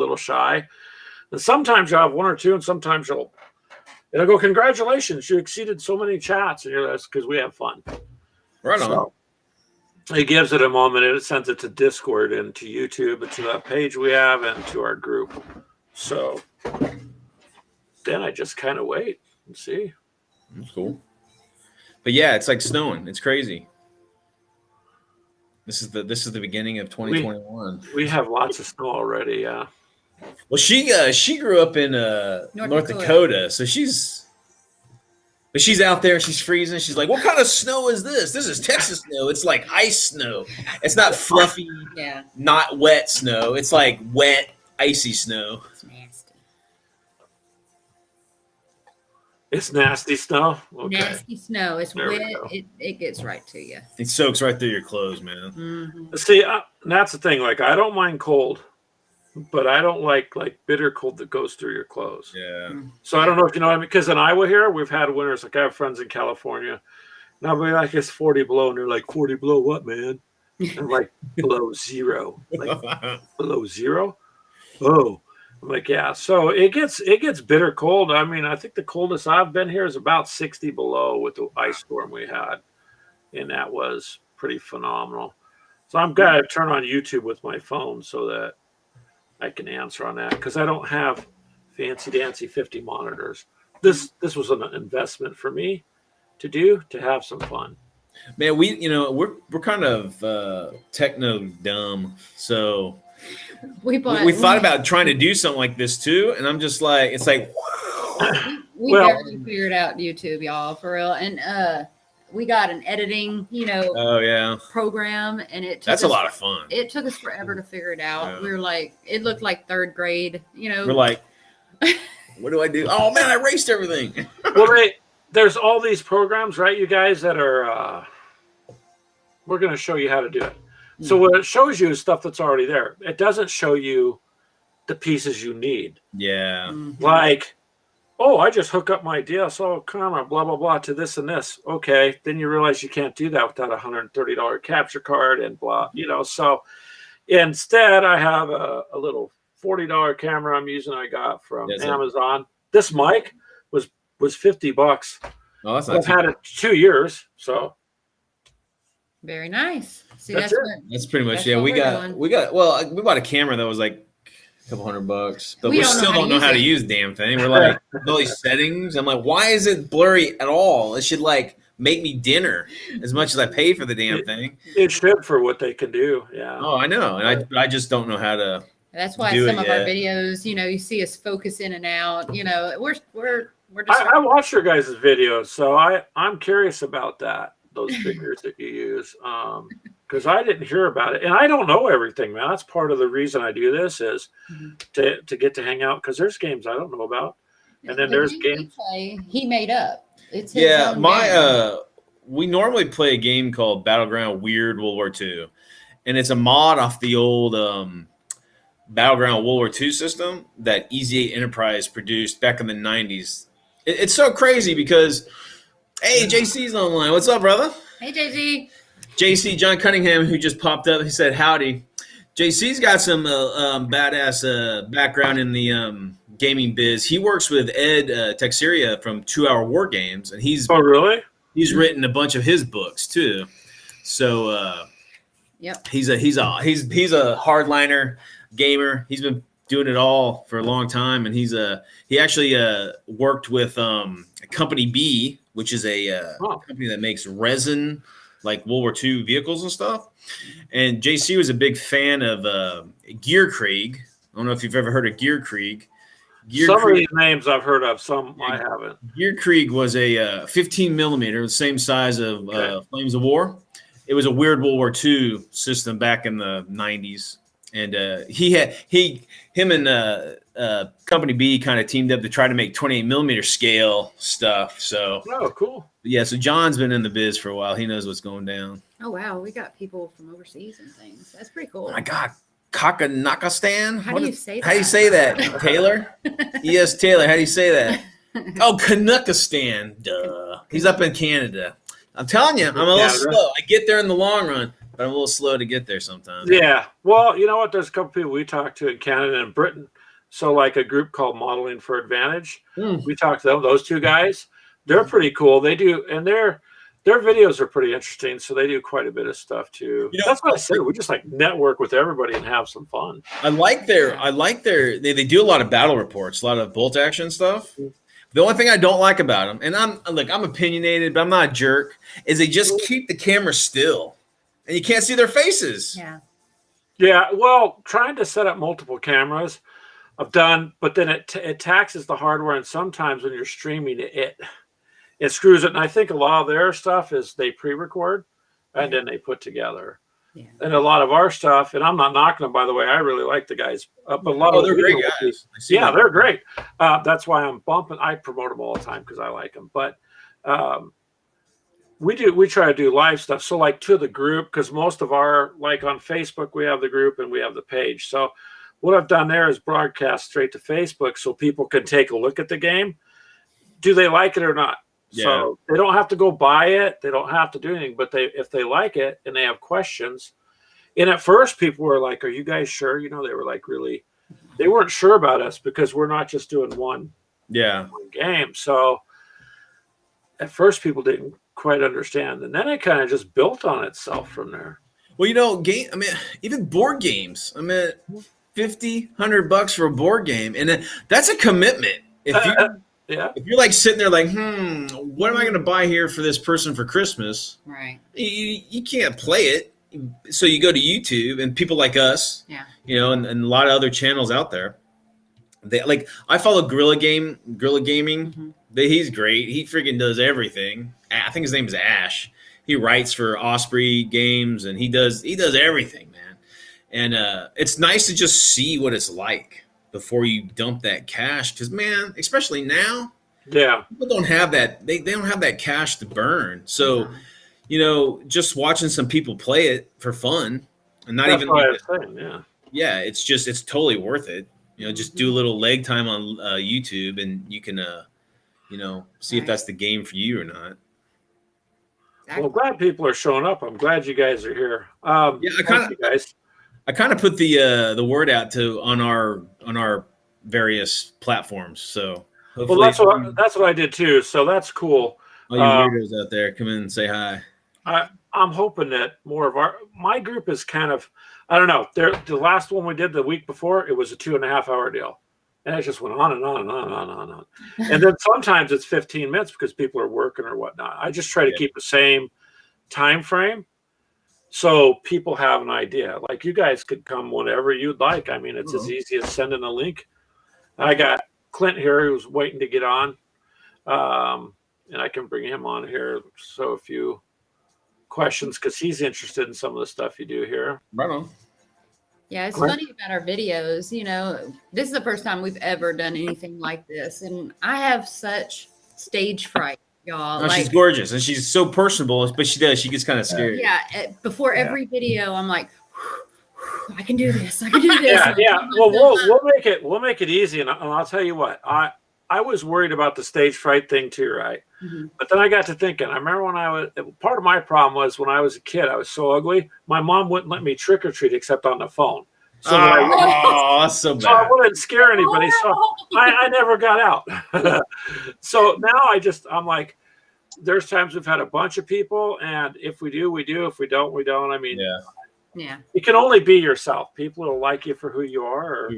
little shy. And sometimes you'll have one or two, and sometimes it'll go, congratulations, you exceeded so many chats, and that's because we have fun. Right on. It gives it a moment, and it sends it to Discord and to YouTube and to that page we have and to our group. So then I just kind of wait and see. That's cool. But yeah, it's like snowing. It's crazy. This is the beginning of 2021. We have lots of snow already, yeah. Well, she grew up in North Dakota, so she's out there. She's freezing. She's like, "What kind of snow is this? This is Texas snow. It's like ice snow. It's not fluffy, not wet snow. It's like wet, icy snow. It's nasty. It's nasty snow. Okay. Nasty snow. It's wet. It gets right to you. It soaks right through your clothes, man. Mm-hmm. See, that's the thing. Like, I don't mind cold, but I don't like bitter cold that goes through your clothes. Yeah. So I don't know if you know what I mean. Because in Iowa here, we've had winters. Like, I have friends in California. Now, like, it's 40 below, and they're like, 40 below what, man? I'm like, below zero. Like, below zero? Oh. I'm like, yeah. So it gets bitter cold. I mean, I think the coldest I've been here is about 60 below with the ice storm we had. And that was pretty phenomenal. So I'm going to turn on YouTube with my phone so that I can answer on that, because I don't have fancy dancy 50 monitors. This was an investment for me to have some fun. Man, we're kind of techno dumb, so we thought about trying to do something like this too, and I'm just like, it's like, we barely figured out YouTube, y'all, for real. And we got an editing, program, and that's a lot of fun. It took us forever to figure it out. Yeah. We were like, it looked like third grade, We're like, what do I do? Oh man, I erased everything. Well, there's all these programs, right, you guys, that are we're going to show you how to do it. So what it shows you is stuff that's already there. It doesn't show you the pieces you need. Yeah. Mm-hmm. Like, oh, I just hook up my DSLR camera, blah, blah, blah, to this and this. Okay. Then you realize you can't do that without a $130 capture card and blah, So instead, I have a little $40 camera I'm using I got from Amazon. This mic was $50. Oh, that's not I've had it 2 years, so. Very nice. See, that's pretty much. Yeah, we bought a camera that was like a couple $100, but we still don't know how to use the damn thing. We're like, all these settings. I'm like, why is it blurry at all? It should like make me dinner as much as I pay for the damn thing. It should, for what they can do. Yeah. Oh, I know, and I just don't know how to. That's why some of our videos, you see us focus in and out. We're just. I watch your guys' videos, so I'm curious about that. Those figures that you use, because I didn't hear about it, and I don't know everything, man. That's part of the reason I do this is to get to hang out, because there's games I don't know about, and then there's games he made up. It's his own game. We normally play a game called Battleground Weird World War II, and it's a mod off the old Battleground World War II system that Easy 8 Enterprise produced back in the 90s. It's so crazy because. Hey, JC's online. What's up, brother? Hey, JC. JC, John Cunningham, who just popped up. He said, howdy. JC's got some badass background in the gaming biz. He works with Ed Texeria from 2 Hour War Games, and he's really? He's written a bunch of his books too. So yep, he's a hardliner gamer. He's been doing it all for a long time, and he actually worked with Company B, which is a company that makes resin, like World War II vehicles and stuff. And JC was a big fan of Gear Krieg. I don't know if you've ever heard of Gear Krieg. Some of these names I've heard of, some I haven't. Gear Krieg was a 15 millimeter, the same size of Flames of War. It was a weird World War II system back in the 90s. And him and Company B kind of teamed up to try to make 28 millimeter scale stuff. So cool. Yeah, so John's been in the biz for a while. He knows what's going down. Oh wow, we got people from overseas and things. That's pretty cool. Oh my God, Kakanakistan. How do you say that? How do you say that, Taylor? Yes, Taylor. How do you say that? Oh, Kanakistan. Duh. He's up in Canada. I'm telling you, I'm a little slow. I get there in the long run, but I'm a little slow to get there sometimes. Yeah. Well, you know what? There's a couple people we talked to in Canada and Britain. So like a group called Modeling for Advantage. We talked to them, those two guys. They're pretty cool. They do, and their videos are pretty interesting. So they do quite a bit of stuff too. That's what I said. We just like network with everybody and have some fun. I like their they do a lot of battle reports, a lot of bolt action stuff. The only thing I don't like about them, and I'm opinionated, but I'm not a jerk, is they just keep the camera still, and you can't see their faces. Yeah. Yeah. Well, trying to set up multiple cameras, I've done, but then it taxes the hardware, and sometimes when you're streaming, it screws it. And I think a lot of their stuff is they pre-record and then they put together. Yeah. And a lot of our stuff, and I'm not knocking them, by the way. I really like the guys, but a lot of they're great guys. Yeah, they're great. That's why I'm bumping. I promote them all the time because I like them. But we try to do live stuff. So like to the group, because most of our, like on Facebook, we have the group and we have the page. So what I've done there is broadcast straight to Facebook so people can take a look at the game. Do they like it or not? Yeah. So they don't have to go buy it. They don't have to do anything, but if they like it and they have questions. And at first people were like, are you guys sure? You know, they were like they weren't sure about us because we're not just doing one game. So at first people didn't quite understand. And then it kind of just built on itself from there. Well, you know, even board games, $50-$100 for a board game. And that's a commitment. If you're like sitting there like, what am I going to buy here for this person for Christmas? Right. You can't play it. So you go to YouTube and people like us, you know, and a lot of other channels out there. They like, I follow Gorilla Gaming. Mm-hmm. He's great. He freaking does everything. I think his name is Ash. He writes for Osprey Games and he does everything, man. And it's nice to just see what it's like before you dump that cash, because man, especially now, people don't have that. They don't have that cash to burn. So, you know, just watching some people play it for fun, and not That's even what I was saying, it's totally worth it. You know, just do a little leg time on YouTube, and you can, you know, see if that's the game for you or not. Well, I'm glad people are showing up. I'm glad you guys are here. I kind of put the word out on our various platforms. So well, that's what I did too. So that's cool. All you weirdos out there, come in and say hi. I'm hoping that more of my group is kind of, I don't know. The last one we did the week before, it was a 2.5 hour deal, and it just went on and on and on and on and on. And then sometimes it's 15 minutes because people are working or whatnot. I just try to keep the same time frame. So people have an idea. Like you guys could come whenever you'd like. I mean, it's as easy as sending a link. I got Clint here who's waiting to get on. And I can bring him on here. So a few questions because he's interested in some of the stuff you do here. Right on. Yeah, it's funny about our videos. You know, this is the first time we've ever done anything like this. And I have such stage fright. Y'all, she's gorgeous and she's so personable, but she gets kind of scared. Yeah, before every video, I'm like, I can do this. I can do this. Yeah. Well, we'll make it easy, and I'll tell you what. I was worried about the stage fright thing too, right? Mm-hmm. But then I got to thinking. I remember when part of my problem was when I was a kid, I was so ugly. My mom wouldn't let me trick or treat except on the phone. So that's so bad. So I wouldn't scare anybody. So I never got out. So now I'm like, there's times we've had a bunch of people, and if we do, we do. If we don't, we don't. I mean, you can only be yourself. People will like you for who you are,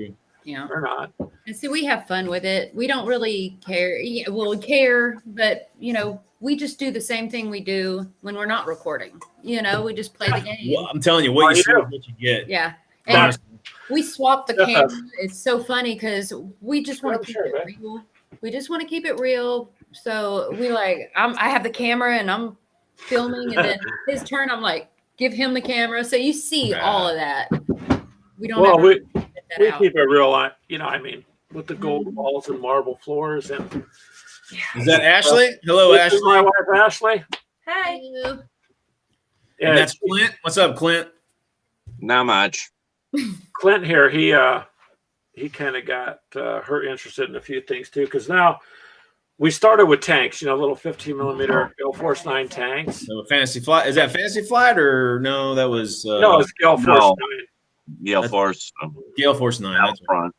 or not. And see, we have fun with it. We don't really care. Well, we care, but you know, we just do the same thing we do when we're not recording. You know, we just play the game. Well, I'm telling you, what you see is what you get. Yeah. And we swap the camera. It's so funny because we just want to keep it real. We just want to keep it real. So we I have the camera and I'm filming, and then his turn, I'm like, give him the camera. So you see all of that. We don't. Well, we keep it real. You know, I mean, with the gold walls and marble floors, and is that Ashley? Hello, Ashley. Is my wife Ashley. Hi. Yeah, and that's Clint. What's up, Clint? Not much. Clint here, he kind of got her interested in a few things too, because now We started with tanks, little 15 millimeter Gale Force 9 tanks. So Fantasy Flight, is that Fantasy Flight or no? That was no, it's Gale Force 9. Gale Force. Gale Force 9. That's front.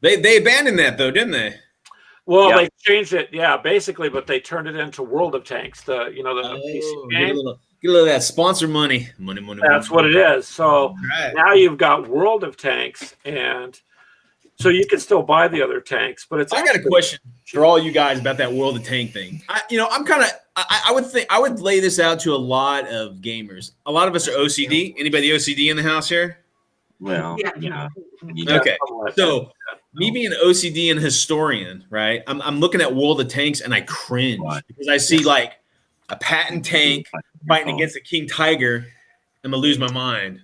They abandoned that though, didn't they? Well, they changed it, basically, but they turned it into World of Tanks, the PC game. Get a little of that sponsor money. Money. That's what it is. So now you've got World of Tanks, and so you can still buy the other tanks, but it's. I got a question for all you guys about that World of Tank thing. I would lay this out to a lot of gamers. A lot of us are OCD. Anybody OCD in the house here? Well, Yeah. Okay, so me being an OCD and historian, right? I'm looking at World of Tanks and I cringe because I see like a patent tank fighting against a king tiger. I'm gonna lose my mind.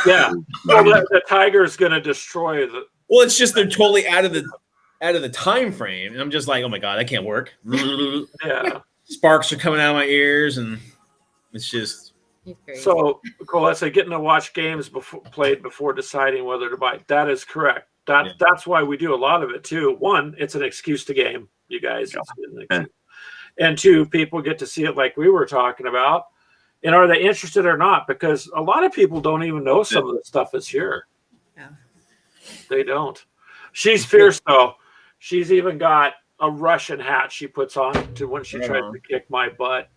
Yeah, well, the tiger is gonna destroy the. Well, it's just they're totally out of the time frame, and I'm just like, oh my god, that can't work. Yeah, sparks are coming out of my ears, and it's just. So, let's say getting to watch games played before deciding whether to buy. That is correct. That's why we do a lot of it too. One, it's an excuse to game, you guys. And two, people get to see it like we were talking about. And are they interested or not? Because a lot of people don't even know some of the stuff is here. Yeah. They don't. She's fierce though. She's even got a Russian hat she puts on to when she tries to kick my butt.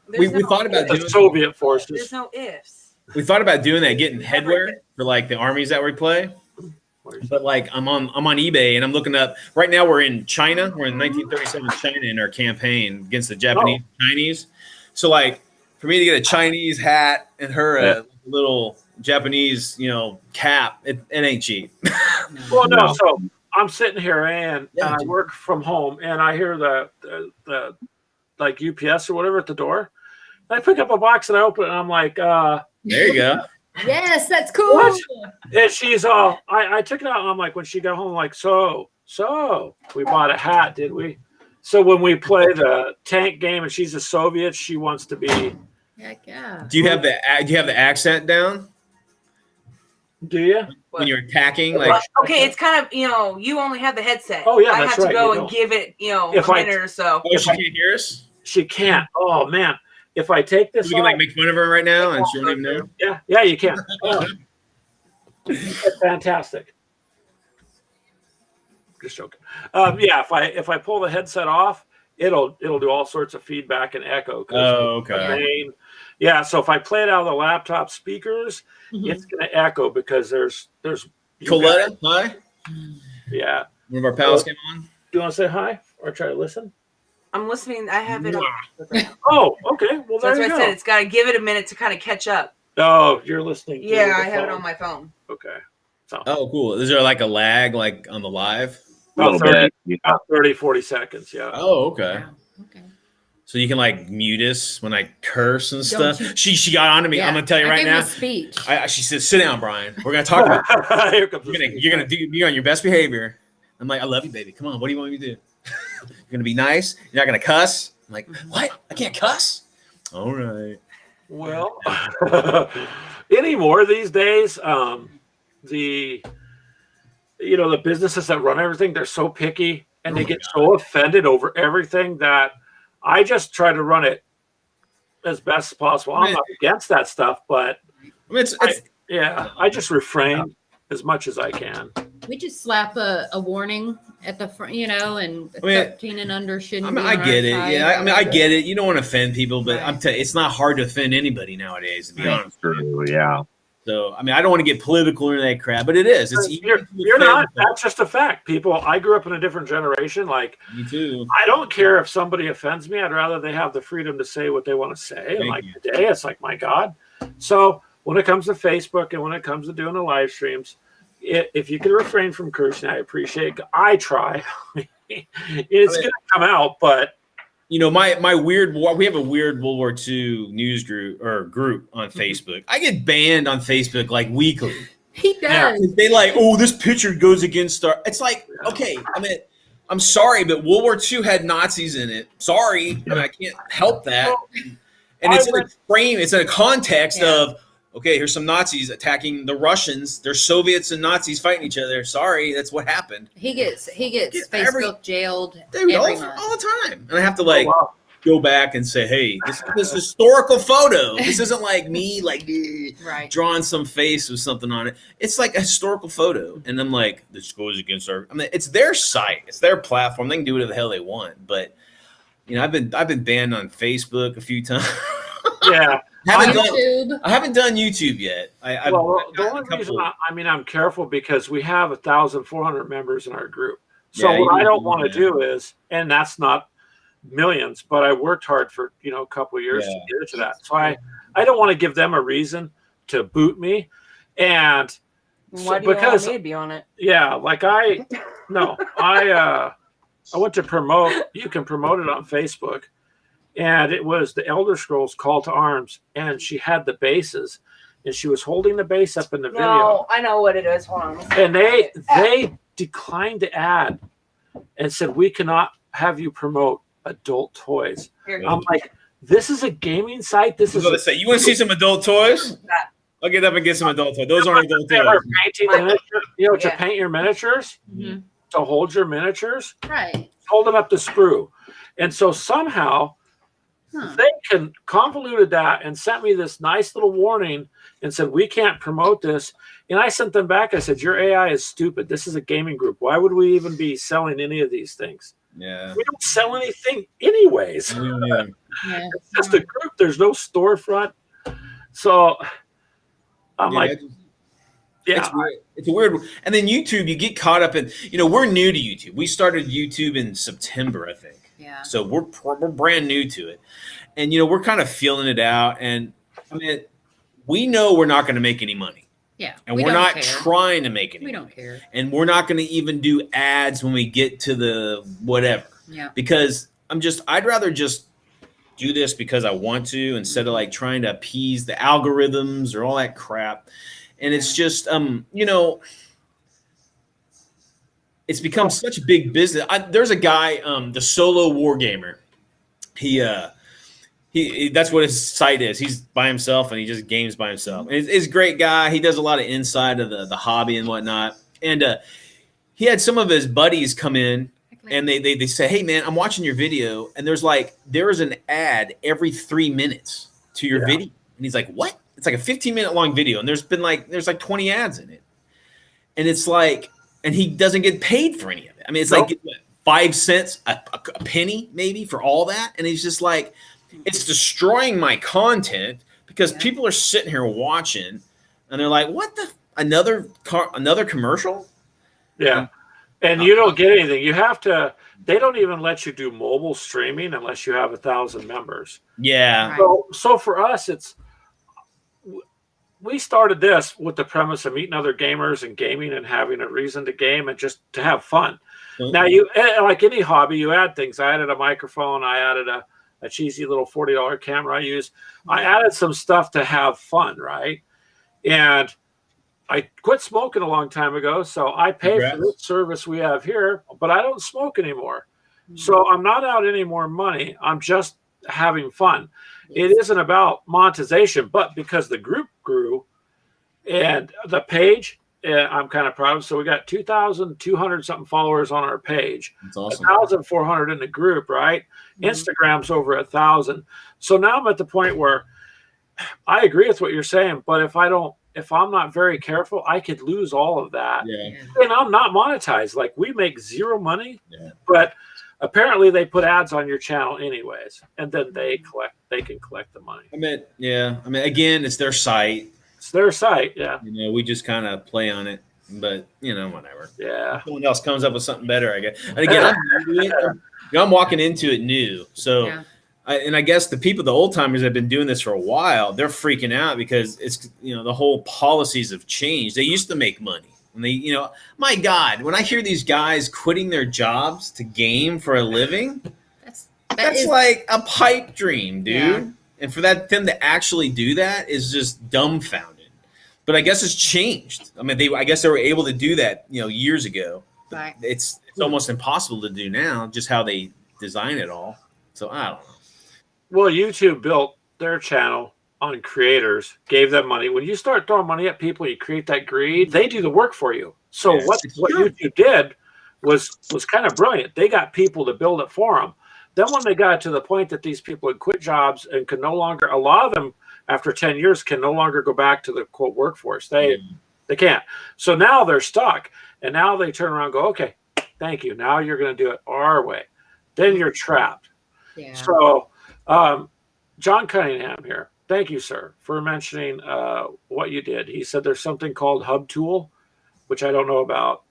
We thought about doing the Soviet forces. There's no ifs. We thought about doing that, getting headwear for like the armies that we play. But like I'm on eBay and I'm looking up. Right now we're in China. We're in 1937 China in our campaign against the Japanese Chinese. So like for me to get a Chinese hat and her a little Japanese cap, it ain't cheap. Well, no. So I'm sitting here and I work from home and I hear the like UPS or whatever at the door. And I pick up a box and I open it and I'm like, there you go. Yes, that's cool. What? And she's all, I took it out and I'm like, when she got home, I'm like, so we bought a hat, did we? So when we play the tank game and she's a Soviet, she wants to be. Heck yeah. Do you have the accent down? Do you? When you're attacking, well, okay, it's kind of you only have the headset. Oh yeah, I that's have to right. go and give it if a minute or so. Oh, she can't hear us. She can't. Oh man, if I take this, we can like make fun of her right now, and she don't even know. Yeah, you can. Oh. That's fantastic. Just joking. If I pull the headset off, it'll do all sorts of feedback and echo. Oh, okay. So if I play it out of the laptop speakers, it's going to echo because there's. Coletta, hi. Yeah. One of our pals came on. Do you want to say hi or try to listen? I'm listening. I have it on. Oh, okay. Well, that's what I said. It's got to give it a minute to kind of catch up. Oh, you're listening. Yeah, I have it on my phone. Okay. So. Oh, cool. Is there like a lag like on the live? About 30, 40 seconds. Yeah. Oh, okay. Okay. So you can like mute us when I curse and stuff. She got on to me. I'm gonna tell you right now. Speech. She said, "Sit down, Brian. We're gonna talk about it. You're gonna be on your best behavior." I'm like, "I love you, baby. Come on. What do you want me to do? You're gonna be nice. You're not gonna cuss." I'm like, "What? I can't cuss." All right. Well, anymore these days, the businesses that run everything, they're so picky and they get so offended over everything that I just try to run it as best as possible. I'm not against that stuff, but I just refrain as much as I can. We just slap a warning at the front, and 13 and under shouldn't be. I get it. Yeah, I get it. You don't want to offend people, but it's not hard to offend anybody nowadays, to be honest. True, yeah. So, I don't want to get political or that crap, but it is. You're not. That's just a fact. People, I grew up in a different generation. Like, me too. I don't care if somebody offends me. I'd rather they have the freedom to say what they want to say. And like today, it's like, my God. So when it comes to Facebook and when it comes to doing the live streams, if you can refrain from cursing, I appreciate it. I try. It's going to come out, but. My weird. We have a weird World War II news group on Facebook. I get banned on Facebook like weekly. He does. They like, oh, this picture goes against our. It's like, okay, I'm sorry, but World War II had Nazis in it. Sorry, I can't help that. And it's in a frame. It's in a context of okay, here's some Nazis attacking the Russians. There's Soviets and Nazis fighting each other. Sorry, that's what happened. He gets Facebook jailed Dude, every all month. the time. And I have to go back and say, hey, this historical photo. This isn't like me Right. drawing some face with something on it. It's like a historical photo. And I'm like, this goes against our, I mean, it's their site. It's their platform. They can do whatever the hell they want. But you know, I've been banned on Facebook a few times. Yeah. I haven't done YouTube yet. The only reason I'm careful because we have 1,400 members in our group. So what I don't want to do is, and that's not millions, but I worked hard for a couple of years to get into that. So I don't want to give them a reason to boot me. And why do you want me to be on it? Yeah, like I went to promote. You can promote it on Facebook. And it was the Elder Scrolls Call to Arms, and she had the bases, and she was holding the base up in the video. No, I know what it is. Hold on. And they declined to add and said, we cannot have you promote adult toys. I'm like, this is a gaming site. This is. Say, you want to see some adult toys? I'll get up and get some adult toys. Those aren't adult toys. To paint your miniatures, to hold your miniatures, right? Hold them up to sprue, and so somehow. They convoluted that and sent me this nice little warning and said, we can't promote this. And I sent them back. I said, your AI is stupid. This is a gaming group. Why would we even be selling any of these things? Yeah. We don't sell anything anyways. Yeah. It's just a group. There's no storefront. So I'm it's weird. And then YouTube, you get caught up in, we're new to YouTube. We started YouTube in September, I think. Yeah. So we're brand new to it. And, we're kind of feeling it out. And I mean, we know we're not going to make any money. Yeah. And we're not trying to make any money. We don't care. And we're not going to even do ads when we get to the whatever. Yeah. Because I'd rather just do this because I want to instead of like trying to appease the algorithms or all that crap. And it's just, it's become such a big business. There's a guy, the Solo War Gamer. He that's what his site is. He's by himself and he just games by himself. And he's a great guy. He does a lot of inside of the hobby and whatnot. And he had some of his buddies come in and they say, hey man, I'm watching your video. And there is an ad every 3 minutes to your video. And he's like, what? It's like a 15-minute long video. And there's 20 ads in it. And it's like, and he doesn't get paid for any of it. I mean, it's like 5 cents, a penny maybe for all that. And he's just like, it's destroying my content because people are sitting here watching and they're like, what another commercial? Yeah. And you don't get anything. You have to, they don't even let you do mobile streaming unless you have 1,000 members. Yeah. So for us, we started this with the premise of meeting other gamers and gaming and having a reason to game and just to have fun. Mm-hmm. Now, you like any hobby, you add things. I added a microphone. I added a cheesy little $40 camera I use. I added some stuff to have fun, right? And I quit smoking a long time ago, so I pay for this service we have here, but I don't smoke anymore. Mm-hmm. So I'm not out any more money. I'm just having fun. It isn't about monetization, but because the group grew and the page, I'm kind of proud of. So we got 2,200 something followers on our page. That's awesome. 1,400 in the group, right? Mm-hmm. Instagram's over 1,000. So now I'm at the point where I agree with what you're saying, but if I'm not very careful, I could lose all of that. Yeah. And I'm not monetized. Like we make zero money, but apparently they put ads on your channel anyways, and then they can collect the money. I mean, again, it's their site. It's their site, yeah. We just kind of play on it, but whatever. Yeah. Someone else comes up with something better, I guess. And again, I'm walking into it new, so. I guess the old timers that have been doing this for a while, they're freaking out because it's the whole policies have changed. They used to make money. And they, my God, when I hear these guys quitting their jobs to game for a living, that's like a pipe dream, dude. Yeah. And for them to actually do that is just dumbfounded. But I guess it's changed. I mean, I guess they were able to do that, years ago. Right. It's almost impossible to do now, just how they design it all. So I don't know. Well, YouTube built their channel on creators, gave them money. When you start throwing money at people, you create that greed. They do the work for you. So what YouTube did was kind of brilliant. They got people to build it for them. Then when they got to the point that these people had quit jobs and could no longer, a lot of them after 10 years can no longer go back to the quote workforce. They can't. So now they're stuck. And now they turn around and go, okay, thank you. Now you're going to do it our way. Then you're trapped. Yeah. So John Cunningham here. Thank you, sir, for mentioning what you did. He said there's something called Hub Tool, which I don't know about,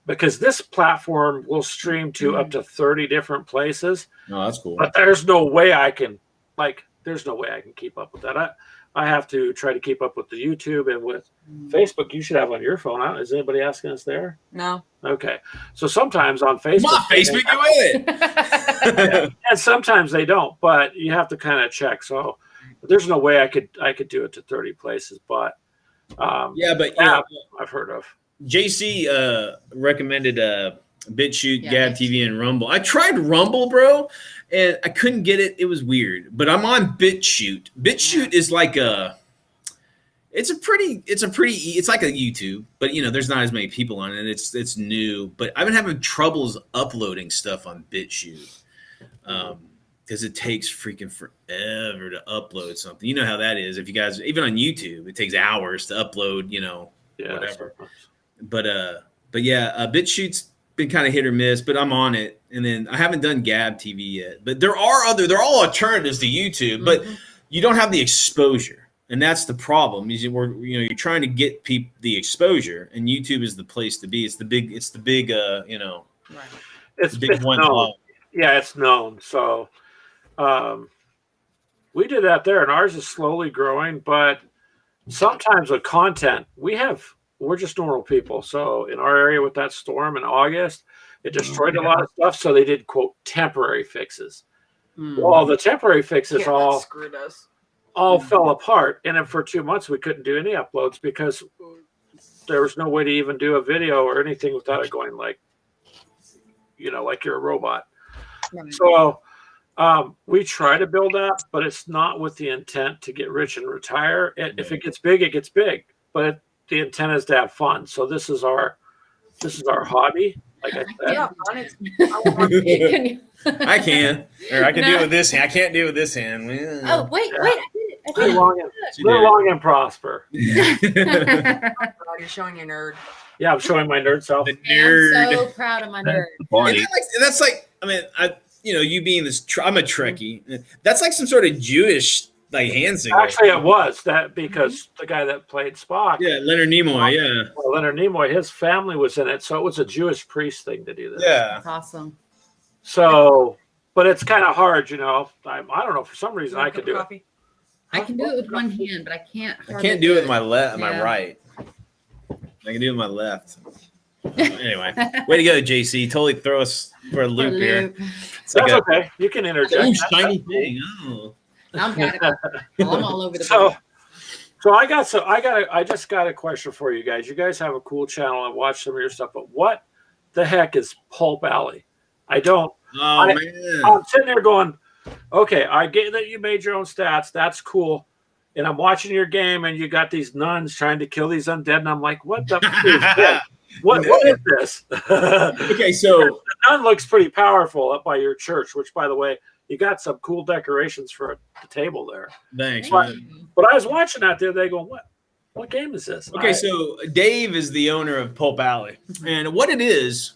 because this platform will stream to up to 30 different places. Oh, that's cool. But there's no way I can keep up with that. I have to try to keep up with the YouTube and with Facebook. You should have on your phone. Is anybody asking us there? No. Okay. So sometimes on Facebook. Come on, Facebook, you with it. And sometimes they don't, but you have to kind of check. So there's no way I could do it to 30 places, but I've heard of. JC recommended BitChute, Gab TV, and Rumble. I tried Rumble, bro, and I couldn't get it. It was weird. But I'm on BitChute. BitChute is like it's like a YouTube, but there's not as many people on it. It's new, but I've been having troubles uploading stuff on BitChute. Because it takes freaking forever to upload something. You know how that is. If you guys, even on YouTube, it takes hours to upload, whatever. But BitChute's been kind of hit or miss, but I'm on it. And then I haven't done Gab TV yet. But they're all alternatives to YouTube, but you don't have the exposure. And that's the problem. You're trying to get people the exposure, and YouTube is the place to be. It's the big It's big one. Known. Yeah, it's known. So we did that there, and ours is slowly growing, but sometimes with content, we're just normal people. So in our area with that storm in August, it destroyed a lot of stuff. So they did quote temporary fixes. Well, the temporary fixes screwed us. all fell apart. And then for 2 months, we couldn't do any uploads because there was no way to even do a video or anything without it going like you're a robot. Right. So we try to build that, but it's not with the intent to get rich and retire. If it gets big, it gets big. But the intent is to have fun. So this is our hobby. Like I said. I can. Or I can do it with this hand. I can't do it with this hand. Oh, wait. I did it. Live long and prosper. You're showing your nerd. Yeah, I'm showing my nerd self. The nerd. I'm so proud of my nerd. That's like, I mean, you being this, I'm a Trekkie. That's like some sort of Jewish hand signal. Actually, it was that because the guy that played Spock. Yeah, Leonard Nimoy. Yeah. Well, Leonard Nimoy, his family was in it, so it was a Jewish priest thing to do this. Yeah. That's awesome. So, but it's kind of hard, I don't know. For some reason, I could do it. I can do it with one hand, but I can't. I can't do it with my left, my right. I can do it with my left. Anyway, way to go, JC. Totally throw us for a loop here. That's okay. You can interject. Oh, shiny thing. Oh. I'm all over the place. So I just got a question for you guys. You guys have a cool channel. I watch some of your stuff, but what the heck is Pulp Alley? I don't. Oh man. I'm sitting there going, okay, I get that you made your own stats. That's cool. And I'm watching your game, and you got these nuns trying to kill these undead, and I'm like, what the is this? What is this? Okay, so the nun looks pretty powerful up by your church, which, by the way, you got some cool decorations for the table there. Thanks. But I was watching that the other day going, what game is this? Okay, so Dave is the owner of Pulp Alley. And what it is,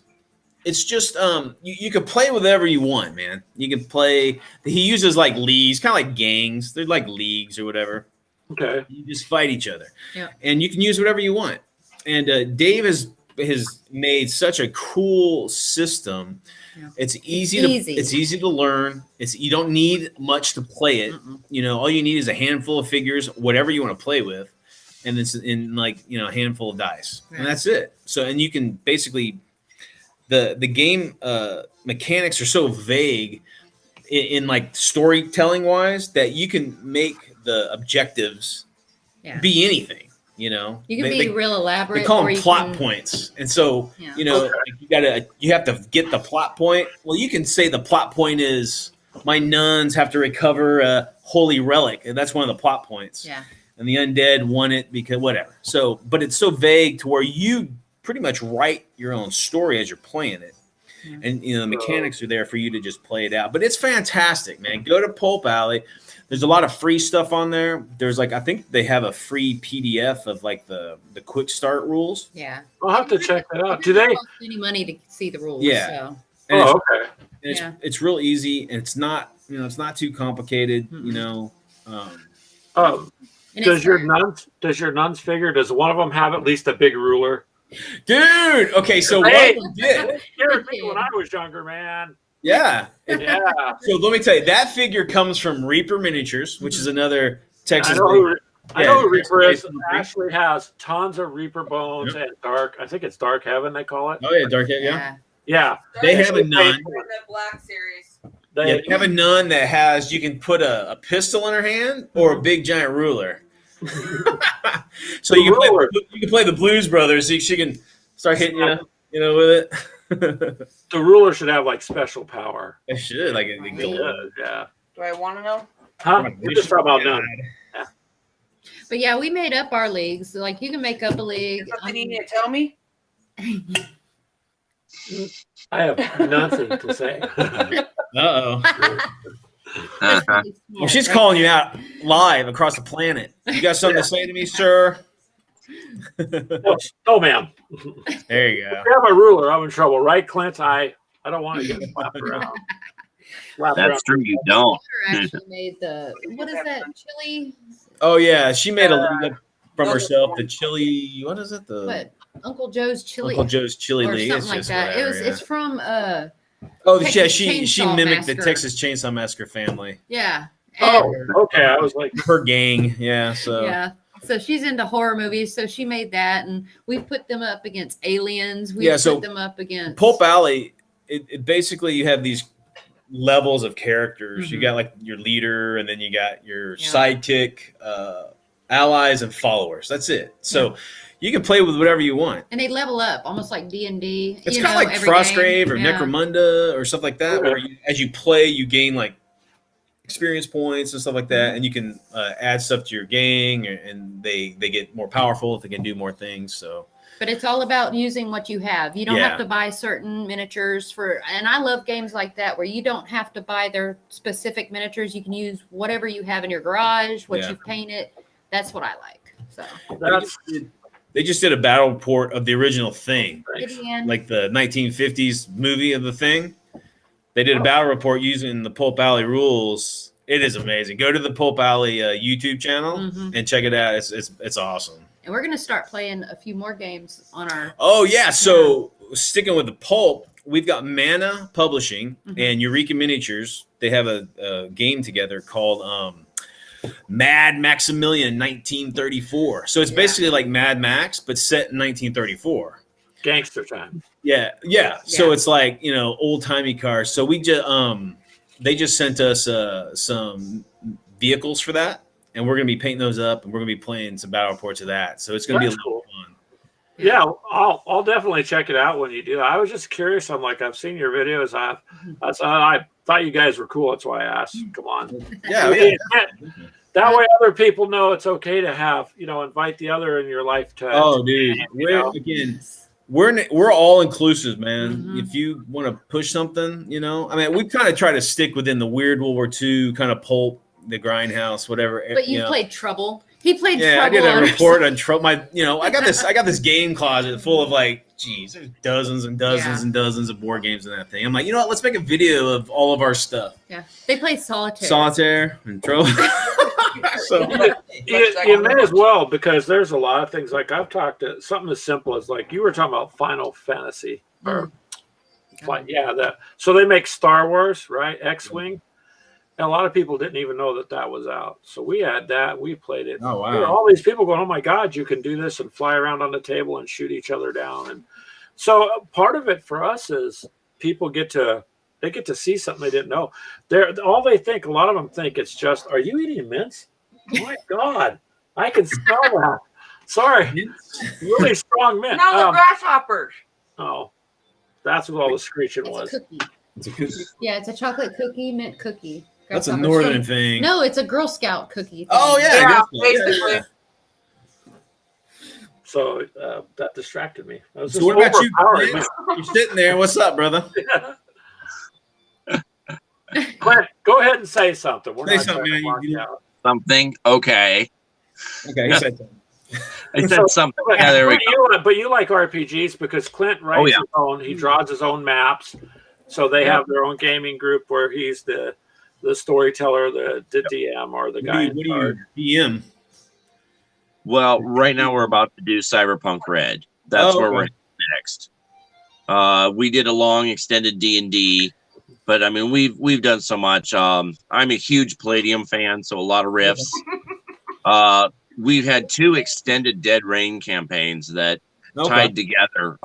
it's just you can play whatever you want, man. You can play. He uses like leagues, kind of like gangs. They're like leagues or whatever. Okay. You just fight each other. Yeah. And you can use whatever you want. And Dave has made such a cool system. Yeah. It's easy to learn. You don't need much to play it. All you need is a handful of figures, whatever you want to play with, and it's in a handful of dice, and that's it. So, and you can basically the game mechanics are so vague in like storytelling wise that you can make the objectives be anything. You can be real elaborate. They call them plot points, and so you have to get the plot point. Well, you can say the plot point is my nuns have to recover a holy relic, and that's one of the plot points. Yeah. And the undead want it because whatever. So, but it's so vague to where you pretty much write your own story as you're playing it. Yeah. And the mechanics are there for you to just play it out. But it's fantastic, man. Go to Pulp Alley. There's a lot of free stuff on there. There's I think they have a free PDF of the quick start rules. Yeah. I'll have to check that out. Do It they? doesn't cost any money to see the rules? Yeah. So. And Okay. it's real easy, and it's not it's not too complicated. Does your nuns figure? Does one of them have at least a big ruler? Dude, okay, so Hey, what we did? Scared me when I was younger, man. Yeah. Yeah. So let me tell you, that figure comes from Reaper Miniatures, which is another Texas. I know who Reaper is. Ashley has tons of Reaper bones and Dark. I think it's Dark Heaven they call it. Oh yeah, Dark Heaven. Yeah. Yeah. They have a nun. The Black series. They have a nun that has you can put a pistol in her hand or a big giant ruler. So you can play the Blues Brothers. So she can start hitting you, with it. The ruler should have special power. It should Yeah. Do I want to know? Huh? We're just talking about none. But yeah, we made up our leagues. Like you can make up a league. Something you need to tell me? I have nothing to say. Uh-oh. Well, she's calling you out live across the planet. You got something to say to me, sir? Oh, ma'am. There you go. If you have a ruler, I'm in trouble, right, Clint? I don't want to get slapped around. That's true. You don't. Actually made what is that chili? Oh yeah, she made a league up from herself. The chili. What is it? What? Uncle Joe's chili. Uncle Joe's chili or league. something like that. Whatever, It's from Oh yeah, Texas she Chainsaw mimicked Massacre. the Texas Chainsaw Massacre family. Yeah. Oh, okay. I was like her gang. Yeah. So yeah. So she's into horror movies, so she made that, and we've put them up against aliens. We put them up against Pulp Alley. It basically you have these levels of characters. You got your leader, and then you got your sidekick, allies, and followers. That's it. So you can play with whatever you want, and they level up almost like D&D. It's kind of like Frostgrave or Necromunda or stuff like that, where as you play, you gain experience points and stuff like that, and you can add stuff to your gang, and they get more powerful if they can do more things. So, but it's all about using what you have. You don't have to buy certain miniatures and I love games like that where you don't have to buy their specific miniatures. You can use whatever you have in your garage, what you've painted. That's what I like. So they just did a battle report of the original Thing, Gideon. like the 1950s movie of the Thing. They did a battle report using the Pulp Alley rules. It is amazing. Go to the Pulp Alley YouTube channel and check it out. It's awesome. And we're going to start playing a few more games on our. Oh yeah. So sticking with the Pulp, we've got Mana Publishing and Eureka Miniatures. They have a game together called Mad Maximilian 1934. So it's basically like Mad Max, but set in 1934. Gangster time. Yeah. So it's old timey cars. So we just they just sent us some vehicles for that, and we're gonna be painting those up, and we're gonna be playing some battle reports of that. So it's gonna be a little fun. Yeah, I'll definitely check it out when you do. I was just curious. I've seen your videos. I thought you guys were cool. That's why I asked. Come on. Yeah. That way, other people know it's okay to have invite the other in your life to. Oh, dude. We're all inclusive, man. If you want to push something, we kind of try to stick within the weird World War II kind of pulp, the grindhouse, whatever. But you played Trouble. He played Trouble. Yeah, I did a report on Trouble. I got this game closet full of there's dozens and dozens and dozens of board games in that thing. I'm like, let's make a video of all of our stuff. Yeah, they play Solitaire. Solitaire and Trouble. So you may as well, because there's a lot of things I've talked to something as simple as you were talking about Final Fantasy or so they make Star Wars, right? X-Wing. And a lot of people didn't even know that was out. So we had that. We played it. Oh, wow. There were all these people going, oh, my God, you can do this and fly around on the table and shoot each other down. And so part of it for us is people get to see something they didn't know. A lot of them think it's just, are you eating mince? Oh, my God. I can smell that. Sorry. Really strong mint. No, the grasshoppers. Oh, that's what all the screeching was. It's a cookie. Yeah, it's a chocolate cookie, mint cookie. That's a northern thing. No, it's a Girl Scout cookie thing. Oh yeah, Yeah, Girl Scout. basically. Yeah. So that distracted me. I was So just what about you? overpowering Clint? You're sitting there. What's up, brother? Clint, go ahead and say something. We're Say not something, trying to man. mark You- you out. Something. Okay. Okay, he said something. I said So- something. Yeah, there we go. But you like RPGs because Clint writes yeah. his own. He draws his own maps, so they have their own gaming group where he's the storyteller, the DM, or the guy. What do you DM? Well, right now we're about to do Cyberpunk Red. That's where we're next. We did a long extended D&D, but I mean we've done so much. I'm a huge Palladium fan, so a lot of riffs. We've had 2 extended Dead Rain campaigns that tied together.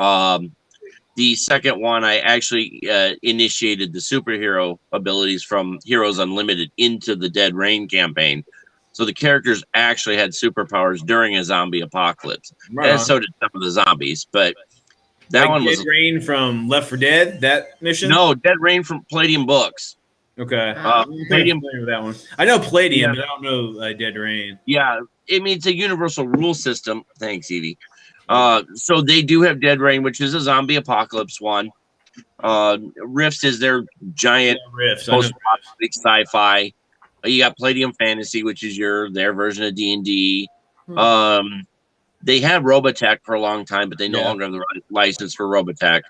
The second one, I actually initiated the superhero abilities from Heroes Unlimited into the Dead Rain campaign. So the characters actually had superpowers during a zombie apocalypse. And so did some of the zombies. But that one was Dead Rain from Left 4 Dead, that mission? No, Dead Rain from Palladium Books. Okay. Palladium with that one. I know Palladium, but I don't know Dead Rain. Yeah, I mean, it's a universal rule system. Thanks, Evie. So they do have Dead Rain, which is a zombie apocalypse one. Rifts is their giant post-apocalyptic sci-fi. You got Palladium Fantasy, which is their version of D&D. They had Robotech for a long time, but they no longer have the license for Robotech.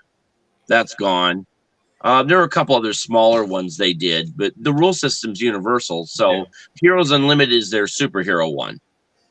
That's gone. There are a couple other smaller ones they did, but the rule system's universal. So Heroes Unlimited is their superhero one.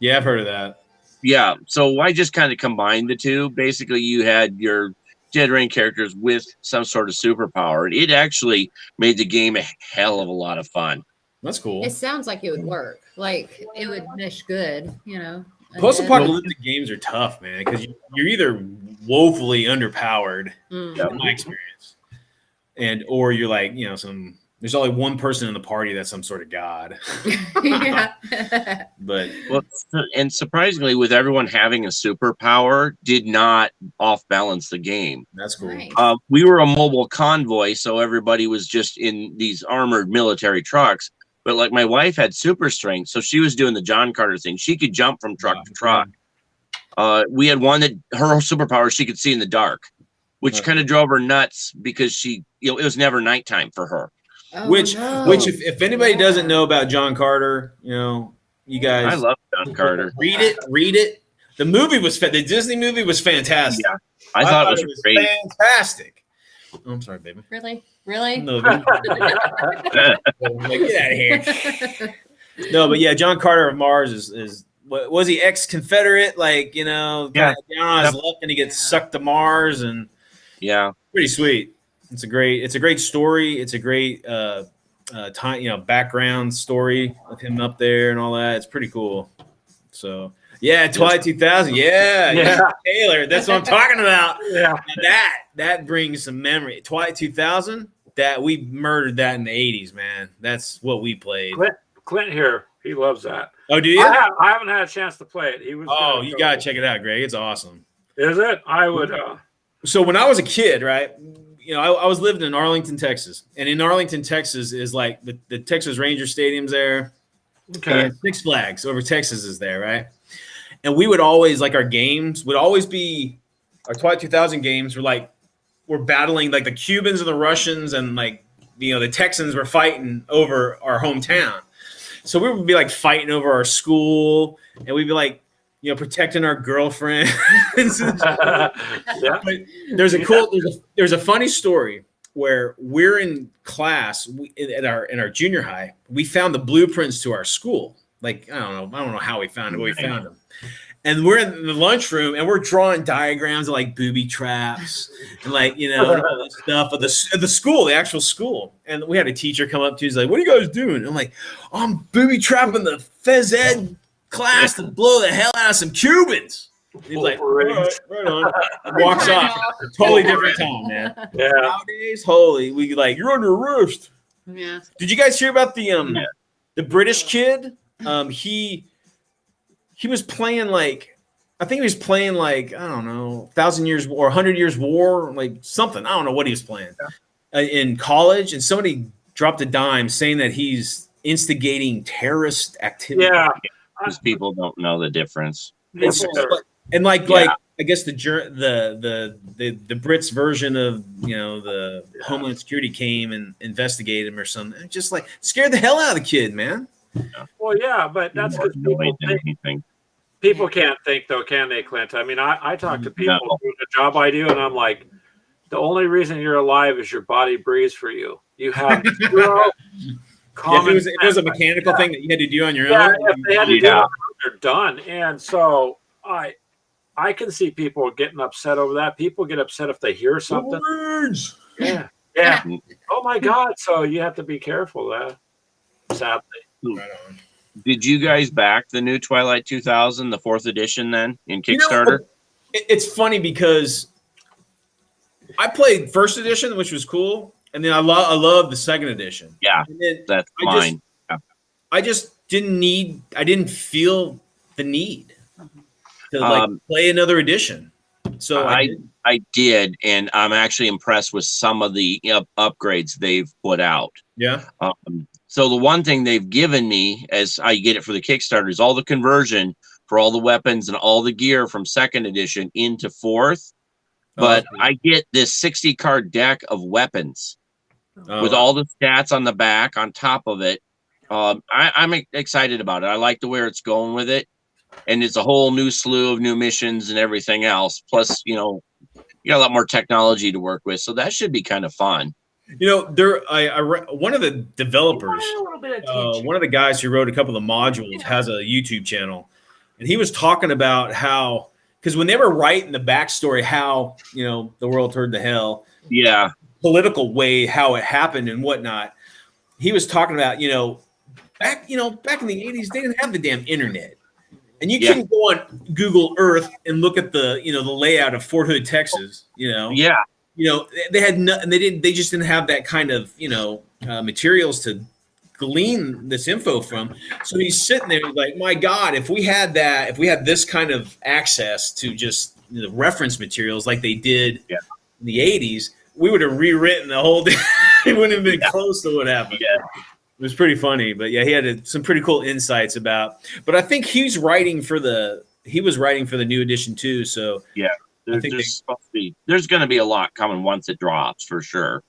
Yeah, I've heard of that. Yeah, so I just kind of combined the two. Basically, you had your Dead Rain characters with some sort of superpower. It actually made the game a hell of a lot of fun. That's cool. It sounds like it would work. Like it would mesh good, you know. Post-apocalyptic games are tough, man, because you're either woefully underpowered, in my experience, or you're like, there's only one person in the party that's some sort of god. And surprisingly, with everyone having a superpower, did not off balance the game. That's cool. Nice. We were a mobile convoy, so everybody was just in these armored military trucks. But like my wife had super strength, so she was doing the John Carter thing. She could jump from truck to truck. We had one that her superpower, she could see in the dark, which kind of drove her nuts because it was never nighttime for her. Oh, which if anybody doesn't know about John Carter, you guys, I love John Carter. Read it. The movie was the Disney movie was fantastic. Yeah, I thought it was great. Fantastic. Oh, I'm sorry, baby. Really? No, get out of here. No, but yeah, John Carter of Mars is was he ex-Confederate? Down on his left, and he gets sucked to Mars, and pretty sweet. It's a great story. It's a great background story of him up there and all that. It's pretty cool. So Twilight 2000. Yeah, Taylor. That's what I'm talking about. Yeah, and that brings some memory. Twilight 2000. That we murdered that in the 80s, man. That's what we played. Clint here, he loves that. Oh, do you? I haven't had a chance to play it. You gotta check it out, Greg. It's awesome. Is it? I would. So when I was a kid, right? I was living in Arlington, Texas, and in Arlington, Texas is like the Texas Ranger Stadium's there. Okay. And Six Flags over Texas is there, right? And we would always our games would always be our Twilight 2000 games we're battling like the Cubans and the Russians and the Texans were fighting over our hometown. So we would be fighting over our school, and we'd be protecting our girlfriend. But there's a funny story where we're in class in our junior high. We found the blueprints to our school. I don't know how we found it, but we found them. And we're in the lunchroom and we're drawing diagrams of booby traps and all that stuff of the school, the actual school. And we had a teacher come up to us "What are you guys doing?" And I'm like, "I'm booby trapping the phys ed class to blow the hell out of some Cubans." And he's like, right on. Walks off. Totally different time, man. Yeah. Nowadays, you're under arrest. Yeah. Did you guys hear about the British kid? He was playing I think he was playing I don't know, 1,000 Years or 100 Years War, something. I don't know what he was playing in college, and somebody dropped a dime saying that he's instigating terrorist activity. Yeah, because people don't know the difference. And like I guess the Brits version of the Homeland Security came and investigated him or something. Just like scared the hell out of the kid, man. Well, yeah, but that's because people can't think, though, can they, Clint? I mean, I talk to people doing the job I do, and I'm like, the only reason you're alive is your body breathes for you. You have zero common if it was a mechanical thing that you had to do on your own, own, if they had to do it, they're done. And so I can see people getting upset over that. People get upset if they hear something. Words. Yeah. Oh my God! So you have to be careful. Sadly. Right on. Did you guys back the new Twilight 2000, the 4th edition, then in Kickstarter? It's funny because I played 1st edition, which was cool, and then I love the 2nd edition. Yeah, that's mine. I just didn't feel the need to play another edition. So I did, and I'm actually impressed with some of the upgrades they've put out. Yeah. So the one thing they've given me, as I get it for the Kickstarter, is all the conversion for all the weapons and all the gear from 2nd edition into 4th. But I get this 60 card deck of weapons with all the stats on the back on top of it. I'm excited about it. I like the where it's going with it. And it's a whole new slew of new missions and everything else. Plus, you got a lot more technology to work with. So that should be kind of fun. One of the developers, one of the guys who wrote a couple of modules has a YouTube channel. And he was talking about how, because when they were writing the backstory, how, the world turned to hell. Yeah. Political way, how it happened and whatnot. He was talking about, back in the 80s, they didn't have the damn internet. And you couldn't go on Google Earth and look at the layout of Fort Hood, Texas, Yeah. They had they just didn't have that kind of, materials to glean this info from. So he's sitting there like, my God, if we had this kind of access to just reference materials like they did in the 80s, we would have rewritten the whole thing. It wouldn't have been close to what happened. Yeah. It was pretty funny, but yeah, he had some pretty cool insights about. But I think he was writing for the new edition too. So yeah, there's going to be a lot coming once it drops for sure.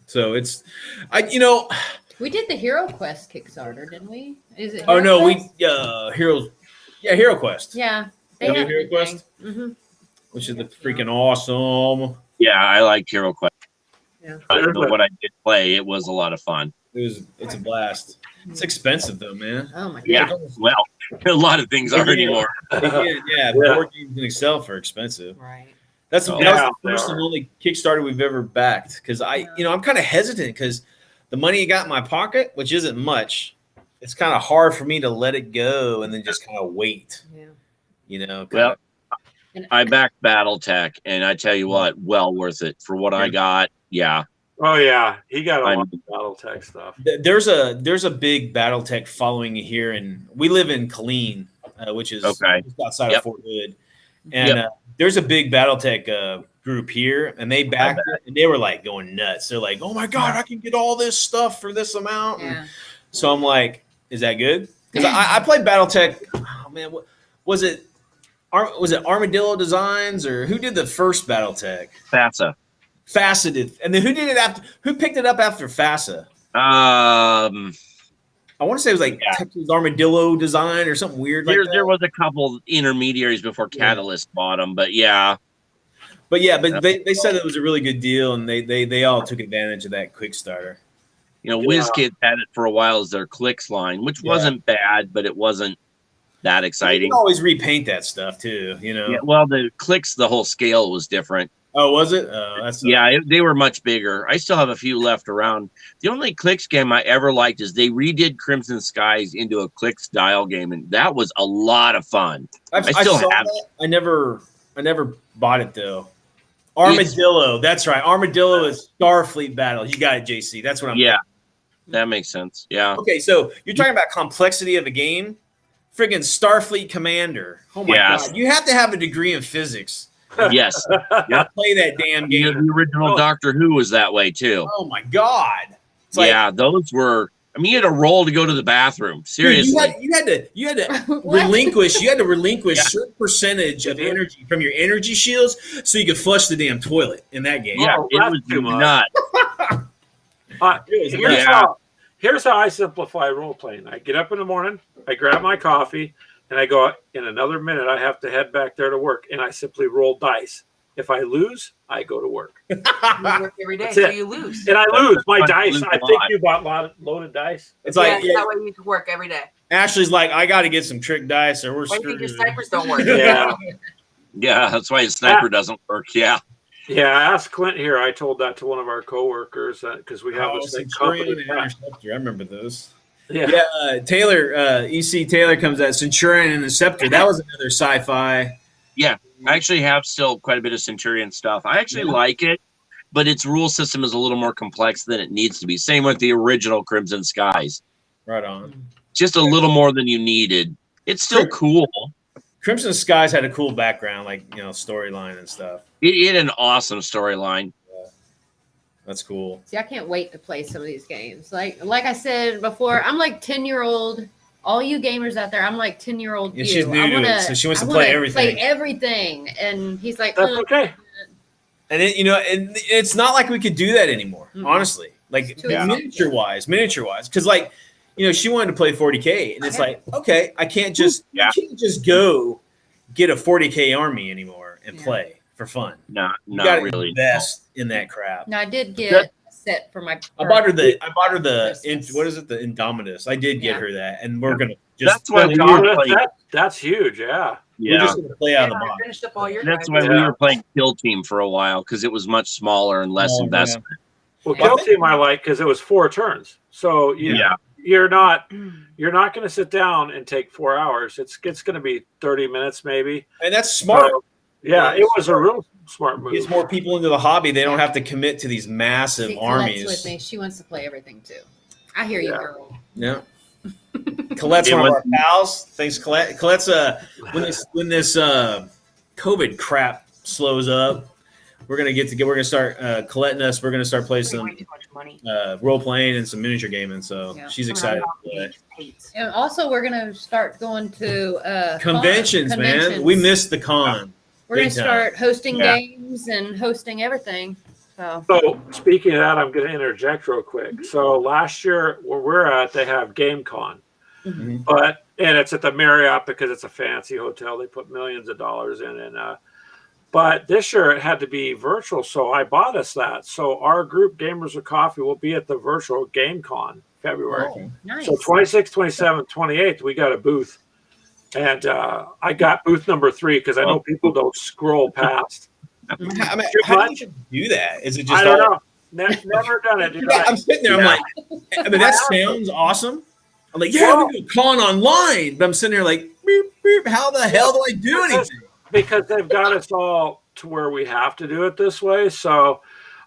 So we did the Hero Quest Kickstarter, didn't we? Is it? Hero Quest? Hero Quest. Yeah, they have Hero Quest, which is freaking awesome. Yeah, I like Hero Quest. Yeah. I don't know what I did play. It was a lot of fun. It's a blast. It's expensive though, man. Oh my God. Yeah. Well, a lot of things are anymore. Board games in Excel for expensive. Right. That was the first and only Kickstarter we've ever backed. Because I'm kind of hesitant because the money you got in my pocket, which isn't much, it's kind of hard for me to let it go and then just kind of wait. Yeah. Well, I backed BattleTech, and I tell you what, well worth it for what I got. Yeah. Oh yeah, he got a lot of BattleTech stuff. There's a big BattleTech following here, and we live in Killeen, which is just outside of Fort Hood, and there's a big BattleTech group here, and they backed it, and they were like going nuts. They're like, "Oh my God, I can get all this stuff for this amount." Yeah. So I'm like, "Is that good?" Because I played BattleTech. Oh man, was it Armadillo Designs or who did the first BattleTech? FASA did, and then who did it after? Who picked it up after FASA? I want to say it was like Texas Armadillo Design or something weird. There was a couple intermediaries before Catalyst bought them, but they said it was a really good deal, and they all took advantage of that Quickstarter. WizKids had it for a while as their Clicks line, which wasn't bad, but it wasn't that exciting. You can always repaint that stuff too, Yeah, well, the Clicks, the whole scale was different. Oh, was it? They were much bigger. I still have a few left around. The only Clicks game I ever liked is they redid Crimson Skies into a Clicks style game, and that was a lot of fun. I still have it. I never bought it though. Armadillo, that's right. Armadillo is Starfleet Battle. You got it, JC. That's what I'm thinking. That makes sense. Yeah. Okay, so you're talking about complexity of a game. Friggin' Starfleet Commander. Oh my God. You have to have a degree in physics Yes. Yep. Play that damn You know, game. the original Doctor Who was that way too. Oh my god! It's like, Yeah, those were. I mean, you had to roll to go to the bathroom. Seriously. dude, you had to What? relinquish. You had to relinquish Yeah. certain percentage of energy from your energy shields so you could flush the damn toilet in that game. Yeah, Oh, it that's was too much. nuts. It was Here's, nuts. here's how I simplify role playing. I get up in the morning, I grab my coffee, and I go, in another minute, I have to head back there to work, and I simply roll dice. If I lose, I go to work. You work every day, That's so it. you lose. And I lose my I dice. lose I a think lot. you bought loaded dice. It's like, yeah, that way you can work every day. Ashley's like, I got to get some trick dice or we're Why do you think your screwed. snipers don't work? Yeah. Yeah, that's why the sniper doesn't work. Yeah. Yeah, I asked Clint here. I told that to one of our coworkers because we have Oh, this thing Centurion company. and Interceptor. I remember those. Yeah. Yeah, Taylor, EC Taylor comes out. Centurion and Interceptor. That was another sci-fi. I actually have still quite a bit of Centurion stuff. I actually like it, but its rule system is a little more complex than it needs to be. Same with the original Crimson Skies. Right on. Just a little more than you needed. It's still cool. Crimson Skies had a cool background, like, storyline and stuff. It had an awesome storyline. That's cool. See, I can't wait to play some of these games. Like I said before, I'm like 10-year-old. All you gamers out there, I'm like 10-year-old. Yeah, she's new to it, so she wants to play everything. Play everything, and he's like, That's okay. And it's not like we could do that anymore, Mhm. honestly. Like It's too expensive. miniature wise, because she wanted to play 40K, and it's like, okay, I can't just go get a 40K army anymore and Yeah. play for fun. Not You got to really. invest in that crap. No, I did get That- a set for my. I bought her the Christmas. what is it, the Indominus. I did get Yeah. her that, and we're gonna just That's why we were Dominic, playing. that's huge. Yeah. we're Yeah, just gonna play out of the I box. finished up all your that's guys'. why we were playing Kill Team for a while because it was much smaller and less Oh, investment. Well, Yeah. Kill Team I like because it was 4 turns. So Yeah. you're not going to sit down and take 4 hours. It's going to be 30 minutes maybe. And that's smart. So, yeah, it was a real smart move. Gets more people into the hobby. They don't have to commit to these massive See, Colette's armies. with me. She wants to play everything too. I hear you, Yeah. girl. Yeah. Colette's It one of was- our pals. Thanks, Colette. Colette's when this COVID crap slows up, we're gonna start Colette and us. We're gonna start playing some Way too much money. role playing and some miniature gaming. So Yeah. she's excited to play. Hates. And also, we're gonna start going to Conventions, man. We missed the con. We're gonna big time. start hosting Yeah. games and hosting everything. So So speaking of that, I'm going to interject real quick. So last year where we're at, they have GameCon, Mhm. and it's at the Marriott because it's a fancy hotel. They put millions of dollars in, but this year it had to be virtual. So I bought us that. So our group, Gamers with Coffee, will be at the virtual GameCon February. Oh. nice. So 26th, 27th, 28th, we got a booth. And I got booth number 3 because I know people don't scroll past. I mean, Too how do much? you do that? Is it just I don't all- know. Never done it. Dude. Yeah, I'm sitting there. I'm Yeah. like, I mean, that sounds awesome. I'm like, yeah, we do a con online, but I'm sitting there like, beep, beep, how the hell do I do anything? Because they've got us all to where we have to do it this way. So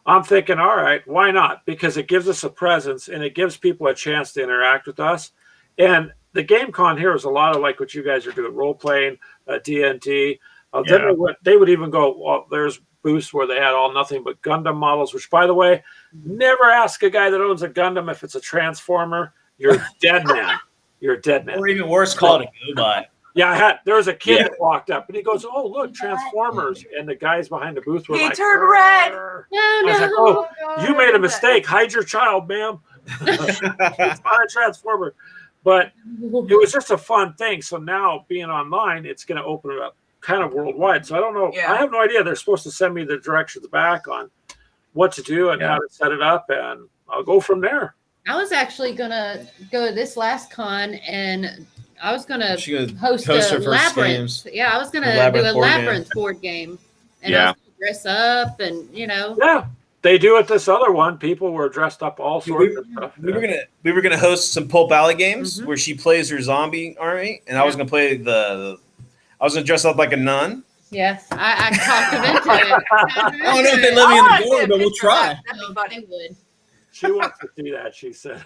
I'm thinking, all right, why not? Because it gives us a presence and it gives people a chance to interact with us. And the GameCon here is a lot of like what you guys are doing, role playing, D&D. Then they would even go, well, there's booths where they had all nothing but Gundam models, which, by the way, never ask a guy that owns a Gundam if it's a Transformer. You're a dead man. You're a dead man. Or even worse, call it a GoBot. Yeah, there was a kid that walked up and he goes, "Oh, look, Transformers!" And the guys behind the booth were He like, turned red. "Arr." No, I was like, no. "Oh, you made a mistake. Hide your child, ma'am. It's not a Transformer." But it was just a fun thing. So now being online, it's going to open it up kind of worldwide. So I don't know. Yeah. I have no idea. They're supposed to send me the directions back on what to do and how to set it up, and I'll go from there. I was actually gonna go to this last con and I was gonna She goes, host host a her first labyrinth. games. Yeah, I was gonna Labyrinth do a board game. labyrinth board game. And Yeah. I was gonna dress up and Yeah, they do it. This other one, people were dressed up all sorts of stuff. We were gonna host some Pulp Alley games Mhm. where she plays her zombie army, and I was gonna play I was gonna dress up like a nun. yes, I talked them into it. I don't know if they let me in the door, but we'll try. That'd be No, funny. they would. She wants to see that. She said.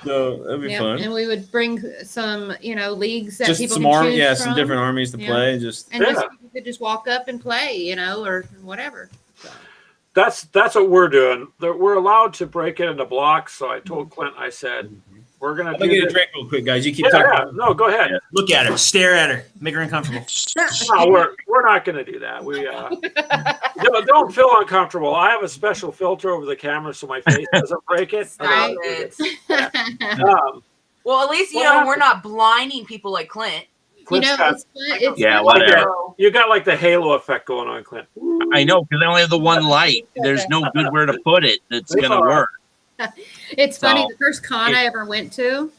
So that'd be Yeah, fun. and we would bring some, leagues that Just people some can army, choose some from. different armies to Yeah. play. Just And just Yeah. could just walk up and play, or whatever. So. That's what we're doing. We're allowed to break it into blocks. So I told Clint, I said, we're going to get a drink real quick, guys. You keep talking. Yeah. No, go ahead. Yeah. Look at her. Stare at her. Make her uncomfortable. No, we're not going to do that. We don't feel uncomfortable. I have a special filter over the camera so my face doesn't break it. Well, at least, we're not blinding people like Clint. Whatever. You got like the halo effect going on, Clint. I know, because I only have the one light. There's no good where to put it that's going to work. It's funny. The first con I ever went to,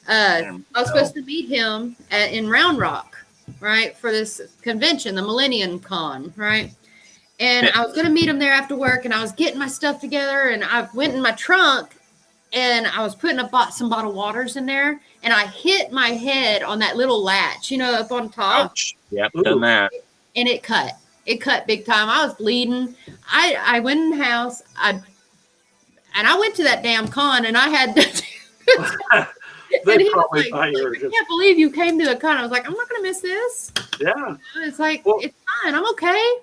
I was supposed to meet him in Round Rock, right, for this convention, the Millennium Con, right? And I was going to meet him there after work, and I was getting my stuff together, and I went in my trunk, and I was putting some bottled waters in there, and I hit my head on that little latch, up on top. Ouch. Yep, done that. And it cut. It cut big time. I was bleeding. I went in the house. I went to that damn con, and I had. They probably I can't believe you came to the con. I was like, I'm not going to miss this. Yeah. It's like, it's fine. I'm okay.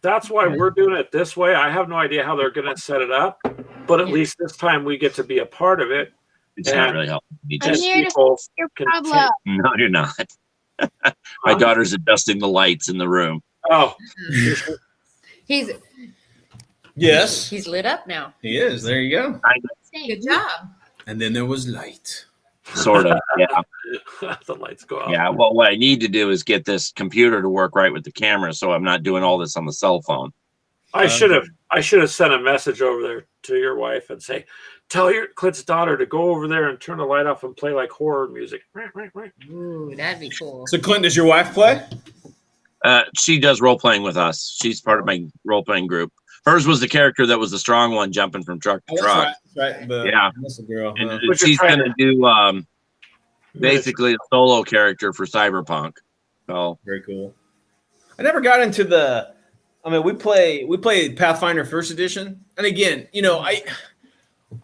That's why we're doing it this way. I have no idea how they're going to set it up, but at least this time we get to be a part of it. It's not really helping me. I'm here to fix your problem. No, you're not. My daughter's adjusting the lights in the room. Oh. Yes. He's lit up now. He is. There you go. Good job. And then there was light. Sort of, yeah. The lights go out. Yeah, well, what I need to do is get this computer to work right with the camera, so I'm not doing all this on the cell phone. I should have sent a message over there to your wife and say, tell Clint's daughter to go over there and turn the light off and play like horror music. Ooh, that'd be cool. So, Clint, does your wife play? She does role playing with us. She's part of my role playing group. Hers was the character that was the strong one jumping from truck to truck. Right. That's a girl. And she's going to do basically a solo character for Cyberpunk. So very cool. I never got into we played Pathfinder First Edition, and again, I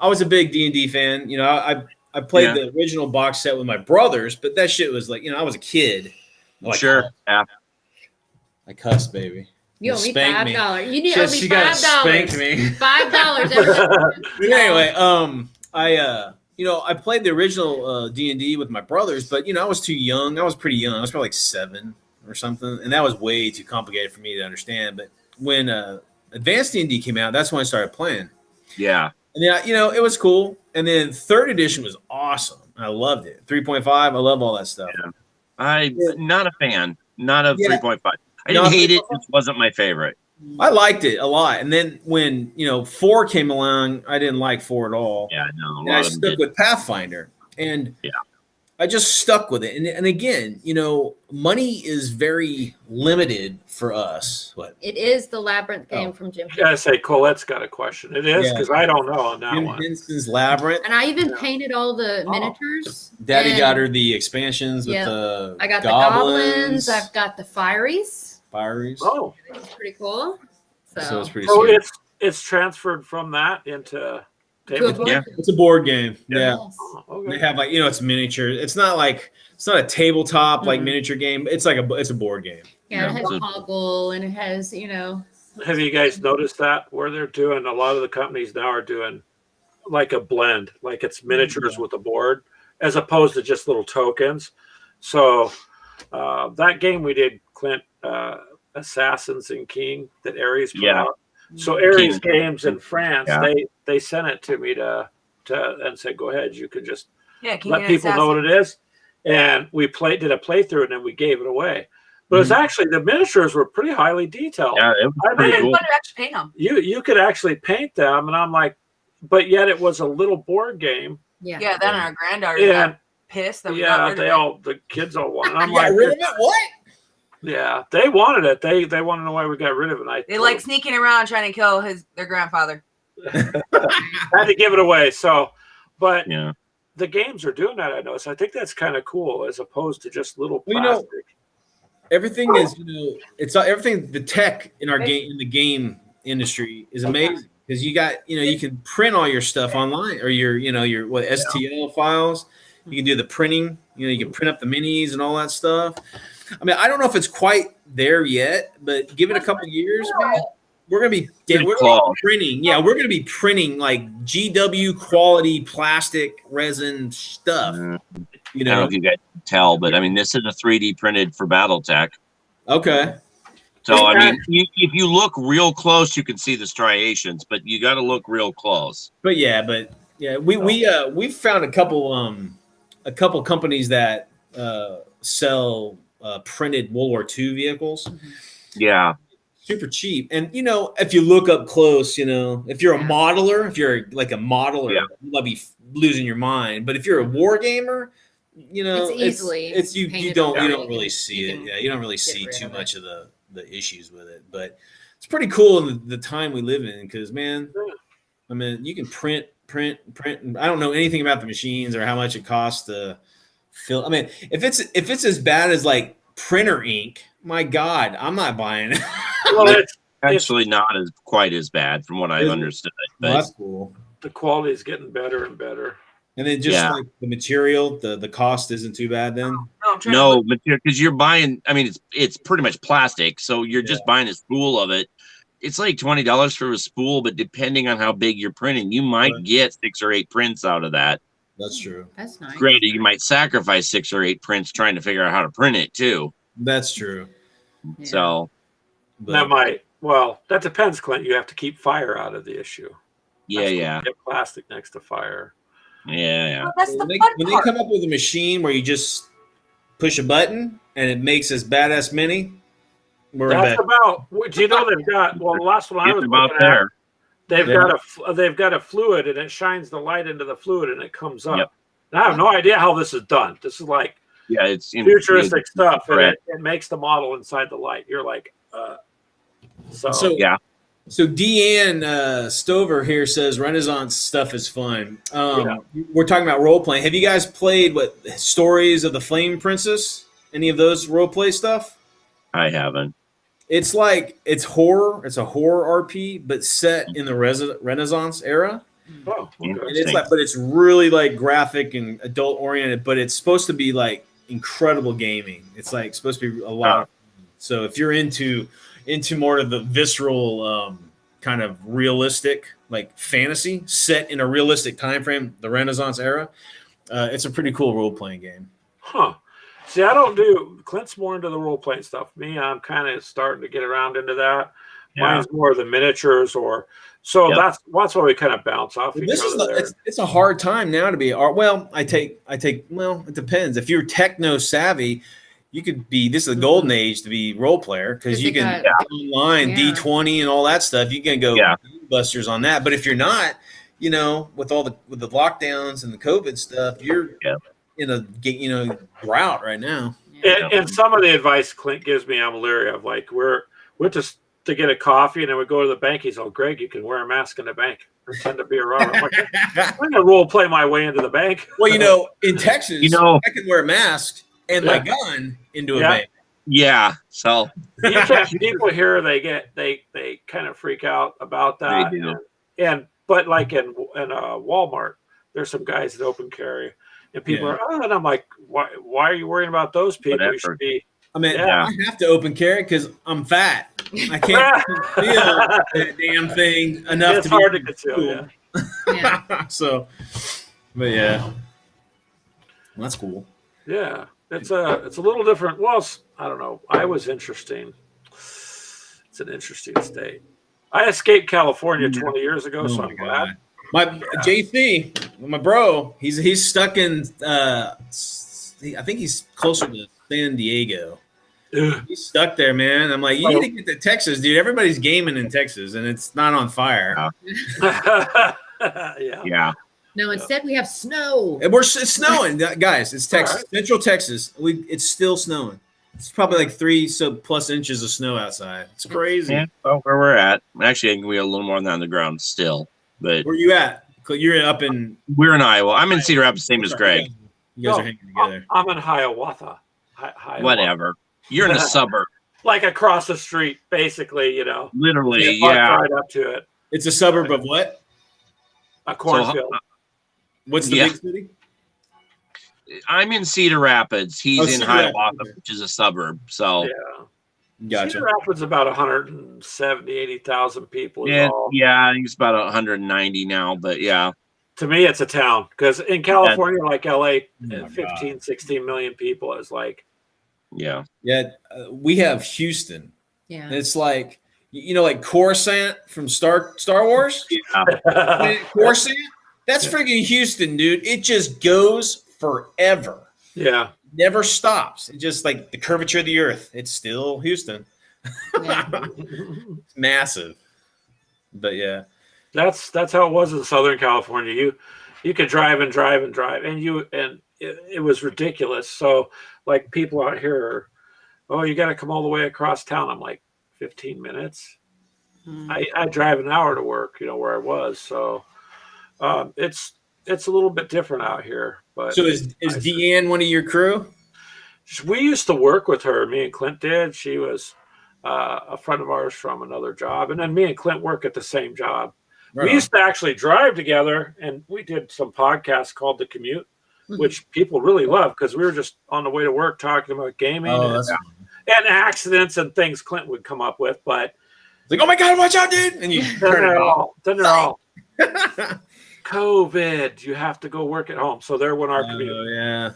was a big D&D fan. I played the original box set with my brothers, but that shit was like, I was a kid. Sure. Yeah. I cussed, baby. You owe me $5. You need to owe me $5. Spank me. $5. Anyway, I played the original D&D with my brothers, but I was too young. I was pretty young. I was probably like 7 or something, and that was way too complicated for me to understand. But when Advanced D&D came out, that's when I started playing. Yeah. And then it was cool. And then third edition was awesome. I loved it. 3.5. I love all that stuff. Yeah. I'm not a fan. Not of 3.5. I didn't hate it. It wasn't my favorite. I liked it a lot. And then when, 4 came along, I didn't like 4 at all. Yeah, no. And I stuck with Pathfinder. And I just stuck with it. And again, money is very limited for us. What? It is the Labyrinth game from Jim. I gotta say, Colette's got a question. It is, because I don't know on that Jim one. Henson's Labyrinth. And I even painted all the miniatures. Daddy got her the expansions with the I got the goblins. I've got the Fireys. Oh. It's pretty cool. So it's pretty sweet. It's transferred from that into it's a board game. Yeah. Yes. Oh, okay. They have it's miniature. It's not a tabletop miniature game. It's it's a board game. Yeah, it has Hoggle and it has, Have you guys noticed that where they're doing a lot of the companies now are doing like a blend, like it's miniatures with a board as opposed to just little tokens. So that game we did, Clint, Assassins and King that Aries put out. So Aries Games in France, they sent it to me to and said, go ahead, you can just let people know what it is. And we did a playthrough and then we gave it away. But it's actually the miniatures were pretty highly detailed. Yeah, it was pretty cool. To actually paint them. You could actually paint them, and I'm like, but yet it was a little board game. Yeah. Then our granddaughter got pissed. That the kids all wanted. I'm like, rid of it? What? Yeah, they wanted it. They want to know why we got rid of it. They like sneaking around trying to kill their grandfather. Had to give it away. So, but the games are doing that. I know. So I think that's kind of cool, as opposed to just little plastic. Everything is, it's everything. The tech in the game industry is amazing because you got, you can print all your stuff online or your STL files. You can do the printing. You can print up the minis and all that stuff. I mean, I don't know if it's quite there yet, but give it a couple years, man. We're gonna be printing. Yeah, we're gonna be printing like GW quality plastic resin stuff. You know, I don't know if you guys can tell, but I mean, this is a 3D printed for BattleTech. Okay. So I mean, if you look real close, you can see the striations, but you got to look real close. But we found a couple companies that sell printed World War II vehicles. Yeah. Super cheap. And, you know, if you look up close, you know, if you're a modeler, if you're like a modeler, you'll be losing your mind. But if you're a war gamer, you know, you don't really see it. Yeah, you don't really see too much of the issues with it. But it's pretty cool in the time we live in because, man, I mean, you can print. And I don't know anything about the machines or how much it costs to fill. I mean, if it's as bad as like printer ink, my God, I'm not buying it. Well, it's actually not quite as bad from what I've understood. Well, that's cool. The quality is getting better and better. And then just like the material, the cost isn't too bad then? No, because you're buying, I mean, it's pretty much plastic. So you're just buying a spool of it. It's like $20 for a spool, but depending on how big you're printing, you might get 6 or 8 prints out of that. That's true. That's nice. Granted, you might sacrifice 6 or 8 prints trying to figure out how to print it too. That's true. Yeah. So that depends, Clint. You have to keep fire out of the issue. Yeah. Get plastic next to fire. Yeah. Well, that's When the they come up with a machine where you just push a button and it makes this badass mini, That's about. Do you know they've got? Well, the last one I was about looking there. At, they've got a fluid and it shines the light into the fluid and it comes up. Yep. And I have no idea how this is done. This is like it's futuristic stuff, and it makes the model inside the light. You're like, So Deanne Stover here says Renaissance stuff is fun. We're talking about role playing. Have you guys played Stories of the Flame Princess? Any of those role play stuff? I haven't. It's like it's horror. It's a horror RP, but set in the Renaissance era. Oh, and it's but it's really like graphic and adult oriented. But it's supposed to be like incredible gaming. It's like supposed to be a lot. So if you're into more of the visceral kind of realistic like fantasy set in a realistic time frame, the Renaissance era, it's a pretty cool role playing game. Huh. See, I don't do. Clint's more into the role playing stuff. Me, I'm kind of starting to get around into that. Yeah. Mine's more of the miniatures, that's why we kind of bounce off each other. It's a hard time now to be. Well, I take. Well, it depends. If you're techno savvy, you could be. This is a golden age to be role player because you can online D20 and all that stuff. You can go busters on that. But if you're not, you know, with the lockdowns and the COVID stuff, you're in a drought right now. And some of the advice Clint gives me, I'm leery of. Like we're just to get a coffee, and then we go to the bank. He's all, Greg, you can wear a mask in the bank, pretend to be a robber. I'm like, I'm gonna role play my way into the bank. Well, you know, in Texas, I can wear a mask and my gun into a bank. Yeah. So people here, they kind of freak out about that. They do. But like in Walmart, there's some guys that open carry. And people are, and I'm like, why are you worrying about those people? You should be. I mean, I have to open carry because I'm fat. I can't feel that damn thing enough it's to hard to conceal. Yeah. So, but well, that's cool. Yeah, it's a little different. Well, I don't know. Iowa's interesting. It's an interesting state. I escaped California 20 years ago, so I'm glad. My JC, my bro, he's stuck in. I think he's closer to San Diego. He's stuck there, man. I'm like, you need to get to Texas, dude. Everybody's gaming in Texas, and it's not on fire. Yeah. No, instead we have snow. And it's snowing, guys. It's Texas, right. Central Texas. It's still snowing. It's probably like 3+ inches of snow outside. It's crazy. Yeah, well, where we're at, actually, I think we have a little more than that on the ground still. But where you at? You're up in. We're in Iowa. I'm in Cedar Rapids, same as Greg. You guys are hanging together. I'm in Hiawatha. Whatever. You're in a suburb. Like across the street, basically. You know. Literally, right up to it. It's a suburb of what? A cornfield. What's the big city? I'm in Cedar Rapids. He's in Hiawatha, which is a suburb. So Gotcha. Cedar Rapids about 170, 80,000 people. Is all. Yeah, I think it's about 190 now, but yeah. To me, it's a town because in California, like LA, Oh 15, 16 million people is like. Yeah. Yeah, we have Houston. Yeah. And it's like, like Coruscant from Star Wars. Yeah. Coruscant, that's freaking Houston, dude. It just goes forever. Yeah. Never stops. It just like the curvature of the earth. It's still Houston. Yeah. It's massive. But yeah. That's how it was in Southern California. You could drive and drive and drive, and it was ridiculous. So like people out here are, you got to come all the way across town. I'm like 15 minutes. I drive an hour to work, where I was. So it's a little bit different out here. But so is Deanne one of your crew? We used to work with her. Me and Clint did. She was a friend of ours from another job, and then me and Clint work at the same job. Right. We used to actually drive together, and we did some podcasts called The Commute, which people really love because we were just on the way to work talking about gaming and accidents and things Clint would come up with. But it's like, oh my God, watch out, dude! And you turn it off. Then they're all COVID. You have to go work at home. So they're when our commute. Oh yeah.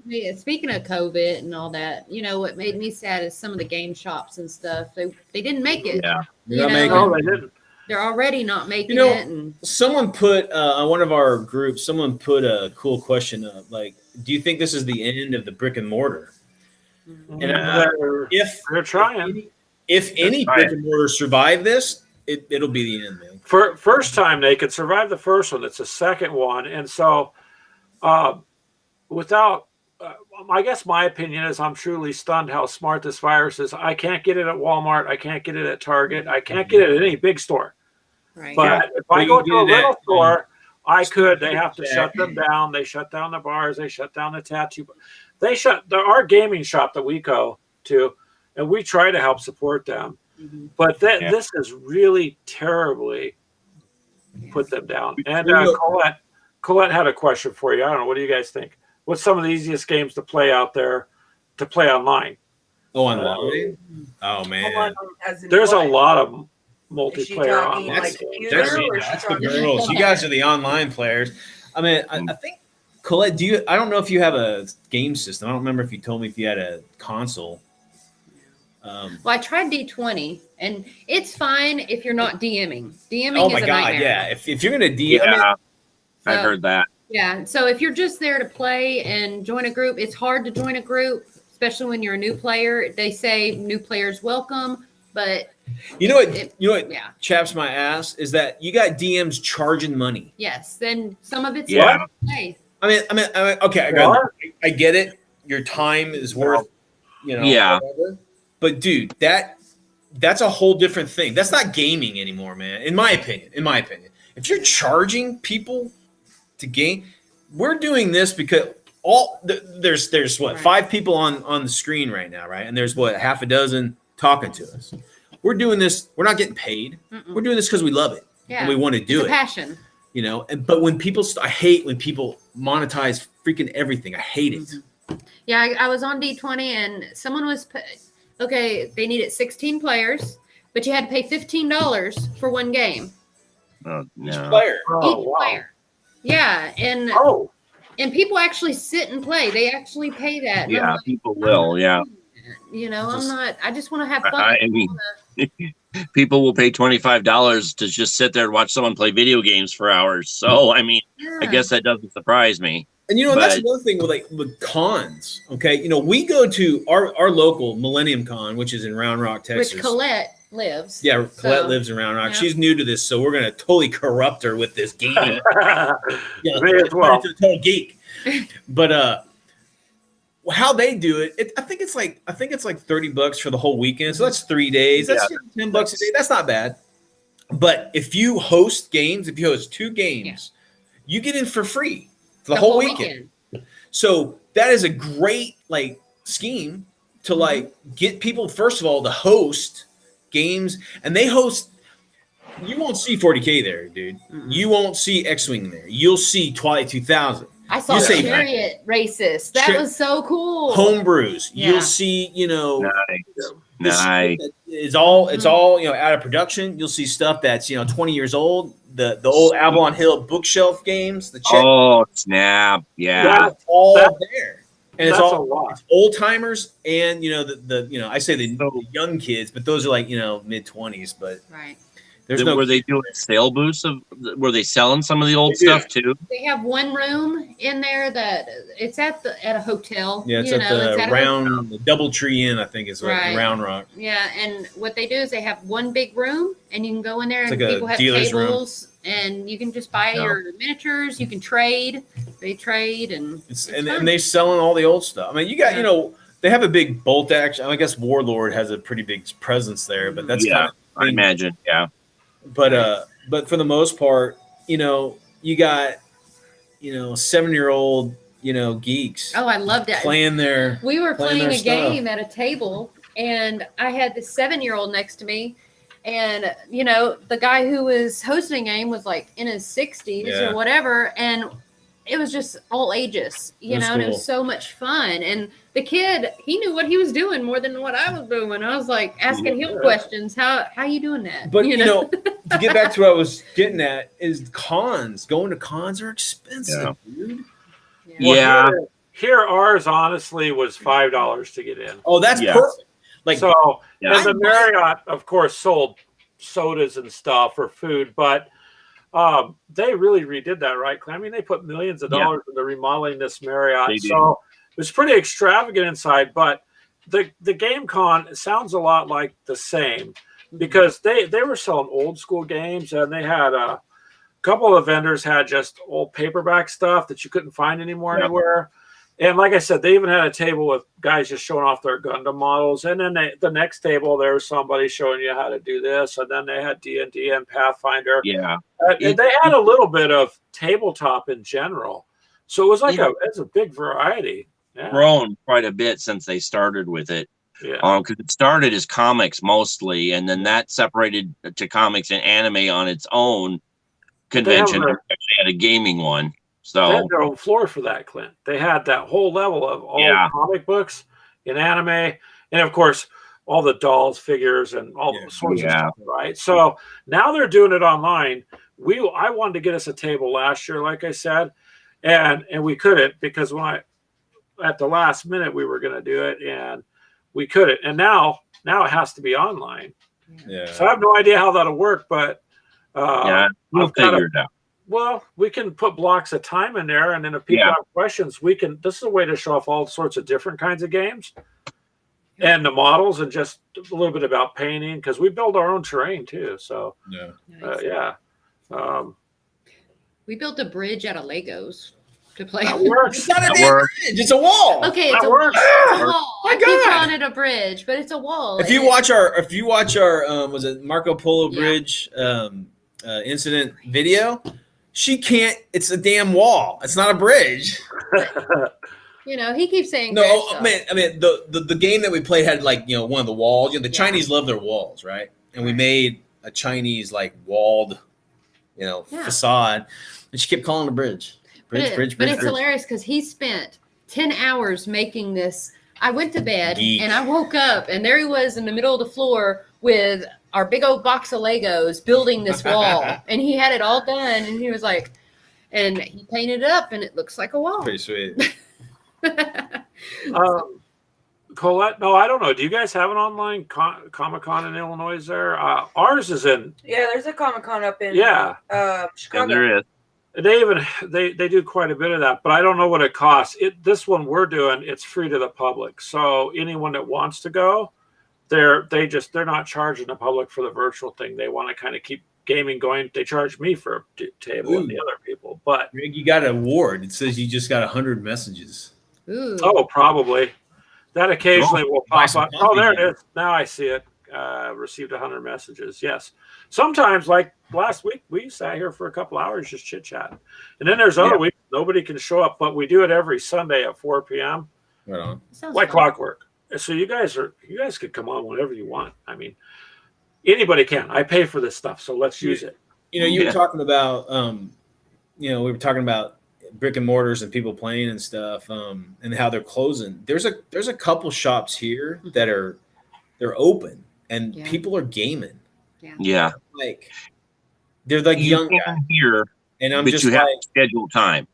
Yeah. Speaking of COVID and all that, what made me sad is some of the game shops and stuff. They didn't make it. Yeah. They didn't. They're already not making it. And someone put on one of our groups, someone put a cool question up, like, do you think this is the end of the brick and mortar? And if they're trying, if any brick and mortar survive this, it'll be the end, man. For first time they could survive the first one. It's the second one, and so without. I guess my opinion is I'm truly stunned how smart this virus is. I can't get it at Walmart. I can't get it at Target. I can't get it at any big store. Right. But if I go to a little store, I could. They have to shut them down. They shut down the bars. They shut down the tattoo. They shut our gaming shop that we go to, and we try to help support them. Mm-hmm. But this has really terribly put them down. And Colette had a question for you. I don't know. What do you guys think? What's some of the easiest games to play out there, to play online? Oh, online? Oh, man. There's a lot of multiplayer online. That's the girls. You guys are the online players. I mean, I think, Colette, I don't know if you have a game system. I don't remember if you told me if you had a console. Well, I tried D20, and it's fine if you're not DMing. DMing oh my is a God, nightmare. yeah. If you're going to DM, I've heard that. Yeah, so if you're just there to play and join a group, it's hard to join a group, especially when you're a new player. They say new players welcome, but you know what chaps my ass is that you got DMs charging money. Yes, then some of it's play. I mean, okay, I get it. Your time is worth, whatever. But dude, that's a whole different thing. That's not gaming anymore, man. In my opinion, if you're charging people to game, we're doing this because there's what 5 people on the screen right now, right? And there's what half a dozen talking to us. We're doing this. We're not getting paid. We're doing this because we love it and we want to do it. Passion, But when people, I hate when people monetize freaking everything. I hate it. Yeah, I was on D20 and someone was they needed 16 players, but you had to pay $15 for one game. Oh, no. Each player. Wow. Player. Yeah, and people actually sit and play. They actually pay that. Yeah, people will. Yeah. I'm not. I just want to have fun. I mean, people will pay $25 to just sit there and watch someone play video games for hours. So, I mean, I guess that doesn't surprise me. And that's another thing with cons. Okay, we go to our local Millennium Con, which is in Round Rock, Texas. Which Colette lives. Yeah, Colette lives in Round Rock. Yeah. She's new to this, so we're gonna totally corrupt her with this gaming. May as well. A total geek. But how they do it, I think it's like $30 for the whole weekend. So that's 3 days. That's $10 a day. That's not bad. But if you host games, if you host 2 games, you get in for free for the whole weekend. So that is a great scheme to get people, first of all, to host games, and they host. You won't see 40K there, dude. You won't see X-Wing there. You'll see Twilight 2000. I saw chariot races. That was so cool. Homebrews. You'll see, Nice. It's all out of production. You'll see stuff that's 20 years old. The old Avalon Hill bookshelf games. The check. Oh snap! Yeah, It's all there. And it's that's all a lot. it's old timers and the I say the young kids, but those are like mid 20s. But Right. Were they doing sale booths were they selling some of the old stuff too? They have one room in there that it's at a hotel. Yeah, it's at the Doubletree Inn, I think is right. Round Rock. Yeah, and what they do is they have one big room, and you can go in there, and like people have tables, and you can just buy your miniatures. You can trade. They trade, and they're selling all the old stuff. I mean, you got they have a big bolt action. I guess Warlord has a pretty big presence there, but that's I imagine, yeah. But for the most part, you got 7-year-old geeks. Oh, I loved it. We were playing a game at a table, and I had this 7-year-old next to me, and the guy who was hosting the game was like in his 60s or whatever, and it was just all ages, and it was so much fun. And the kid, he knew what he was doing more than what I was doing. I was like asking him questions. How you doing that? But to get back to what I was getting at is cons. Going to cons are expensive, dude. Yeah. Well, here ours honestly was $5 to get in. Oh, that's perfect. And the Marriott, of course, sold sodas and stuff for food, but they really redid that, right? I mean, they put millions of dollars into remodeling this Marriott, so it was pretty extravagant inside. But the Game Con sounds a lot like the same because they were selling old school games, and they had a couple of vendors had just old paperback stuff that you couldn't find anymore anywhere. And like I said, they even had a table with guys just showing off their Gundam models. And then the next table, there was somebody showing you how to do this. And then they had D&D and Pathfinder. Yeah. And they had a little bit of tabletop in general. So it was like it's a big variety. Yeah. Grown quite a bit since they started with it. Yeah. Because it started as comics mostly, and then that separated to comics and anime on its own convention. They actually had a gaming one. So they had their own floor for that, Clint. They had that whole level of all comic books and anime, and of course all the dolls, figures, and all sorts of stuff, right? So now they're doing it online. I wanted to get us a table last year, like I said, and we couldn't because at the last minute we were going to do it, and we couldn't. And now it has to be online. Yeah. So I have no idea how that'll work, but we'll figure it out. Well, we can put blocks of time in there, and then if people have questions, this is a way to show off all sorts of different kinds of games and the models, and just a little bit about painting, because we build our own terrain too. So we built a bridge out of Legos to play. That works. It's not a bridge; it's a wall. Okay, it's a wall. I keep calling it a bridge, but it's a wall. If you watch our was it Marco Polo Bridge incident video? She can't. It's a damn wall. It's not a bridge. He keeps saying no. Man, I mean the game that we played had one of the walls. The Chinese love their walls, right? And we made a Chinese walled, facade, and she kept calling it a bridge. Bridge. But it's hilarious because he spent 10 hours making this. I went to bed and I woke up, and there he was in the middle of the floor with our big old box of Legos building this wall, and he had it all done, and he was like, and he painted it up, and it looks like a wall. Pretty sweet. Colette, no, I don't know. Do you guys have an online Comic-Con in Illinois there? Ours is in. Yeah, there's a Comic-Con up in Chicago. Yeah, there is. They do quite a bit of that, but I don't know what it costs. This one we're doing, it's free to the public. So anyone that wants to go, they're not charging the public for the virtual thing. They want to kind of keep gaming going. They charge me for a table and the other people. But Greg, you got an award. It says you just got 100 messages. Ooh. Oh, probably. That occasionally will pop up. Oh, there it is. Now I see it. Received 100 messages. Yes. Sometimes, like last week, we sat here for a couple hours just chit-chatting. And then there's other weeks nobody can show up, but we do it every Sunday at 4 p.m. Right on. Like clockwork. So you guys could come on whenever you want. I mean, anybody can. I pay for this stuff, so let's use it. You were talking about we were talking about brick and mortars and people playing and stuff, and how they're closing. There's a couple shops here that are they're open and Yeah. people are gaming. Yeah. Like they're like You young can guys. hear, And I'm but just you have like, to schedule time.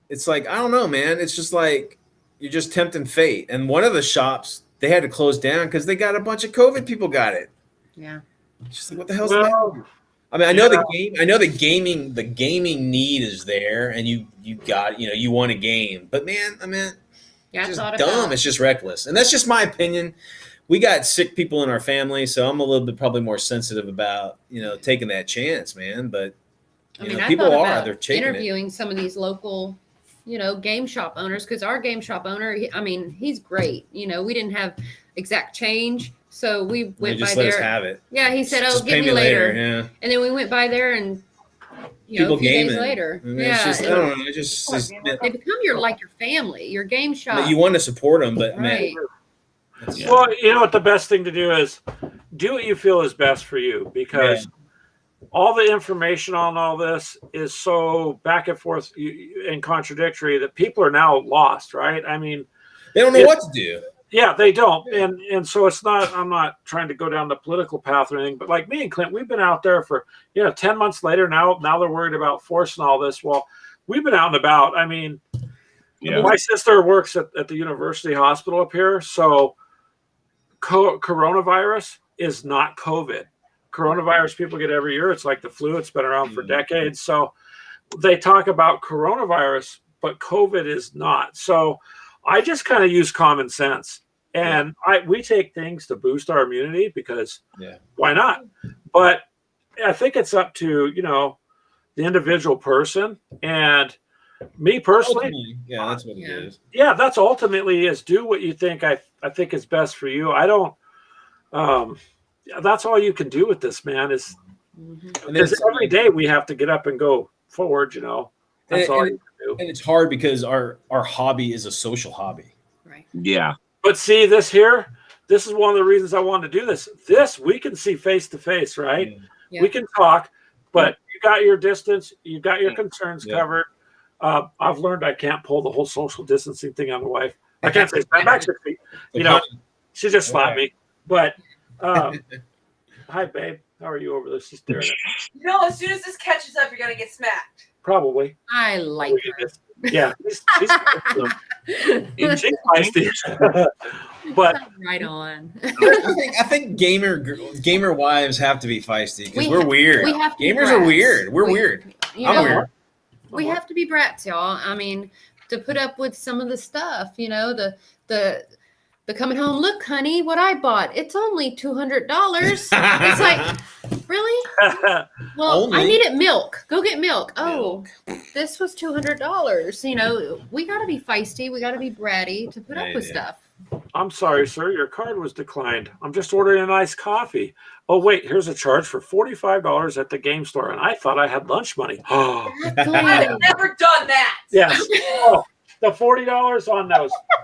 it's like, I don't know, man. It's just like you're just tempting fate. And one of the shops, they had to close down because they got a bunch of COVID people got it. Yeah. It's just like, what the hell's the matter? I mean, I know the gaming need is there, and you got, you want a game, but man, I mean, it's just dumb. It's just reckless, and that's just my opinion. We got sick people in our family, so I'm a little bit probably more sensitive about taking that chance, man. But I mean, people they're interviewing some of these local, game shop owners, because our game shop owner, he's great. We didn't have exact change, so we went by there. Let us have it. Yeah, he said, "Oh, give me later." Yeah, and then we went by there, and people a few days later, it's just, I don't know. It just they become your family, your game shop. You want to support them, but right. Well, you know what the best thing to do is do what you feel is best for you, because all the information on all this is so back and forth and contradictory that people are now lost, right? I mean, they don't know what to do. Yeah, they don't. And so it's not, I'm not trying to go down the political path or anything, but like me and Clint, we've been out there for, 10 months later now they're worried about forcing all this. Well, we've been out and about. I mean, my sister works at the university hospital up here. So coronavirus is not COVID. Coronavirus people get every year. It's like the flu. It's been around for decades. So they talk about coronavirus, but COVID is not. So I just kind of use common sense, and we take things to boost our immunity because why not? But I think it's up to, the individual person, and me personally. Yeah, that's what it is. Yeah, that's ultimately is do what you think I think is best for you. I don't, that's all you can do with this, man, is because every day we have to get up and go forward, That's all you can do. And it's hard because our hobby is a social hobby. Right. Yeah. But see, this is one of the reasons I wanted to do this. This we can see face to face, right? Yeah. We can talk, but you got your distance, you got your concerns covered. I've learned I can't pull the whole social distancing thing on the wife. I can't say stand back 6 feet. She just slapped me. But hi, babe. How are you over there? She's staring at me. As soon as this catches up, you're gonna get smacked. Probably. I like her. Yeah, she's feisty. But right on. I think gamer wives have to be feisty because we're weird. Gamers are weird. We're weird. I'm weird. We have to be brats, y'all. I mean, to put up with some of the stuff, the coming home, look, honey, what I bought. It's only $200. It's like, really? Well, I needed milk. Go get milk. Oh, this was $200. We got to be feisty. We got to be bratty to put up with stuff. I'm sorry, sir. Your card was declined. I'm just ordering an iced coffee. Oh, wait, here's a charge for $45 at the game store. And I thought I had lunch money. Oh, I've never done that. Yes. Oh, the $40 on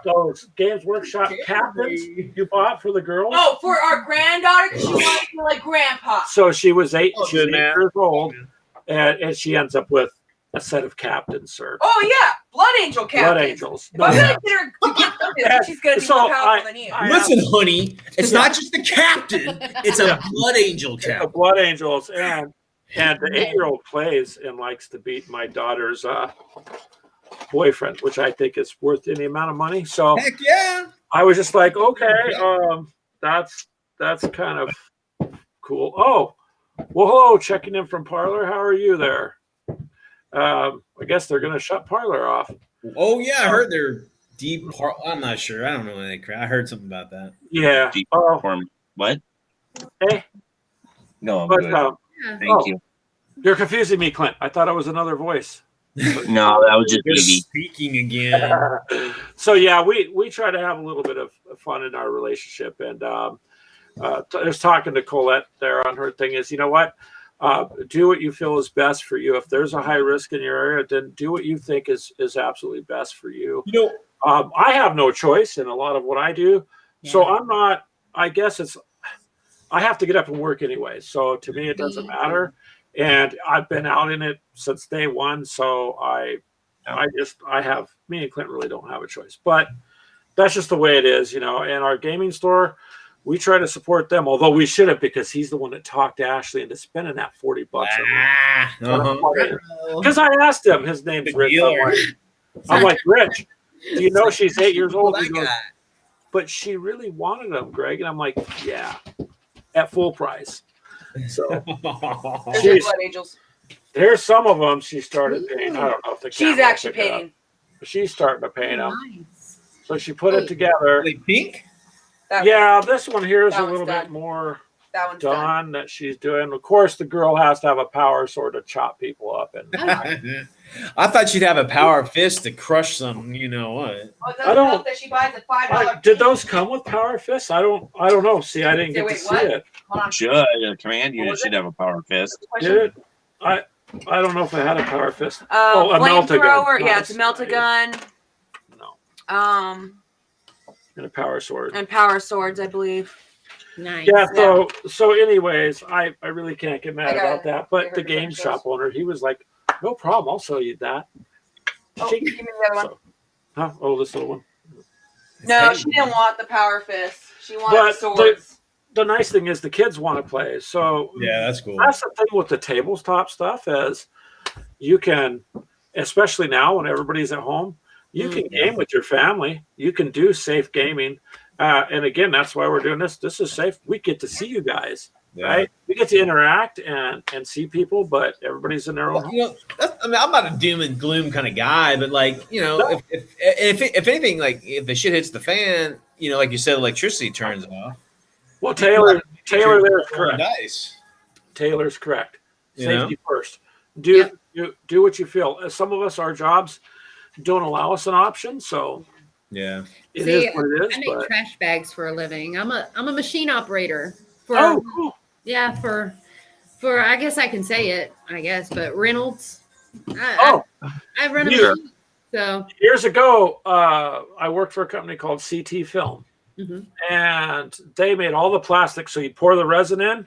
those Games Workshop captains you bought for the girls. Oh, for our granddaughter, because she wanted to feel like grandpa. So she was 8 years old, and she ends up with a set of captains, sir. Oh yeah, Blood Angel captains. Blood Angels. No, I'm gonna get her to get this. She's gonna be more powerful than you. Listen, honey, it's not just the captain; it's a Blood Angel captain. The Blood Angels, and the 8-year-old plays and likes to beat my daughter's boyfriend, which I think is worth any amount of money. So heck yeah, I was just like, okay, that's kind of cool. Oh, well, hello, checking in from Parlor. How are you there? I guess they're gonna shut Parlor off. Oh yeah, I heard they're deep. I'm not sure. I don't know any crap. I heard something about that. Yeah. What? Hey. No, I'm good. Thank you. You're confusing me, Clint. I thought it was another voice. No, that was just Baby speaking again. So yeah, we try to have a little bit of fun in our relationship, and I was talking to Colette there on her thing. Is you know what? Do what you feel is best for you. If there's a high risk in your area, then do what you think is absolutely best for you. I have no choice in a lot of what I do, so I'm not. I guess I have to get up and work anyway. So to me, it doesn't matter. And I've been out in it since day one, so me and Clint really don't have a choice. But that's just the way it is, And our gaming store, we try to support them, although we should have, because he's the one that talked Ashley into spending that $40. Because I asked him, his name's Rich. I'm like, Rich, do you know she's 8 years old? He goes, but she really wanted them, Greg. And I'm like, yeah, at full price. So here's some of them she started painting. I don't know if the she's actually painting. She's starting to paint them. Nice. So she put it together. Pink? Yeah, this one here is a little bit more done that she's doing. Of course, the girl has to have a power sword to chop people up. And I thought she'd have a power fist to crush some. You know what? I don't. That she buys a $5. Did those come with power fists? I don't know. See, I didn't get to see it. Should a command unit should have a power fist? Did it? I don't know if I had a power fist. A flamethrower. Yeah, it's a melt-a-gun. No. And a power sword. And power swords, I believe. Nice. Yeah, so anyways, I really can't get mad about that. But the game shop owner, he was like, no problem, I'll sell you that. Give me the other one. Huh? Oh, this little one. No, she didn't want the power fist. She wanted swords. The nice thing is the kids want to play. So yeah, that's cool. That's the thing with the tabletop stuff is you can, especially now when everybody's at home, you can game with your family. You can do safe gaming. And again, that's why we're doing this. This is safe. We get to see you guys, right? We get to interact and see people, but everybody's in their own home. I'm not a doom and gloom kind of guy, but if anything, like if the shit hits the fan, like you said, electricity turns off. Well, Taylor there's correct. Taylor's correct. Safety first. Do what you feel. Some of us, our jobs don't allow us an option, so it is what it is. I make trash bags for a living. I'm a machine operator for cool. Yeah, for I guess I can say it, but Reynolds. I run a machine. So years ago, I worked for a company called CT Film. And they made all the plastic. So you pour the resin in,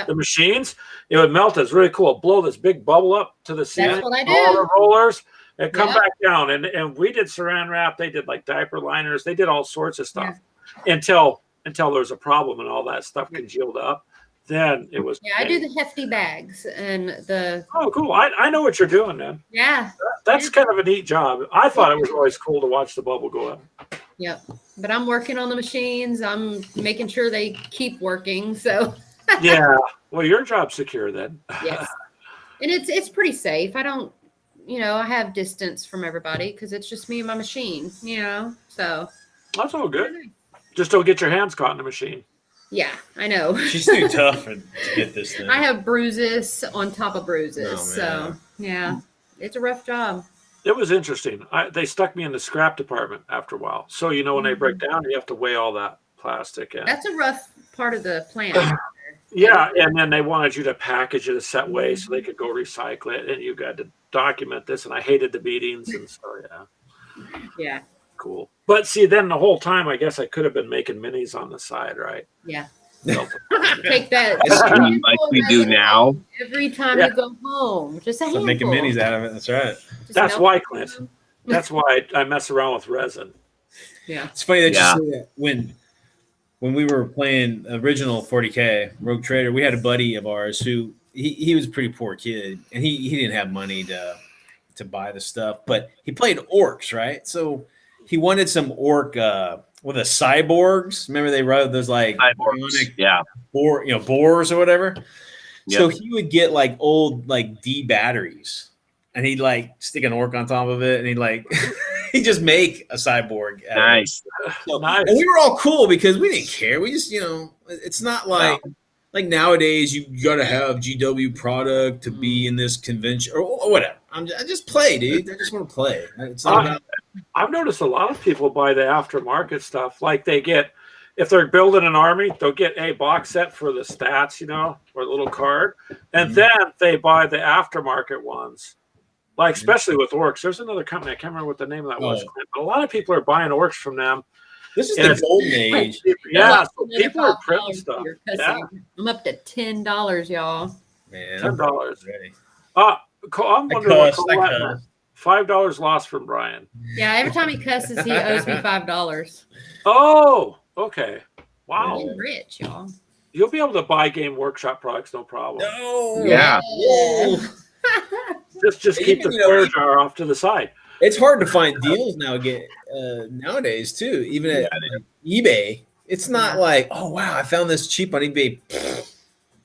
the machines, it would melt. It's really cool. Blow this big bubble up to the ceiling. That's what I do. All the rollers and come back down. And we did saran wrap. They did like diaper liners. They did all sorts of stuff until there was a problem and all that stuff congealed up. Then it was. Yeah, I do the hefty bags and the. Oh, cool. I know what you're doing, man. Yeah. That's kind of a neat job. I thought it was always cool to watch the bubble go up. Yep. But I'm working on the machines. I'm making sure they keep working. So. Yeah. Well, your job's secure then. Yes. And it's pretty safe. I don't, I have distance from everybody because it's just me and my machine, so. That's all good. Just don't get your hands caught in the machine. Yeah, I know. She's too tough to get this thing. I have bruises on top of bruises. So, yeah, it's a rough job. It was interesting. They stuck me in the scrap department after a while. So, when they break down, you have to weigh all that plastic in. That's a rough part of the plant. Yeah, and then they wanted you to package it a set way so they could go recycle it, and you got to document this. And I hated the meetings, and so yeah, cool. But see, then the whole time, I guess I could have been making minis on the side, right? Yeah. Take that. Like we do now. Every time you go home, just a handful. Making minis out of it. That's right. That's why, Clint. That's why I mess around with resin. Yeah. It's funny that you say that. When we were playing original 40K Rogue Trader, we had a buddy of ours who he was a pretty poor kid, and he didn't have money to buy the stuff, but he played orcs, right? So he wanted some orc with the cyborgs. Remember they wrote those like cyborgs, boars or whatever. Yep. So he would get like old like D batteries, and he'd like stick an orc on top of it, and he'd just make a cyborg. Nice. So, nice. And we were all cool because we didn't care. We just, it's not like like nowadays you got to have GW product to be in this convention or whatever. I just play, dude. I just want to play. It's not about. I've noticed a lot of people buy the aftermarket stuff. Like they get, if they're building an army, they'll get a box set for the stats, or a little card, and then they buy the aftermarket ones. Like, especially with orcs. There's another company, I can't remember what the name of that was. But a lot of people are buying orcs from them. This is the golden age. Yeah, so people are printing stuff. Yeah. I'm up to $10, y'all. Man, $10. I'm wondering what $5 lost from Brian. Yeah, every time he cusses, he owes me $5. Oh, okay. Wow. I'm rich, y'all. You'll be able to buy Game Workshop products, no problem. No. Yeah. Whoa. Just keep the swear jar off to the side. It's hard to find deals nowadays too. Even at eBay, it's not like, oh wow, I found this cheap on eBay.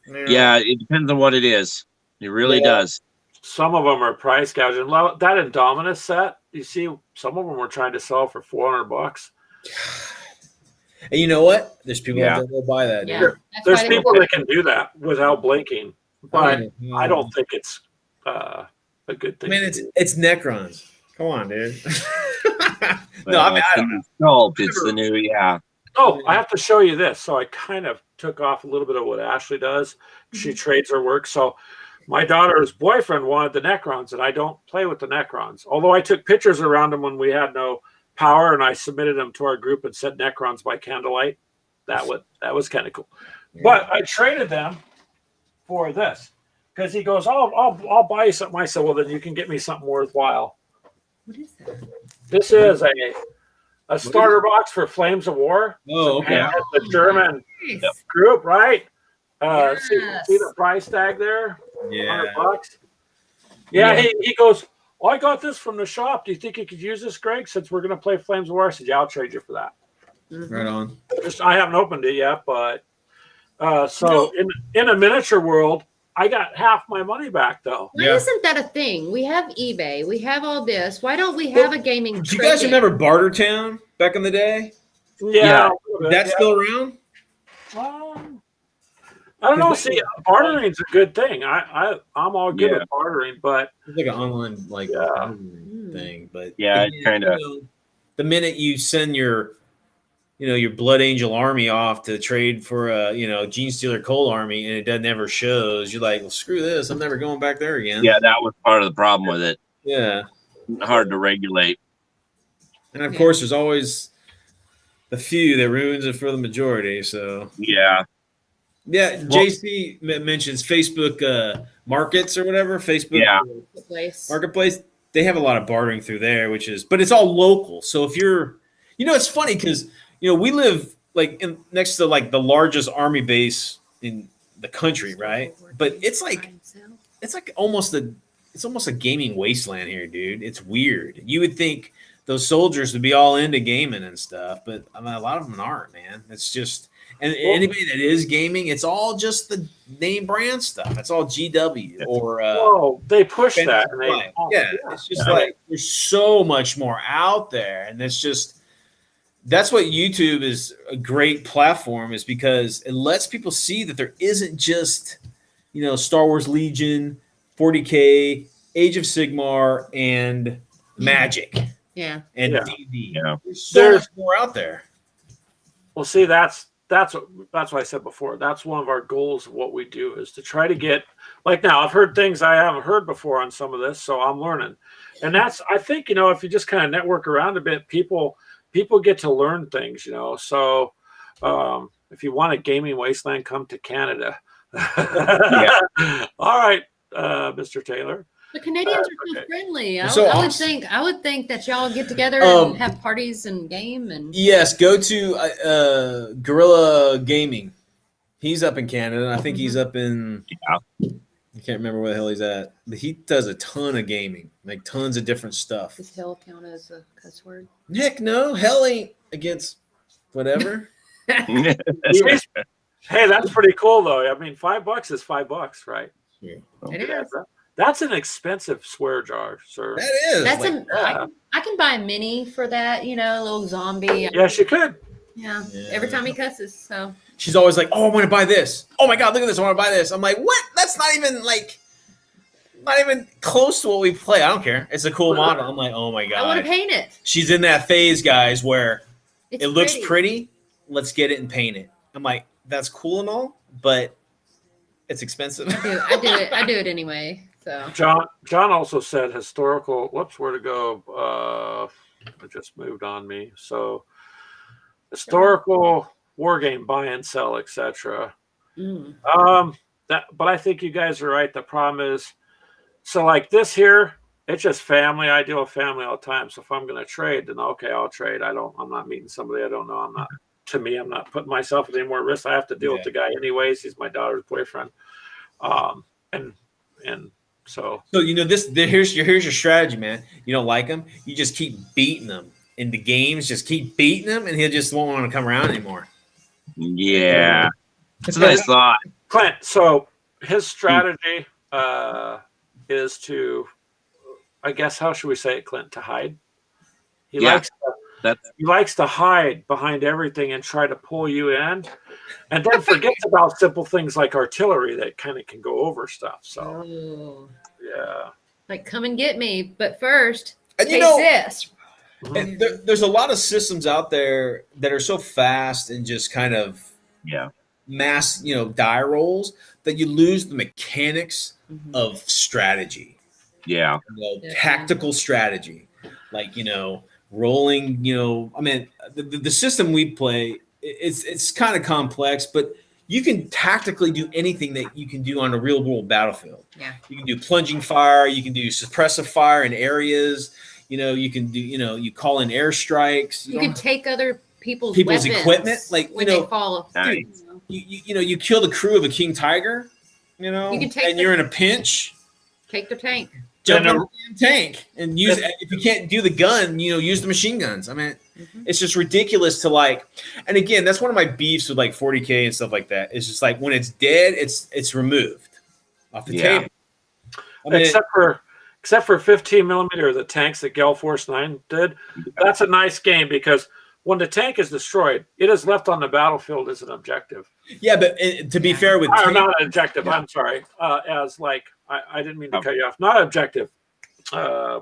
Yeah, it depends on what it is. It really does. Some of them are price gouging. That Indominus set, you see, some of them were trying to sell for $400. And you know what? There's people out there that will buy that. Yeah. There's people that can do that without blinking, but I don't think it's a good thing. I mean, it's Necrons. Come on, dude. No, I mean, I don't know. It's the new, Oh, I have to show you this. So I kind of took off a little bit of what Ashley does. She trades her work. So my daughter's boyfriend wanted the Necrons, and I don't play with the Necrons. Although I took pictures around them when we had no power, and I submitted them to our group and said Necrons by candlelight. That was kind of cool. Yeah. But I traded them for this because he goes, "Oh, I'll buy you something." I said, "Well, then you can get me something worthwhile." What is that? This is a starter box for Flames of War. Oh, okay. And the German group, right? See the price tag there? Yeah. $100. Yeah, he goes, "Oh, I got this from the shop. Do you think you could use this, Greg, since we're going to play Flames of War?" I said, "Yeah, I'll trade you for that." Right on. I haven't opened it yet, but in a miniature world, I got half my money back, though. Why isn't that a thing? We have eBay. We have all this. Why don't we have a gaming? Do you guys remember Bartertown back in the day? Yeah. That's still around? I don't know. See, bartering's a good thing. I'm all good at bartering, but it's like an online thing. But it's kind of the minute you send your Blood Angel army off to trade for a Gene Stealer Coal army, and it never shows, you're like, well, screw this. I'm never going back there again. Yeah, that was part of the problem with it. Yeah, hard to regulate. And of course, there's always the few that ruins it for the majority. So yeah. JC mentions Facebook markets or whatever. Facebook Marketplace. They have a lot of bartering through there, but it's all local. So if you're, it's funny because we live next to the largest army base in the country, right? But it's almost a gaming wasteland here, dude. It's weird. You would think those soldiers would be all into gaming and stuff, but I mean, a lot of them aren't, man. It's just, and anybody that is gaming, it's all just the name brand stuff. It's all GW or they push that. It's just there's so much more out there, and that's what YouTube is a great platform, is because it lets people see that there isn't just Star Wars Legion, 40K, Age of Sigmar, and Magic. Yeah. And D&D. There's so much more out there. Well, see, that's what I said before. That's one of our goals of what we do, is to try to get, now I've heard things I haven't heard before on some of this, so I'm learning. And I think, if you just kind of network around a bit, people get to learn things, So if you want a gaming wasteland, come to Canada. All right, Mr. Taylor. The Canadians are so friendly. I would think that y'all get together and have parties and game and. Yes, go to Guerrilla Gaming. He's up in Canada. I think he's up in. I can't remember where the hell he's at, but he does a ton of gaming, tons of different stuff. Does hell count as a cuss word? Heck no, hell ain't against whatever. Hey, that's pretty cool though. I mean, $5 is $5, right? Yeah. It is. That's an expensive swear jar, sir. That is. I can buy a mini for that, a little zombie. Yes, you could. Yeah. Every time he cusses, so. She's always like, "Oh, I want to buy this. Oh my God, look at this! I want to buy this." I'm like, "What? That's not even close to what we play. I don't care. It's a cool model." I'm like, "Oh my God, I want to paint it." She's in that phase, guys, where it looks pretty. Let's get it and paint it. I'm like, "That's cool and all, but it's expensive." I do it anyway. So John also said historical. Whoops, where to go? It just moved on me. So historical war game, buy and sell, etc. But I think you guys are right. The problem is, this here, it's just family. I deal with family all the time. So if I'm going to trade, then okay, I'll trade. I'm not meeting somebody I don't know. I'm not to me, I'm not putting myself at any more risk. I have to deal with the guy anyways. He's my daughter's boyfriend. And so here's your strategy, man. You don't like him, you just keep beating him in the games, just keep beating him, and he just won't want to come around anymore. Yeah. That's a nice thought. Clint, so his strategy is to, I guess, how should we say it, Clint, to hide? He likes to hide behind everything and try to pull you in, and then forgets about simple things like artillery that kind of can go over stuff. So, yeah. Like, come and get me, but first, and this. And there's a lot of systems out there that are so fast and just kind of mass, die rolls that you lose the mechanics of strategy. Yeah. Tactical strategy, like rolling. I mean, the system we play, it's kind of complex, but you can tactically do anything that you can do on a real world battlefield. Yeah. You can do plunging fire. You can do suppressive fire in areas. You can do, you call in airstrikes. You can take other people's equipment, like when they fall. Dude, you kill the crew of a King Tiger, you can take you're in a pinch. Take the tank. Jump in the tank and use. If you can't do the gun, use the machine guns. I mean, it's just ridiculous to And again, that's one of my beefs with 40K and stuff like that. It's just when it's dead, it's removed off the table. I mean, except for 15 millimeter, the tanks that Gale Force 9 did, that's a nice game because when the tank is destroyed, it is left on the battlefield as an objective. Yeah, but to be fair with not an objective, yeah. I'm sorry. I didn't mean to cut you off. Not objective, an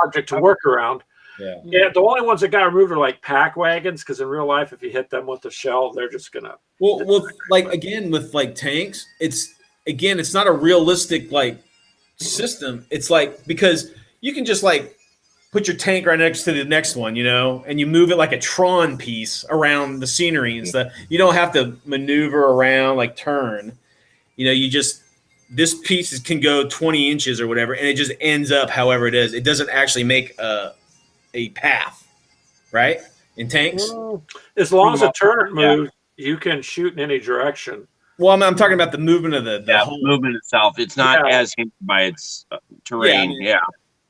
object to work around. Yeah. The only ones that got removed are pack wagons because in real life, if you hit them with the shell, they're just gonna. Well, again with tanks, it's not a realistic system. It's because you can just put your tank right next to the next one, and you move it like a Tron piece around the scenery and stuff. You don't have to maneuver around, turn. You just, this piece can go 20 inches or whatever, and it just ends up however it is. It doesn't actually make a path, right? In tanks. As long as a turret moves, you can shoot in any direction. Well, I'm talking about the movement of the whole movement itself. It's not as hindered by its terrain. Yeah.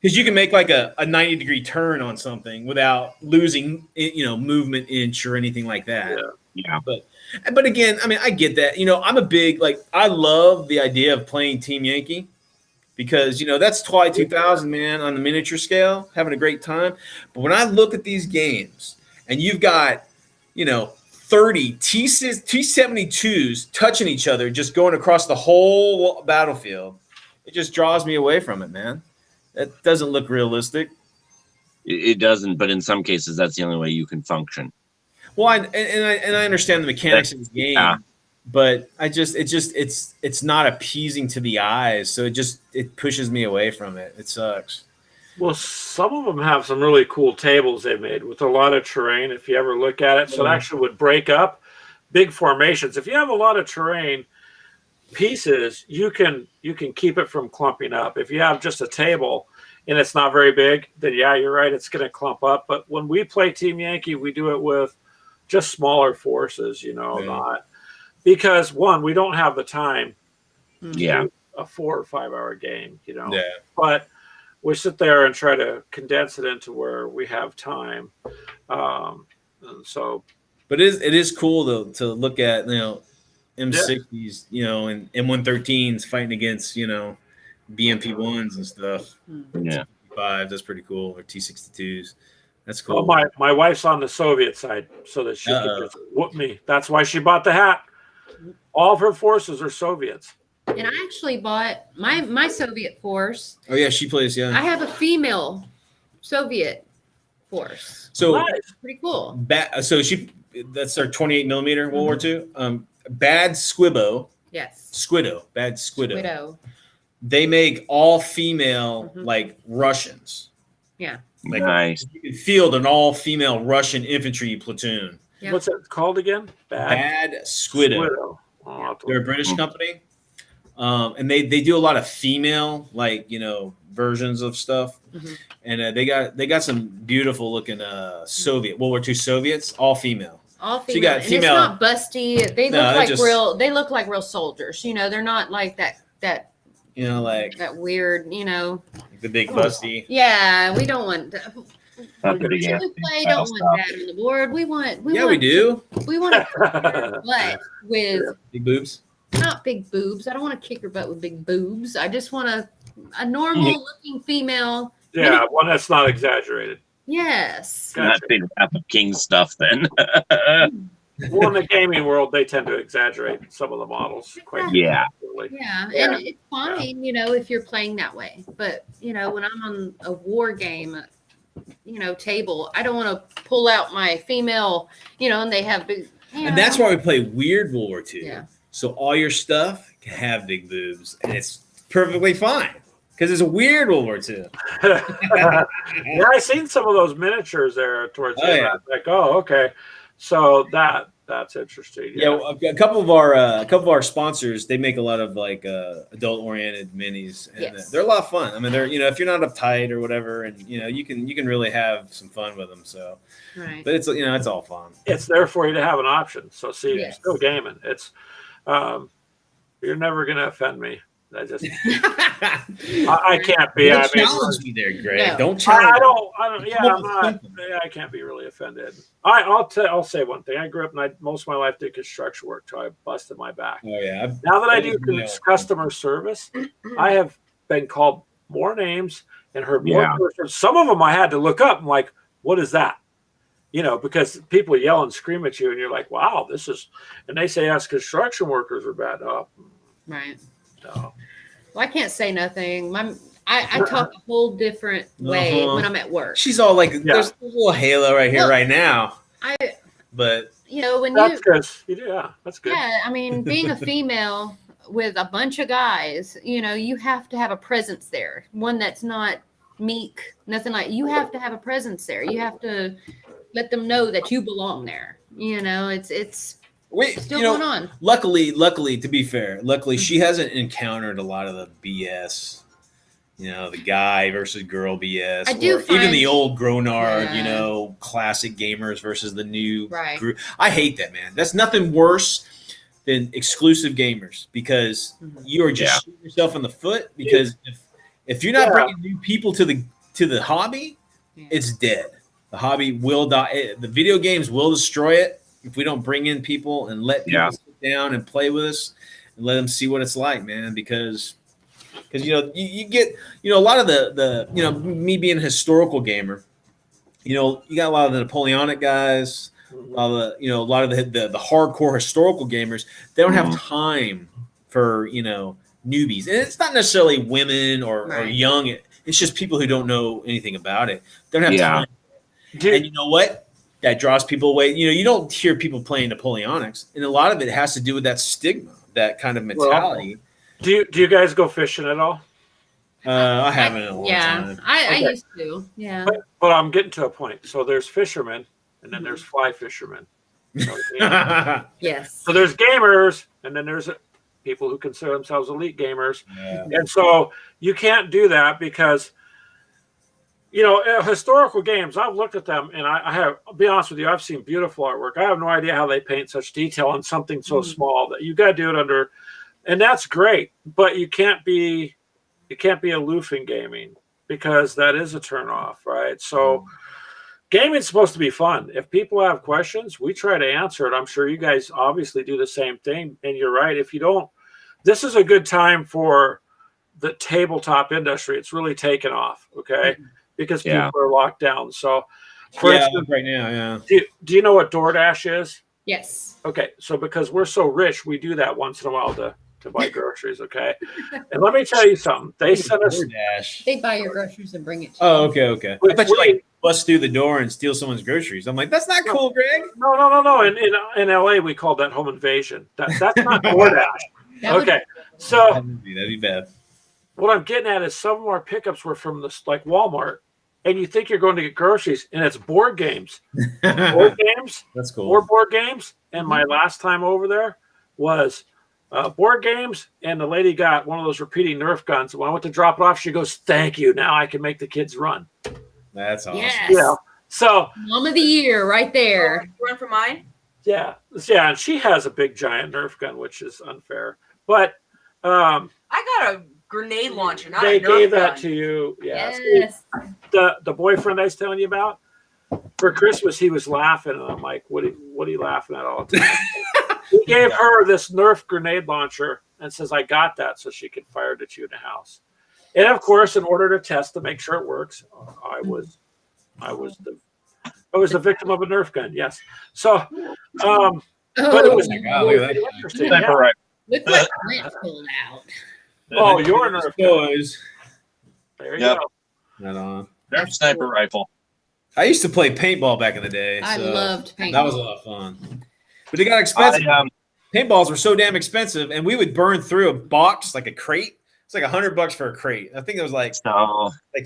Because you can make a 90-degree turn on something without losing, movement inch or anything like that. Yeah. But again, I mean, I get that. I'm a big, I love the idea of playing Team Yankee because, that's Twilight 2000, man, on the miniature scale, having a great time. But when I look at these games and you've got, 30 T-72s touching each other, just going across the whole battlefield, it just draws me away from it, man. That doesn't look realistic. It doesn't, but in some cases, that's the only way you can function. Well, I understand the mechanics of the game, but it's not appeasing to the eyes, so it pushes me away from it. It sucks. Well, some of them have some really cool tables they made with a lot of terrain. If you ever look at it, so it actually would break up big formations. If you have a lot of terrain pieces, you can keep it from clumping up. If you have just a table and it's not very big, then yeah, you're right, it's going to clump up. But when we play Team Yankee, we do it with just smaller forces, not because we don't have the time to do a 4 or 5 hour game, but we sit there and try to condense it into where we have time. And so, but it is cool though to look at, M60s, and M113s fighting against, BMP1s and stuff. Yeah. T55s, that's pretty cool. Or T62s. That's cool. Oh, my wife's on the Soviet side, so that she could just whoop me. That's why she bought the hat. All of her forces are Soviets. And I actually bought my Soviet force. Oh yeah, she plays. Yeah, I have a female Soviet force. So nice. Pretty cool. That's our 28 millimeter World War II. Bad Squibbo. Yes. Bad Squiddo. They make all female Russians. Yeah. Nice. You can field an all female Russian infantry platoon. Yeah. What's that called again? Bad Squiddo. Oh, they're a British company. And they do a lot of female versions of stuff, and they got some beautiful looking Soviet World War II Soviets, all female. All female. She got and female. It's not busty. They No, look they're like just- real. They look like real soldiers. You know, they're not like that. You know, like That weird. You know. the big busty. Yeah, we don't want. Not the big Chili ass play style don't stuff. want that on the board. We want. We do. We want to kick your butt with Big boobs. not big boobs. I don't want to kick your butt with big boobs. I just want a normal looking female. Yeah, one that's not exaggerated. Yes. Not big Wrath of Kings stuff then. Well, in the gaming world, they tend to exaggerate some of the models quite Yeah. significantly. Yeah, Yeah. and it's fine, you know, if you're playing that way. But you know, when I'm on a war game, you know, table, I don't want to pull out my female, you know, and they have big. And that's why we play Weird World War II. Yeah. So all your stuff can have big boobs, and it's perfectly fine because it's a Weird World War II. Yeah, I seen some of those miniatures there towards the end. yeah. I'm like, oh, okay. So that's interesting. Yeah, a couple of our sponsors, they make a lot of like adult oriented minis, and Yes. they're a lot of fun. I mean, they're if you're not uptight or whatever, and you can really have some fun with them. So, Right. but it's it's all fun. It's there for you to have an option. So see, you're Yes. still gaming. It's you're never gonna offend me. I just I can't be. Don't I mean, challenge me there, Greg. No. Don't challenge. I don't. Yeah, Come up I'm with not. something. Yeah, I can't be really offended. I'll say one thing. I grew up and most of my life did construction work till I busted my back. Oh yeah. Now that I do Yeah. customer service, I have been called more names and heard more. Yeah. Words. Some of them I had to look up. I'm like, what is that? You know, because people yell and scream at you, and you're like, wow, this is. And they say us construction workers are bad. Oh, Right. no. Well, I can't say nothing. I talk a whole different way Uh-huh. when I'm at work. She's all like, there's a little halo right here, Well, right now. I, But you know, when That's good. Yeah, that's good. yeah, I mean, being a female with a bunch of guys, you know, you have to have a presence there. One that's not meek, nothing like. You have to have a presence there. You have to let them know that you belong there. You know, it's we, still going on. luckily, to be fair, she hasn't encountered a lot of the BS. You know, the guy versus girl BS, I do or even find- the old Gronard, Yeah. classic gamers versus the new Right. group. I hate that, man. That's nothing worse than exclusive gamers because you are just shooting yourself in the foot. Because if you're not bringing new people to the hobby, Yeah. it's dead. The hobby will die. The video games will destroy it if we don't bring in people and let people sit down and play with us and let them see what it's like, man. Because you get a lot of the me being a historical gamer, you got a lot of the Napoleonic guys, a lot of the hardcore historical gamers. They don't have time for newbies, and it's not necessarily women or young. It's just people who don't know anything about it. They don't have time. And you know what? That draws people away. You don't hear people playing Napoleonics, and a lot of it has to do with that stigma, that kind of mentality. Do you guys go fishing at all? I haven't in a long time. I Okay. used to. Yeah. But I'm getting to a point. So there's fishermen, and then there's fly fishermen. So, Yes. so there's gamers, and then there's people who consider themselves elite gamers. Yeah. And so you can't do that because, historical games, I've looked at them, and I'll be honest with you, I've seen beautiful artwork. I have no idea how they paint such detail on something so small that you got to do it under, and that's great. But you can't be aloof in gaming because that is a turnoff, right? So gaming's supposed to be fun. If people have questions, we try to answer it. I'm sure you guys obviously do the same thing. And you're right. If you don't, this is a good time for the tabletop industry. It's really taken off, okay? Because people are locked down. So, for instance, right now, do you know what DoorDash is? Yes. Okay, so because we're so rich, we do that once in a while to buy groceries, okay? And let me tell you something. They sent us DoorDash. They buy your groceries and bring it to Oh, you. okay. I bet you like bust through the door and steal someone's groceries. I'm like, that's not cool, Greg. No. In LA, we call that home invasion. That's not DoorDash. Okay, so That'd be bad. what I'm getting at is some of our pickups were from this, like Walmart, and you think you're going to get groceries, and it's board games. Board games. That's cool. Or board games. And my last time over there was board games, and the lady got one of those repeating Nerf guns. When I went to drop it off, she goes, "Thank you. Now I can make the kids run." That's awesome. Yes. Yeah. So Mom of the year right there. You run for mine? Yeah, and she has a big giant Nerf gun, which is unfair. But I got a grenade launcher. Not they a Nerf gave that gun. to you. Yeah. Yes. The boyfriend I was telling you about, for Christmas he was laughing, and I'm like, what are you laughing at all the time? He gave her this Nerf grenade launcher and says, I got that so she can fire it at you in the house. And of course, in order to test to make sure it works, I was the victim of a Nerf gun. Yes. So, but it was really interesting. Sniper Yeah. rifle. Look what Clint pulled out. Oh, you're a Nerf gun. Boys. There you Yep. go. Right on. Nerf sniper rifle. I used to play paintball back in the day. I so loved paintball. That was a lot of fun. But it got expensive. Paintballs were so damn expensive, and we would burn through a box, like a crate. It's like $100 for a crate. I think it was like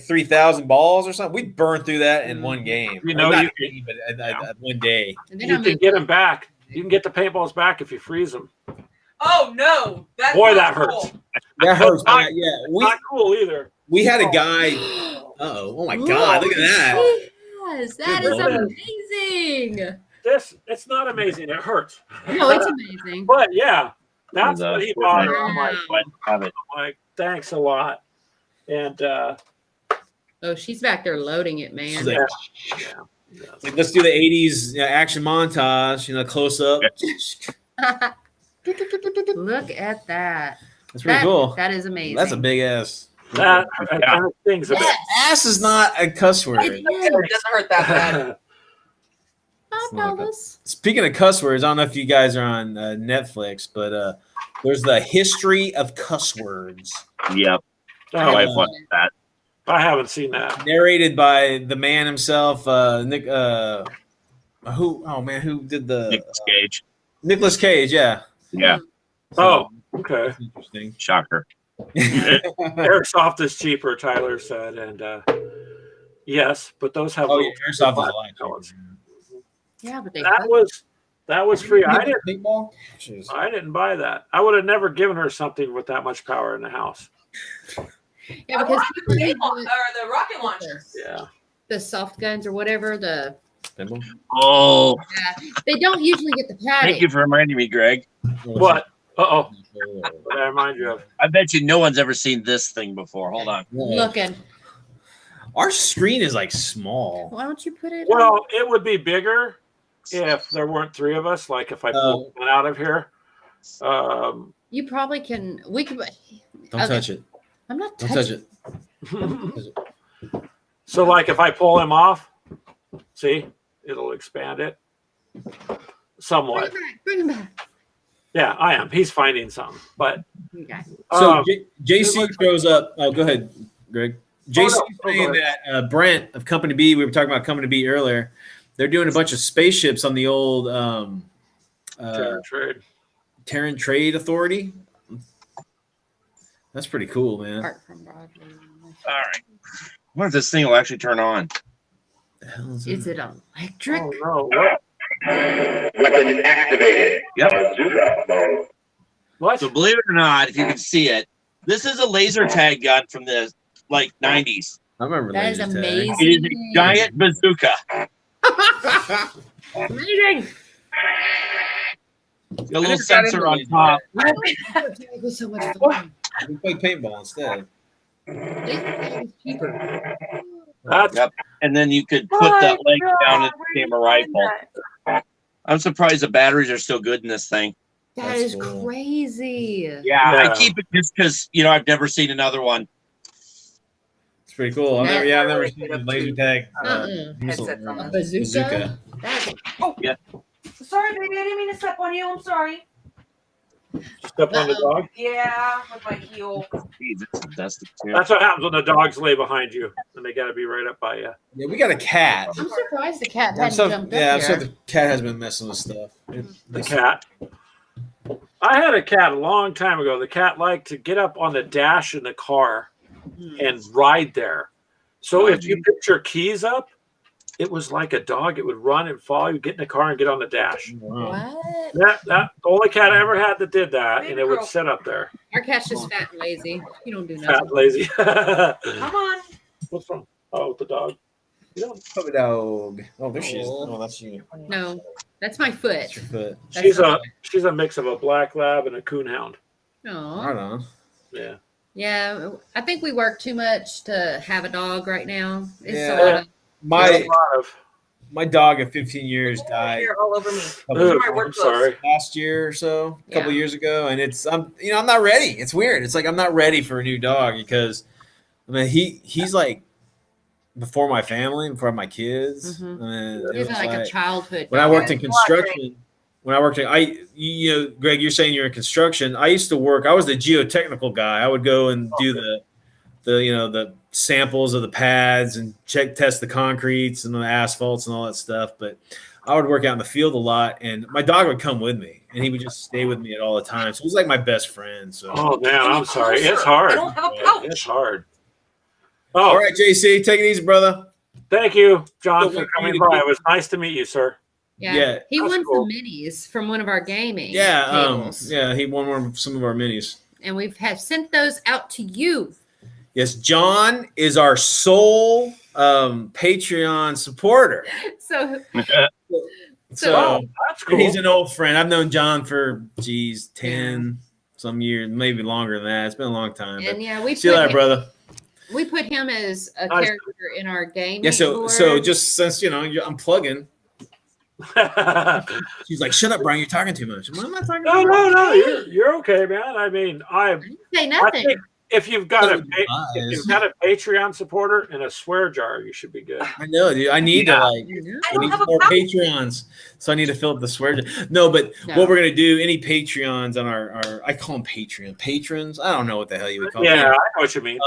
3,000 balls or something. We'd burn through that in one game. You know, Not game, but one day. And then You can get them back. You can get the paintballs back if you freeze them. Oh no! That's Boy, not that cool. hurts. That hurts. Not- Yeah, Not cool either. we had a guy. Oh my God! Look at that. Yes, that is amazing. It's not amazing. It hurts. No, it's amazing. But yeah, that's what he bought her. I'm Have it. like, thanks a lot. And Oh, she's back there loading it, man. She's like, yeah. like, let's do the '80s action montage. Close up. Look at that. That's pretty cool. That is amazing. That's a big ass. That thing's a bit. Ass is not a cuss word. It doesn't hurt that bad. Not Elvis. Speaking of cuss words, I don't know if you guys are on Netflix, but there's the history of cuss words. Yep. Oh, I watched that. I haven't seen that. Narrated by the man himself, Nick. Who? Oh man, who did the Nicolas Cage. Nicolas Cage? Yeah. Yeah. Oh, okay. That's interesting. Shocker. Airsoft is cheaper, Tyler said, and yes, but those have. Oh, yeah, airsoft is a lot pellets. cheaper. Yeah, but they That was free. I Paintball? Jeez. didn't buy that. I would have never given her something with that much power in the house. Yeah, because people use Or the rocket launcher. Yeah. the soft guns or whatever, Paintball? Oh, they don't usually get the padding. thank you for reminding me, Greg. What? What did I remind you of? I bet you no one's ever seen this thing before. Hold on. Looking. Our screen is like small. Why don't you put it Well, it would be bigger if there weren't three of us. Like if I pulled one out of here. You probably can. We could. Don't touch it. I'm not Don't touching. touch it. So like if I pull him off, see, it'll expand it somewhat. Bring him back. Yeah, I am. He's finding some, but Okay. So JC shows up. Oh, go ahead, Greg. JC saying go that Brent of Company B, we were talking about Company B earlier. They're doing a bunch of spaceships on the old Terran Trade Authority. That's pretty cool, man. Art from Broadway. All right. I wonder if this thing will actually turn on. The hell is Is it electric? oh no! What? Weapon activated. Yep. Bazooka mode. What? So believe it or not, if you can see it, this is a laser tag gun from the 90s. I remember That is laser tag. amazing. It is a giant bazooka. Amazing. A little sensor on top. It was so much fun. We play paintball instead. It was cheaper. Yep. And then you could put that leg down and it became a rifle. I'm surprised the batteries are still good in this thing. That That's is cool. crazy. Yeah, I keep it just because I've never seen another one. It's pretty cool. I've never really seen good a up laser to tag headsets on A this. bazooka. That's Sorry, baby. I didn't mean to step on you. I'm sorry. Step on the dog. Yeah, with my heel. Jeez, it's fantastic too. That's what happens when the dogs lay behind you, and they got to be right up by you. Yeah, we got a cat. I'm surprised the cat I'm hadn't so, jumped yeah, I'm up sure here. the cat has been messing with stuff. The cat. I had a cat a long time ago. The cat liked to get up on the dash in the car and ride there. So if you put your keys up, it was like a dog. It would run and follow you, get in the car and get on the dash. Wow. What? That the only cat I ever had that did that, and it would sit up there. Our cat's just fat and lazy. You don't do Fat nothing. and lazy. Come on. What's wrong? Oh, the dog. You don't. Puppy dog. Oh, there she is. Oh, that's you. No, that's my foot. That's your foot. She's a mix of a black lab and a coonhound. Oh, Right on. Yeah. yeah. I think we work too much to have a dog right now. It's Yeah. a lot of. My dog of 15 years died Hair all over me. I'm sorry. last year or so, a couple Yeah. years ago, and I'm not ready. It's weird. It's like I'm not ready for a new dog because I mean he's like before my family, before my kids. Mhm. And it It's was like a childhood. when I dog. worked in construction. When I worked Greg, you're saying you're in construction. I used to work. I was the geotechnical guy. I would go and do the samples of the pads and test the concretes and the asphalts and all that stuff. But I would work out in the field a lot, and my dog would come with me, and he would just stay with me at all the time. So he was like my best friend. So Oh man, I'm sorry. It's hard. I don't have a pouch. It's hard. Oh, all right, JC, take it easy, brother. thank you, John, So for what coming you by. do- It was nice to meet you, sir. Yeah. He That's won cool. some minis from one of our gaming Yeah, tables. he won some of our minis. And we've sent those out to you. Yes, John is our sole Patreon supporter. So So Oh, that's cool. he's an old friend. I've known John for 10 some years, maybe longer than that. It's been a long time. But and yeah, we see you later, put brother. we put him as a Nice. character in our game. Yeah, so just since I'm plugging, she's like, "Shut up, Brian. You're talking too much." I'm not talking. No, too much. no, you're okay, man. I mean, I didn't say I nothing. think if you've got So if you've got a Patreon supporter and a swear jar, you should be good. I know, dude. I need to I I don't need have a more pouch. Patreons, so I need to fill up the swear jar. No, but No. what we're gonna do? Any Patreons on our I call them patrons. I don't know what the hell you would call Yeah, I them. know what you mean.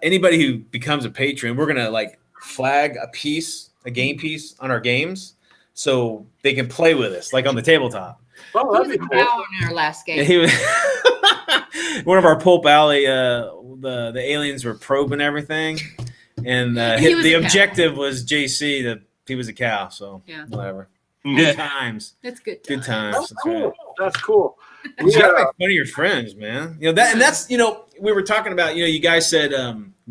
Anybody who becomes a patron, we're gonna like flag a game piece on our games, so they can play with us, like on the tabletop. Well, He that'd was be a cool. cow in our last game. And he was one of our Pulp Alley. The aliens were probing everything, and He was the a cow. objective was JC that he was a cow. So Yeah. whatever. Good Yeah. times. That's good. Good times. That's That's cool. right. That's cool. You gotta make fun of your friends, man. That's we were talking about. You guys said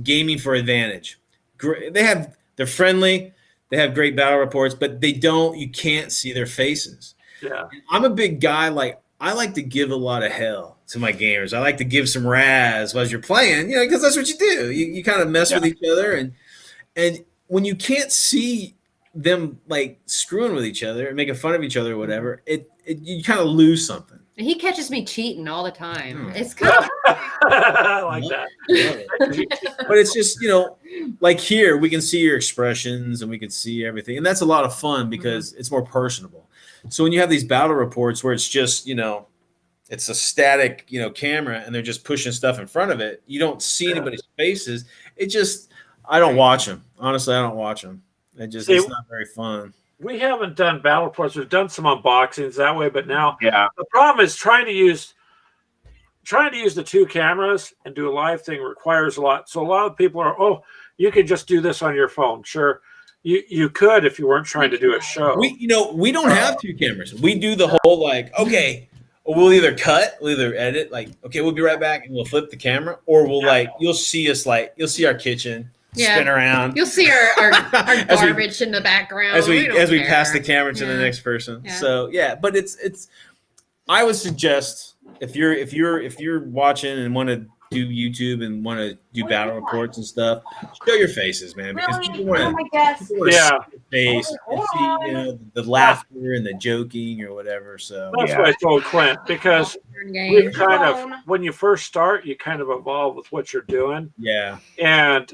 gaming for advantage. They're friendly. They have great battle reports, but you can't see their faces. Yeah. I'm a big guy. Like I like to give a lot of hell to my gamers. I like to give some razz as you're playing, because that's what you do. You kind of mess with each other, and when you can't see them like screwing with each other and making fun of each other or whatever, you kind of lose something. And he catches me cheating all the time. Hmm. It's kind of I like that. But it's just like here we can see your expressions and we can see everything, and that's a lot of fun because it's more personable. So when you have these battle reports where it's just it's a static camera and they're just pushing stuff in front of it, you don't see anybody's faces. I don't watch them. Honestly, I don't watch them. It's not very fun. We haven't done battle reports. We've done some unboxings that way, but now Yeah. the problem is trying to use the two cameras and do a live thing requires a lot. So a lot of people are, you could just do this on your phone. Sure, you could if you weren't trying to do a show. We don't have two cameras. We do the whole we'll either cut, we'll either edit, we'll be right back, and we'll flip the camera, or you'll see us you'll see our kitchen spin around. You'll see our As we- garbage in the background as we don't pass the care. camera to the Yeah. next person. Yeah. So but it's I would suggest if you're watching and want to do YouTube and want to do battle reports and stuff, show your faces, man, because people want to my guess. see Yeah. your face and see the laughter and the joking or whatever. So That's what I told Clint, because Game. we kind of, when you first start, you kind of evolve with what you're doing. yeah. And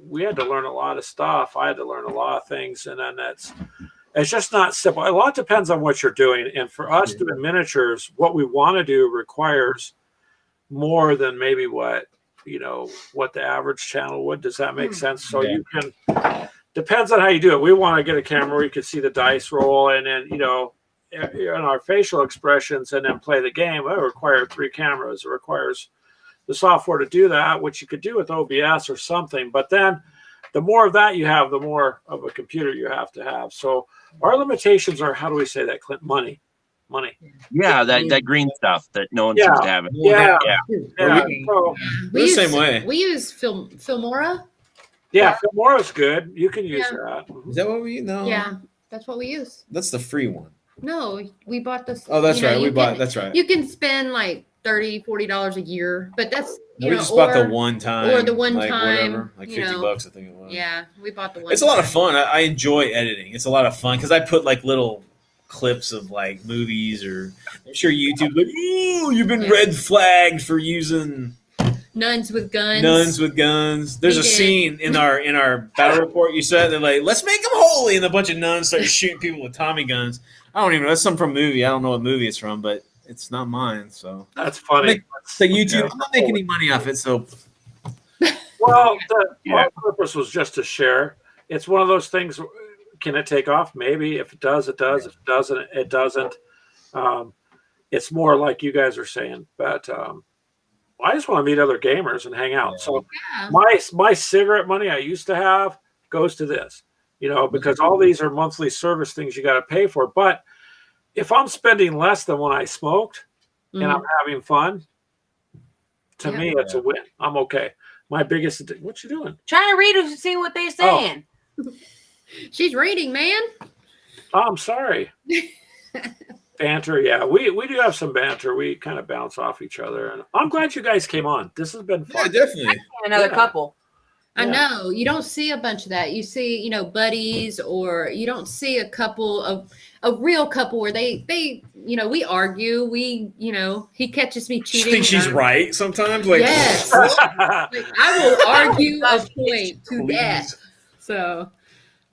we had to learn a lot of stuff. I had to learn a lot of things, and then it's just not simple. A lot depends on what you're doing. And for us doing miniatures, what we want to do requires more than maybe what the average channel would. Does that make sense? So you can, depends on how you do it. We want to get a camera where you can see the dice roll, and then in our facial expressions, and then play the game. It requires 3 cameras. It requires the software to do that, which you could do with OBS or something. But then the more of that you have, the more of a computer you have to have. So our limitations are, how do we say that, Clint? Money. Yeah, that green stuff that no one seems to have. Yeah. Yeah. Yeah. So, We're the same way. We use Filmora. Yeah, Filmora's good. You can use that. Is that what we know? Yeah, that's what we use. That's the free one. No, we bought this. Oh, that's right. That's right. You can spend like $30-$40 a year, but that's we just bought the one time. Or the one like, time. Whatever, like $50, I think it was. Yeah, we bought the one. It's a lot of fun. I enjoy editing. It's a lot of fun because I put like little clips of like movies, or I'm sure YouTube like, ooh, you've been red flagged for using nuns with guns. Nuns with guns. There's a scene in our battle report. You said they're like, let's make them holy, and a bunch of nuns start shooting people with Tommy guns. I don't even know. That's something from a movie. I don't know what movie it's from, but it's not mine. So that's funny. It's like YouTube. I'm not making any money off it. So, well, my purpose was just to share. It's one of those things. Can it take off? Maybe. If it does, it does. If it doesn't, it doesn't. It's more like you guys are saying, but I just want to meet other gamers and hang out. So my cigarette money I used to have goes to this. Because all these are monthly service things you got to pay for. But if I'm spending less than when I smoked and I'm having fun, to me, it's a win. I'm okay. My biggest, what you doing? Trying to read to see what they're saying. Oh. She's reading, man. Oh, I'm sorry. Banter. Yeah, we do have some banter. We kind of bounce off each other. And I'm glad you guys came on. This has been fun. Yeah, definitely. Another couple. I know you don't see a bunch of that. You see, buddies, or you don't see a couple of a real couple where they we argue. He catches me cheating. I think she's right sometimes. Like, yes, I will argue a point to that. So,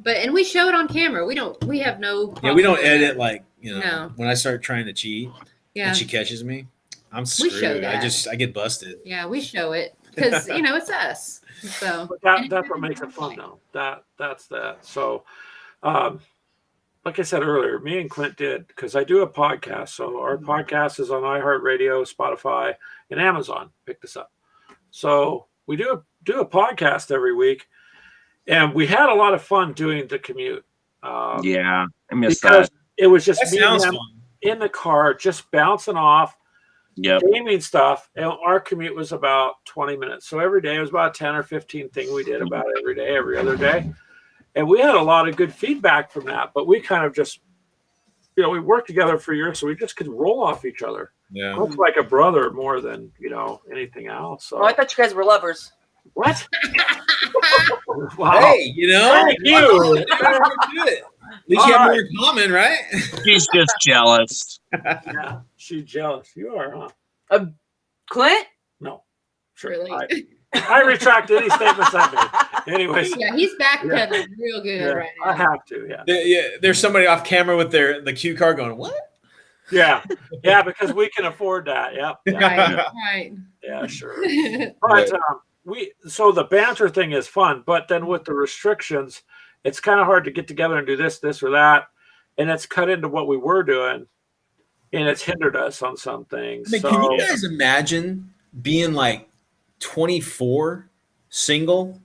and we show it on camera. We have no. Yeah, we don't edit like No. When I start trying to cheat. Yeah. And she catches me, I'm screwed. We show that. I get busted. Yeah, we show it because it's us. So but that's what makes it fun, though. That's that. So, like I said earlier, me and Clint did, because I do a podcast. So our podcast is on iHeartRadio, Spotify, and Amazon. Pick this up. So we do a podcast every week, and we had a lot of fun doing the commute. I missed that. It was just That me and sounds him fun. in the car, just bouncing off. Yep. Gaming stuff, and our commute was about 20 minutes. So every day it was about 10 or 15 thing we did about every day, every other day. And we had a lot of good feedback from that, but we kind of just, we worked together for years, so we just could roll off each other. Yeah. Almost like a brother more than, anything else. So. Oh, I thought you guys were lovers. What? Wow. Hey, Thank you. At least you have more in common, right? She's just jealous. Yeah, she's jealous. You are, huh? Clint? No. Sure. Really? I retract any statements I made. Anyways. Yeah, he's backpedaling real good right now. I have to, yeah. There's somebody off camera with the cue card going, what? Yeah, because we can afford that. Yep. Right. Yeah, sure. But so the banter thing is fun, but then with the restrictions, it's kind of hard to get together and do this or that, and it's cut into what we were doing, and it's hindered us on some things. Can you guys imagine being like 24, single,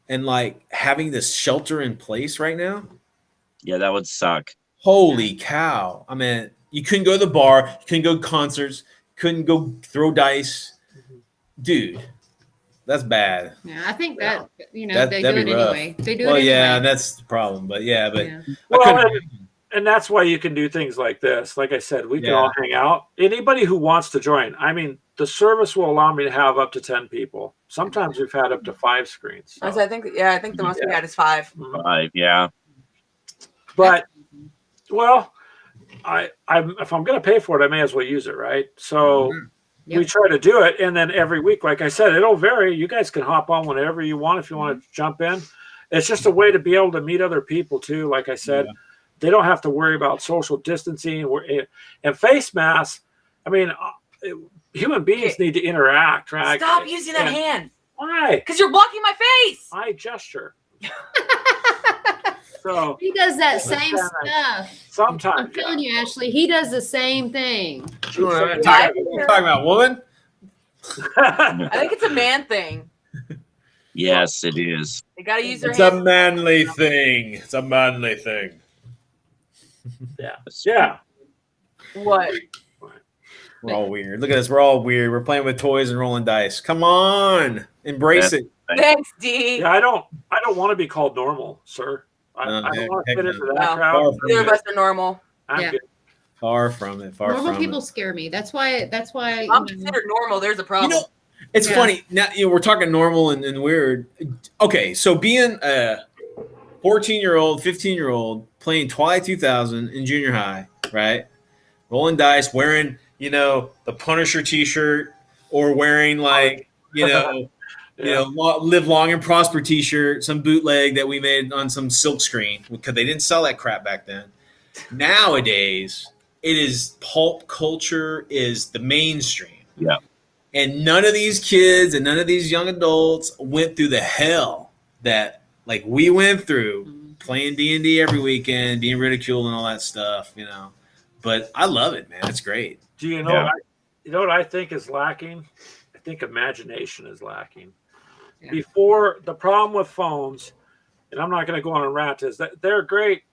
and like having this shelter in place right now? Yeah, that would suck. Holy cow. I mean, you couldn't go to the bar, you couldn't go to concerts, couldn't go throw dice. Dude, that's bad. Yeah, I think that, they do it anyway. They do it anyway. anyway. That's the problem. But Well, and that's why you can do things like this. Like I said, we can all hang out. Anybody who wants to join. I mean, the service will allow me to have up to 10 people. Sometimes we've had up to 5 screens. So. I think the most we had is 5. 5, yeah. But if I'm going to pay for it, I may as well use it, right? So we try to do it, and then every week, like I said, it'll vary. You guys can hop on whenever you want if you want to jump in. It's just a way to be able to meet other people too. Like I said, they don't have to worry about social distancing and face masks. I mean, human beings need to interact, right? Stop using that hand. Why? Because you're blocking my face. I gesture. So he does that same stuff. Sometimes. I'm telling you, Ashley, he does the same thing. Talking about woman? I think it's a man thing. Yes, it is. They got to use their It's hands. a manly thing. It's a manly thing. Yeah. What? We're all weird. Look at us. We're all weird. We're playing with toys and rolling dice. Come on. Embrace it. Thanks, D. Yeah, I don't want to be called normal, sir. I don't want to fit into that crowd. Neither of us are normal. I'm good. Far from it. Normal people scare me. That's why. If I'm considered normal, there's a problem. It's funny now. We're talking normal and weird. Okay, so being a 14-year-old, 15-year-old playing Twilight 2000 in junior high, right? Rolling dice, wearing the Punisher T-shirt, or wearing live long and prosper T-shirt, some bootleg that we made on some silk screen because they didn't sell that crap back then. Nowadays, it is pulp culture is the mainstream. Yeah. And none of these kids and none of these young adults went through the hell that we went through playing D&D every weekend, being ridiculed and all that stuff, But I love it, man. It's great. Do you know what I think is lacking? I think imagination is lacking. Yeah. Before, the problem with phones, and I'm not going to go on a rant, is that they're great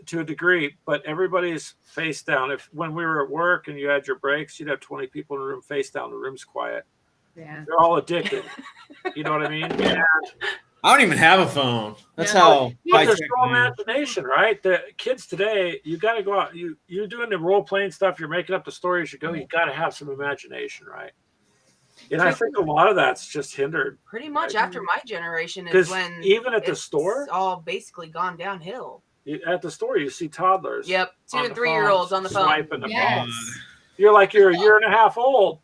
to a degree, but everybody's face down. When we were at work and you had your breaks, you'd have 20 people in the room face down. The room's quiet. Yeah, they're all addicted. You know what I mean? Yeah. I don't even have a phone. That's how. There's no imagination, right? The kids today, you got to go out. You're doing the role playing stuff. You're making up the story as you go. You got to have some imagination, right? And I think a lot of that's just hindered. Pretty much after my generation is when even at the store, it's all basically gone downhill. At the store, you see toddlers. Yep, 2 and 3-year-olds on the phone. Swiping the phone. You're like you're a year and a half old.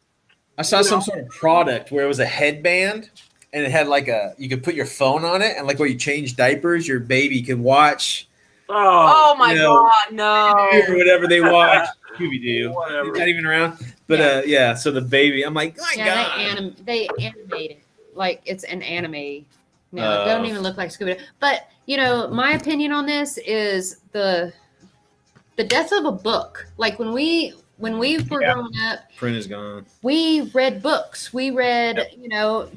I saw some sort of product where it was a headband, and it had you could put your phone on it, and where you change diapers, your baby could watch. Oh my God, no! Or whatever they watch, Scooby Doo. It's not even around. But so the baby, I'm like, my God. They animate it like it's an anime. No, it don't even look like Scooby Doo. But my opinion on this is the death of a book. Like when we were growing up, print is gone. We read books. We read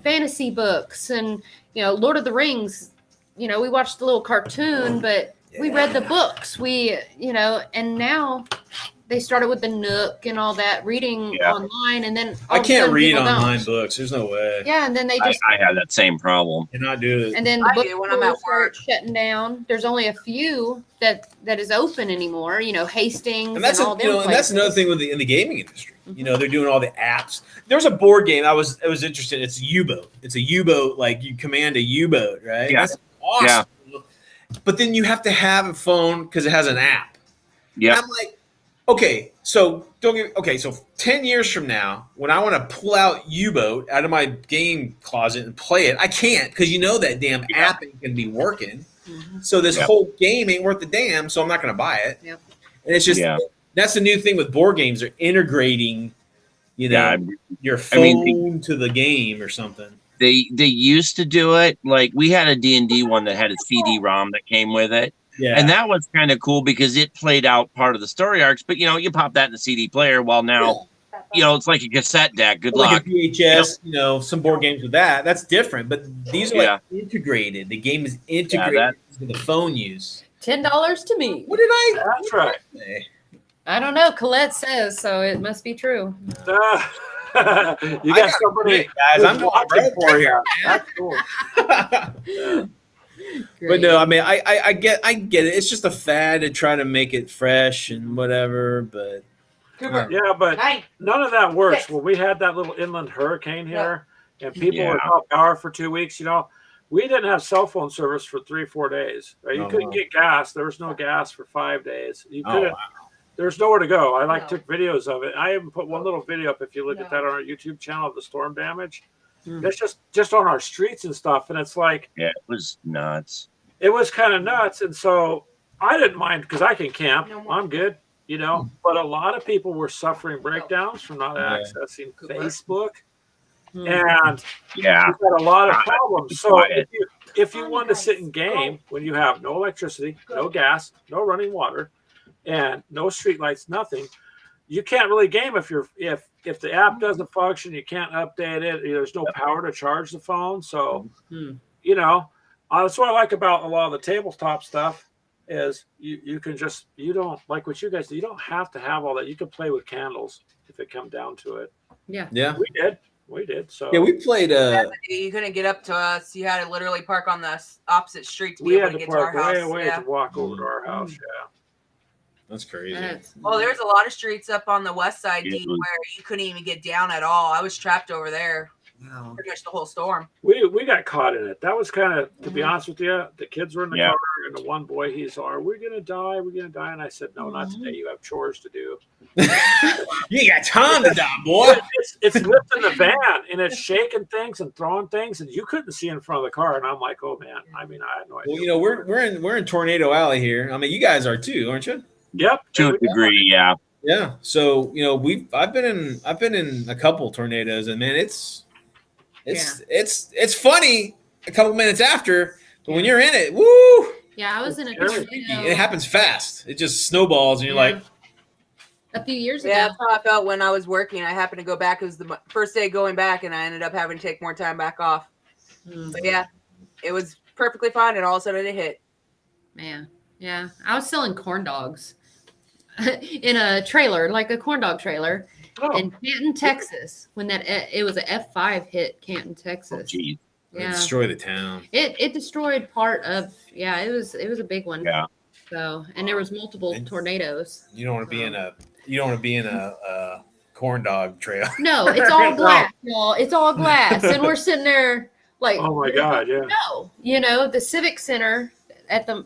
fantasy books and Lord of the Rings. We watched the little cartoon, but we read the books. We and now they started with the Nook and all that, reading online, and then I can't read online books. There's no way. Yeah, and then they just I have that same problem. Cannot do it. And then the book when I'm at work shutting down. There's only a few that is open anymore. Hastings, and that's all and that's another thing in the gaming industry. Mm-hmm. They're doing all the apps. There's a board game I was interested. It's U-boat. It's a U-boat, like you command a U-boat, right? Yeah. That's awesome. Yeah. But then you have to have a phone because it has an app. Yeah. I'm like, okay, so 10 years from now, when I want to pull out U-boat out of my game closet and play it, I can't because that damn app ain't gonna be working. Mm-hmm. So this whole game ain't worth the damn. So I'm not gonna buy it. Yep. And it's just that's the new thing with board games. They're integrating, your phone to the game or something. They used to do it like we had a D&D one that had a CD-ROM that came with it. Yeah. And that was kind of cool because it played out part of the story arcs, but you pop that in the CD player while now, it's like a cassette deck. Good luck. Like a VHS, some board games with that. That's different, but these are integrated. The game is integrated with the phone use. $10 to me. What did I? That's right. I don't know. Colette says so. It must be true. You got somebody, guys. I'm watching for you. That's cool. But no, I mean, I get it. It's just a fad to try to make it fresh and whatever. But but none of that works. When we had that little inland hurricane here, and people were without power for 2 weeks, we didn't have cell phone service for 3-4 days. Right? You couldn't get gas. There was no gas for 5 days. You couldn't. There's nowhere to go. I took videos of it. I even put one little video up. If you look at that on our YouTube channel of the storm damage. That's just on our streets and stuff, and it's like it was nuts. It was kind of nuts, and so I didn't mind because I can camp. I'm good, But a lot of people were suffering breakdowns from not accessing Facebook, and we've got a lot of problems. So if you want to sit and game when you have no electricity, no gas, no running water, and no street lights, nothing. You can't really game if the app doesn't function, you can't update it. There's no power to charge the phone. So, that's what I like about a lot of the tabletop stuff is you can just, you don't like what you guys do. You don't have to have all that. You can play with candles if it come down to it. Yeah. Yeah. We did. We did. So yeah, we played. You couldn't get up to us. You had to literally park on the opposite street to be we able had to to get to our park way house. away Yeah. to walk over to our house. Yeah. That's crazy. Well, there's a lot of streets up on the west side, Yeah. Dean, where you couldn't even get down at all. I was trapped over there pretty much the whole storm. We got caught in it. That was kind of, to be honest with you, the kids were in the Yeah. car, and the one boy, he's, "Are we gonna die? We're gonna die." And I said, "No, not today. You have chores to do." You ain't got time to die, boy. It's lifting the van, and it's shaking things and throwing things, and you couldn't see in front of the car. And I'm like, "Oh man!" I mean, I had no idea. Well, you know, we're in Tornado Alley here. I mean, you guys are too, aren't you? Yep, To a degree, yeah. Yeah. So you know, I've been in a couple tornadoes, and man, it's funny a couple minutes after, but when you're in it, woo! Yeah, I was in a Sure. tornado It happens fast. It just snowballs, and you're like, a few years Yeah, ago. that's how I felt when I was working. I happened to go back. It was the first day going back, and I ended up having to take more time back off. But yeah, it was perfectly fine, and all of a sudden it hit. Man, yeah, I was selling corn dogs in a trailer, like a corn dog trailer, in Canton, Texas. When it was a F5 hit Canton, Texas. Geez. Yeah, destroy the town. it destroyed part of. Yeah, it was a big one. Yeah. So, and there was multiple And- tornadoes. You don't want to be in a corn dog trail. No, it's all glass, y'all. It's all glass, and we're sitting there like, Oh my God! Yeah. no, the Civic Center at the,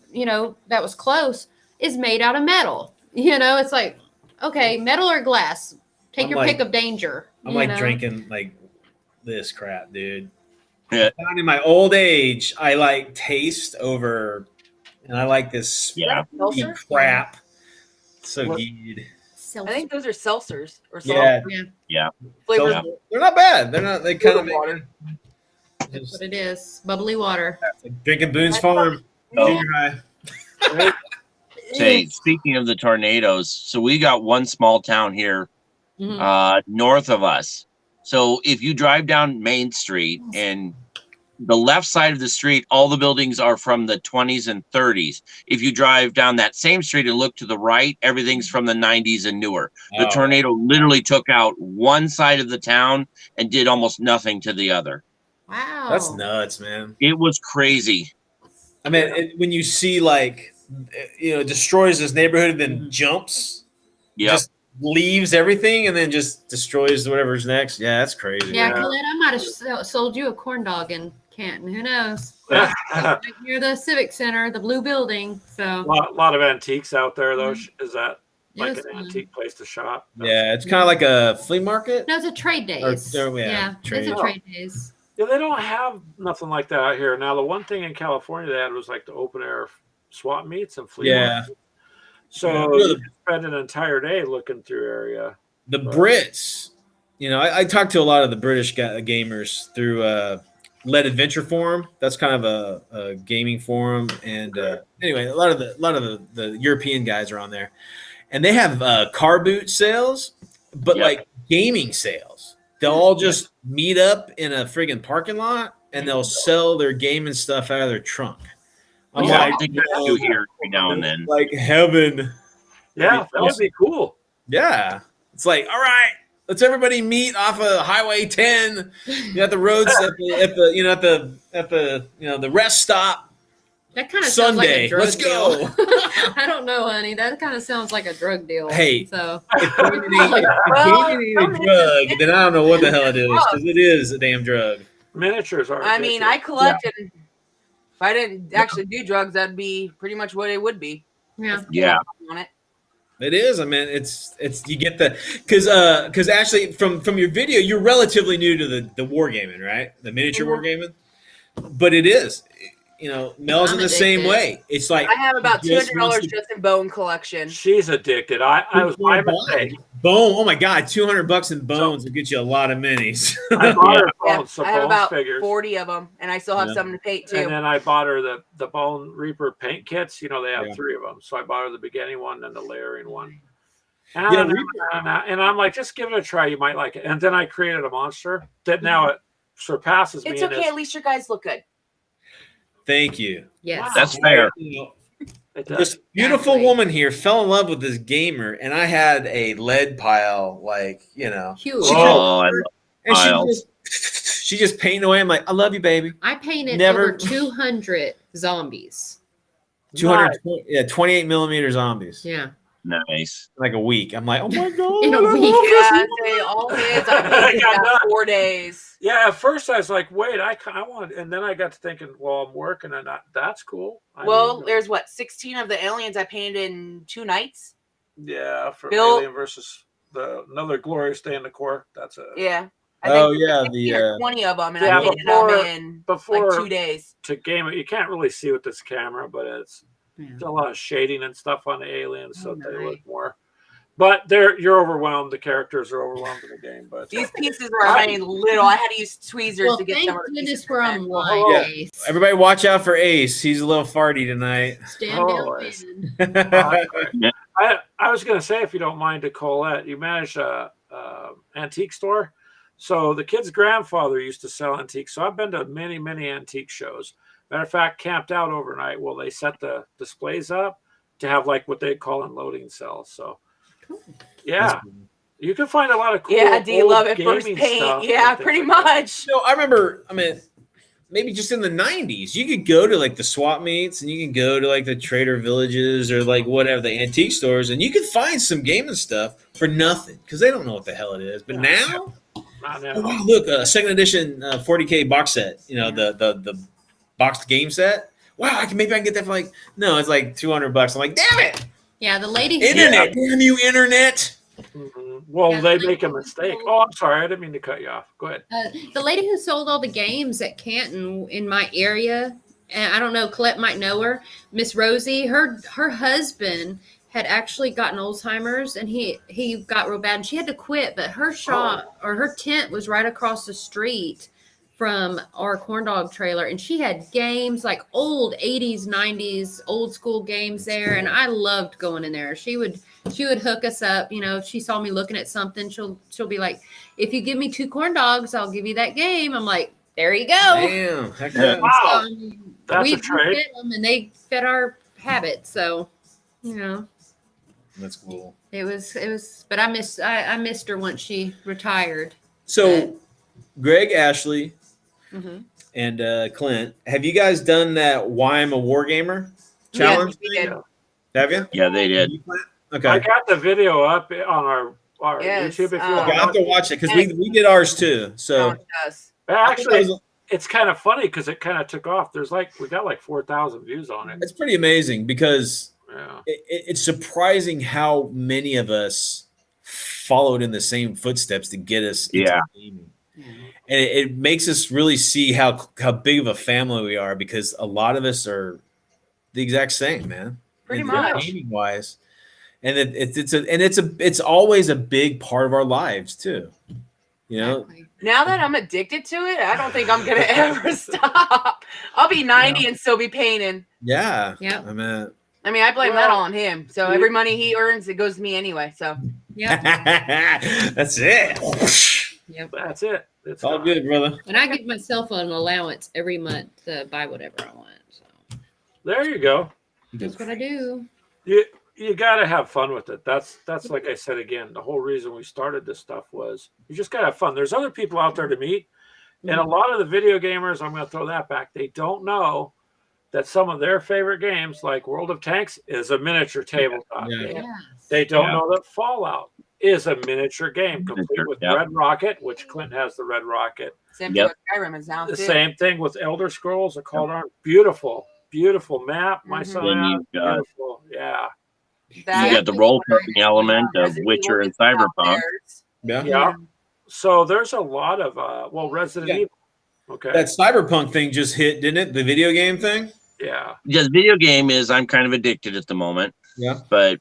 that was close is made out of metal. It's like, okay, metal or glass. Take I'm your like- pick of danger. I'm like drinking like this crap, dude. Yeah. In my old age, I like taste over, and I like this Yeah. Seltzer? crap. So What? good. I think those are seltzers or Yeah. flavors. Yeah. They're not bad. They're not. They kind of make Water. That's what it is. Bubbly water. like drinking Boone's Farm. Oh. Junior high. Say, speaking of the tornadoes, so we got one small town here Mhm. north of us. So if you drive down Main Street and the left side of the street, all the buildings are from the 20s and 30s. If you drive down that same street and look to the right, everything's from the 90s and newer. The Oh. tornado literally took out one side of the town and did almost nothing to the other. Wow. That's nuts, man. It was crazy. I mean, when you see like, destroys this neighborhood and then jumps, Yeah. just leaves everything and then just destroys whatever's next. Yeah, that's crazy. Yeah, Yeah. Colette, I might have sold you a corn dog in Canton. Who knows? a Right near the Civic Center, the blue building. So lot of antiques out there, though. Is that it like was an fun. antique place to shop? Yeah, it's kind of like a flea market. No, it's a trade days. yeah, It's trade. a trade days. Yeah, they don't have nothing like that out here. Now, the one thing in California they had was like the open air swap meets and flea Yeah. markets. So Yeah. you could spend an entire day looking through area. The Brits, I talked to a lot of the British gamers through Lead Adventure Forum. That's kind of a gaming forum, and anyway, a lot of the European guys are on there, and they have car boot sales, but Yep. like gaming sales. They'll all just meet up in a friggin' parking lot, and they'll sell their gaming stuff out of their trunk. I'm Yeah, like, I think I do here every now and then. like heaven. Yeah, that would be cool. Yeah. It's like, all right, let's everybody meet off of Highway 10. You at the roads at the rest stop. That kind of sounds like a Sunday. drug Let's go. deal. I don't know, honey. That kind of sounds like a drug deal. Hey. So If gaming ain't a drug, then I don't know what the hell it is, because it is a damn drug. Miniatures are. I mean, I ridiculous. collect, and if I didn't actually do drugs, that'd be pretty much what it would be. yeah. Yeah. On it. It is. I mean, it's you get the because actually from your video, you're relatively new to the wargaming, right? The miniature wargaming, but it is. Mel's in I'm the same addicted. way. It's like I have about just $200 wants to- just in bone collection. She's addicted. I was my mistake. Bone. Oh my God, $200 in bones will get you a lot of minis. I bought her Yeah, some I have bone about figures. 40 of them, and I still have Yeah. some to paint And too. then I bought her the Bone Reaper paint kits. They have Yeah. 3 of them. So I bought her the beginning one and the layering one. Yeah, And I'm like, just give it a try. You might like it. And then I created a monster that now it surpasses me. It's in okay. At least your guys look good. Thank you. Yes. That's fair. It does. This beautiful Exactly. woman here fell in love with this gamer, and I had a lead pile, Huge. Oh, And Wild. she just painting away. I'm like, I love you, baby. I painted Never- over 200 zombies. 220, 28 millimeter zombies. Yeah. Nice. Like a week. I'm like, oh my god. In a I week. love this Yeah, woman. they all his. I painted that 4 days. Yeah, at first I was like, wait, I want, and then I got to thinking, well, I'm working, and that's cool. Well, there's 16 of the aliens I painted in 2 nights. yeah, for Bill- Alien versus another glorious day in the core. That's a Yeah. Oh, there were yeah, 16 or 20 of them, and yeah, I painted them in before like 2 days. to game it. You can't really see with this camera, but it's Yeah. a lot of shading and stuff on the aliens, so Oh, they nice. look more. But you're overwhelmed. The characters are overwhelmed in the game. But These pieces were made little. I had to use tweezers Well, to get thank some of the goodness pieces we're in there. online, Yeah. Ace. Everybody watch out for Ace. He's a little farty tonight. Stand Oh, down, Ace. man. I was going to say, if you don't mind, to Colette, you manage a antique store. So the kid's grandfather used to sell antiques. So I've been to many, many antique shows. Matter of fact, camped out overnight while they set the displays up to have like what they call unloading cells. So yeah, you can find a lot of cool. Yeah, do you old love it? First gaming paint. stuff Yeah, and things pretty like that. much. No, I remember, maybe just in the 90s, you could go to like the swap meets and you can go to like the Trader Villages or like whatever, the antique stores, and you could find some gaming stuff for nothing because they don't know what the hell it is. But now, Not now. oh, wow, look, a second edition 40K box set, the boxed game set. Wow, maybe I can get that for like, no, it's like $200. I'm like, damn it! Yeah, the lady. Internet, damn you, internet! Mhm. Well, Yeah, they like make a people- mistake. Oh, I'm sorry. I didn't mean to cut you off. Go ahead. The lady who sold all the games at Canton in my area, and I don't know, Colette might know her, Miss Rosie. Her husband had actually gotten Alzheimer's, and he got real bad, and she had to quit. But her shop or her tent was right across the street from our corn dog trailer, and she had games like old 80s, 90s, old school games there, and I loved going in there. She would hook us up, if she saw me looking at something, she'll be like, if you give me 2 corn dogs, I'll give you that game. I'm like, there you go. Damn, heck yeah. Wow. So, I mean, That's we a trade. fed them and they fed our habits. So, That's cool. it was, but I missed her once she retired. So, Greg, Ashley, Mm-hmm. and Clint, have you guys done that Why I'm a Wargamer challenge? Yes, we did. Have you? Yeah, they did. Okay. I got the video up on our Yes, YouTube. If you okay, want, Okay, I have to watch it because we did ours too. So Challenge us. actually, it's kind of funny because it kind of took off. We got like 4,000 views on it. it's pretty amazing because Yeah. it's surprising how many of us followed in the same footsteps to get us into Yeah. gaming. And it makes us really see how big of a family we are because a lot of us are the exact same, man. Pretty And much. gaming wise, and it's always a big part of our lives too. You know, Now that I'm addicted to it, I don't think I'm gonna ever stop. I'll be 90 and still be painting. yeah. Yep. I mean, I mean, I blame that Well, all on him. So every money he earns, it goes to me anyway. So Yeah. that's it. Yep. That's it. It's all good, brother. And I give myself an allowance every month to buy whatever I want. So There you go. that's what I do. You got to have fun with it. That's like I said again. The whole reason we started this stuff was you just got to have fun. There's other people out there to meet, and a lot of the video gamers. I'm going to throw that back. They don't know that some of their favorite games, like World of Tanks, is a miniature tabletop Yeah. game. Yes. They don't Yeah. know that Fallout is a miniature game, complete Miniature, with yep. Red Rocket, which Clint has the Red Rocket. same Yep. thing with Skyrim is now The too. same thing with Elder Scrolls, a Cauldron. Beautiful, beautiful map. My Mhm. son Then has you've got- beautiful. Yeah. You got the role playing element of Resident Witcher Evil and is out Cyberpunk. there. Yeah. Yeah. So there's a lot of Resident Yeah. Evil. Okay. That Cyberpunk thing just hit, didn't it? The video game thing. yeah. Just video game is I'm kind of addicted at the moment, Yeah. but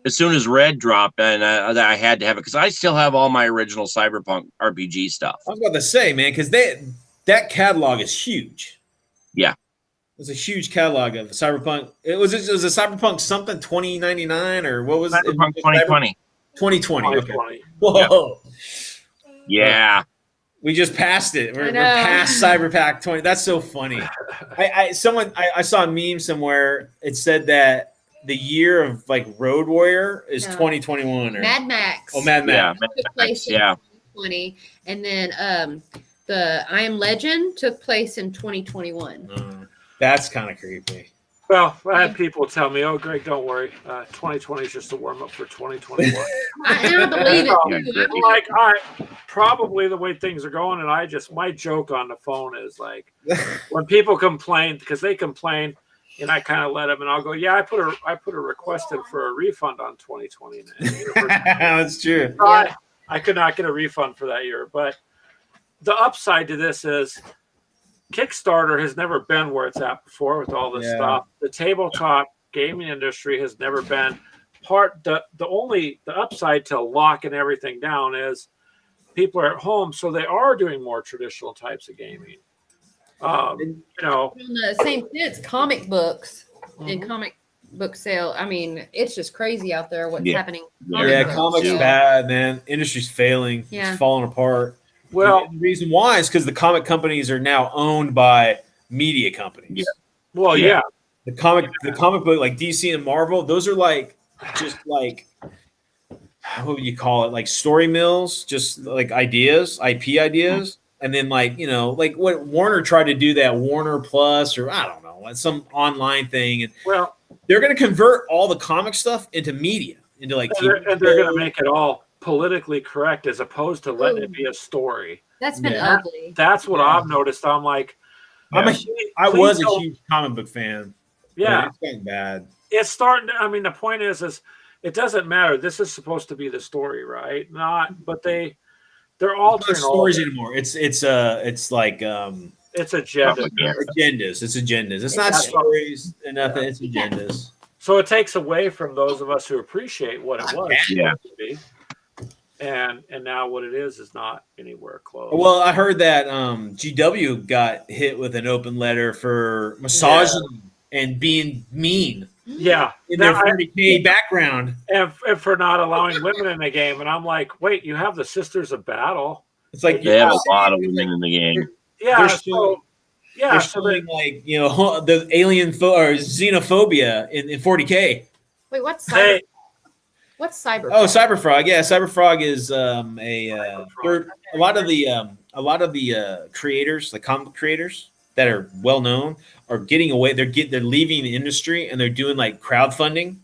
as soon as Red dropped, and I had to have it because I still have all my original Cyberpunk RPG stuff. I was about to say, man, because that catalog is huge. Yeah. It's a huge catalog of Cyberpunk. It was a Cyberpunk something 2099 or what was Cyberpunk it? 2020. 2020. Okay. 2020. Whoa. Yeah. We just passed it. I We're know. past Cyberpunk 20. That's so funny. I saw a meme somewhere. It said that the year of like Road Warrior is No. 2021 or Mad Max. oh Mad Yeah. Max. Took place in Yeah. 2020, and then the I Am Legend took place in 2021. That's kind of creepy. Well, I had people tell me, "Oh, Greg, don't worry. 2020 is just a warm up for 2021." I believe it too. I'm like, all right, probably the way things are going, and my joke on the phone is like, when people complain, because they complain, and I kind of let them, and I'll go, "Yeah, I put a request in for a refund on 2020." That's true. I could not get a refund for that year, but the upside to this is Kickstarter has never been where it's at before with all this stuff. The tabletop gaming industry has never been the upside to locking everything down is people are at home, so they are doing more traditional types of gaming. On the same sense, comic books and comic book sale. I mean, it's just crazy out there what's happening. Comics bad, man. Industry's failing. Yeah. It's falling apart. Well, the reason why is because the comic companies are now owned by media companies. Yeah. Well, yeah. The comic book like DC and Marvel, those are just like what would you call it? Like story mills, just like ideas, IP ideas. And then like what Warner tried to do, that Warner Plus, or I don't know, some online thing. And they're going to convert all the comic stuff into media, into like TV. And they're going to make it all politically correct as opposed to letting it be a story. That's been ugly. That's what I've noticed. I'm like, I was a huge comic book fan. Yeah, it's getting bad. It's starting. I mean, the point is it doesn't matter. This is supposed to be the story, right? But they're altering stories anymore. It's like it's agendas. It's agendas. It's not stories and nothing. It's agendas. So it takes away from those of us who appreciate what it was supposed to be. And now what it is not anywhere close. Well, I heard that GW got hit with an open letter for massaging and being mean. Yeah. In their 40K background. And for not allowing women in the game. And I'm like, wait, you have the Sisters of Battle. It's like they have a lot of women in the game. Yeah. They're showing like, the alien or xenophobia in 40K. Wait, what's Cyberfrog? Oh, Cyberfrog. Yeah, Cyberfrog is a lot of the creators, the comic creators that are well known, are getting away. They're leaving the industry and they're doing like crowdfunding,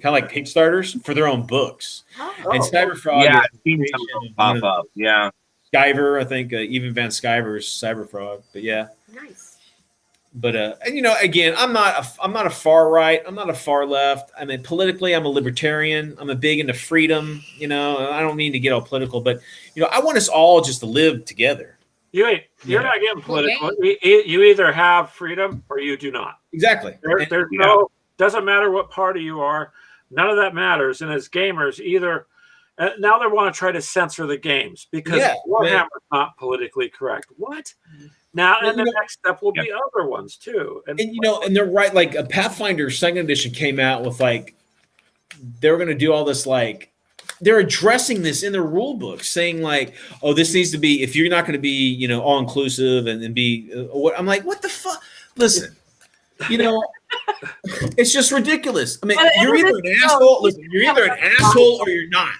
kind of like Kickstarters for their own books. Oh. And Cyberfrog, I've seen some pop up. Yeah, Skyver, I think even Van Skyver's Cyberfrog, but yeah, nice. But again, I'm not a far right. I'm not a far left. I mean, politically, I'm a libertarian. I'm a big into freedom. I don't mean to get all political, but I want us all just to live together. You're not getting political. You either have freedom or you do not. Exactly. There's doesn't matter what party you are. None of that matters. And as gamers, either now they want to try to censor the games because Warhammer's not politically correct. What? Now, and the next step will be other ones too. And they're right. Like a Pathfinder 2nd edition came out with like, they were going to do all this, like they're addressing this in the rule book, saying like, oh, this needs to be, if you're not going to be, all inclusive and be, I'm like, what the fuck? Listen, it's just ridiculous. I mean, you're either an asshole. Listen, you're either an asshole or you're not.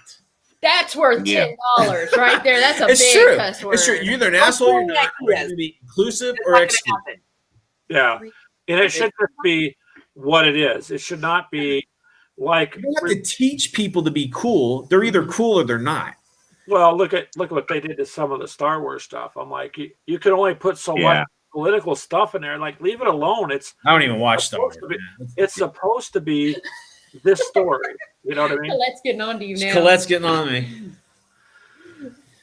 That's worth $10 right there. That's a big cuss word. It's true. You're either an asshole or you're not. You're going to be inclusive or exclusive. Yeah. And it should just be what it is. It should not be like you don't have to teach people to be cool. They're either cool or they're not. Well, look at what they did to some of the Star Wars stuff. I'm like, you can only put so much political stuff in there. Like, leave it alone. I don't even watch Star Wars. It's supposed to be this story. You know what I mean? Colette's getting on to you now. Colette's getting on me.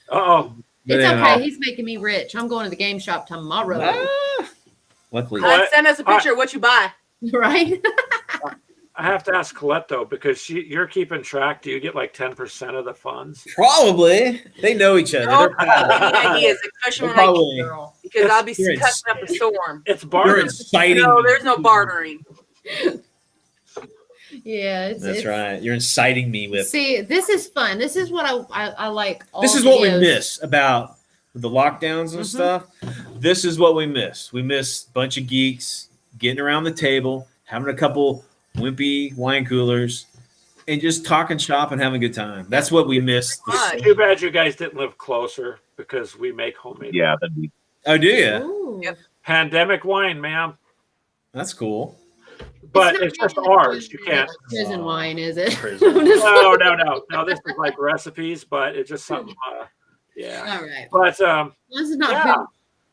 Uh-oh. It's okay. He's making me rich. I'm going to the game shop tomorrow. Luckily. Send us a picture of what you buy. Right? I have to ask Colette, though, because you're keeping track. Do you get like 10% of the funds? Probably. They know each other. They're ideas, especially when I get girl. Because I'll be cutting up a storm. It's bartering. No, there's no bartering. Yeah, that's right. You're inciting me with. See, this is fun. This is what I like. This is what we miss about the lockdowns and stuff. This is what we miss. We miss a bunch of geeks getting around the table, having a couple wimpy wine coolers, and just talking shop and having a good time. That's what we miss. Fun. Too bad you guys didn't live closer because we make homemade. Yeah, that'd be. Oh, do you? Ooh. Yep. Pandemic wine, ma'am. That's cool. But not it's just really ours. You can't. prison wine, is it? Prison. No. This is like recipes, but it's just something. Yeah. All right. But This is not yeah,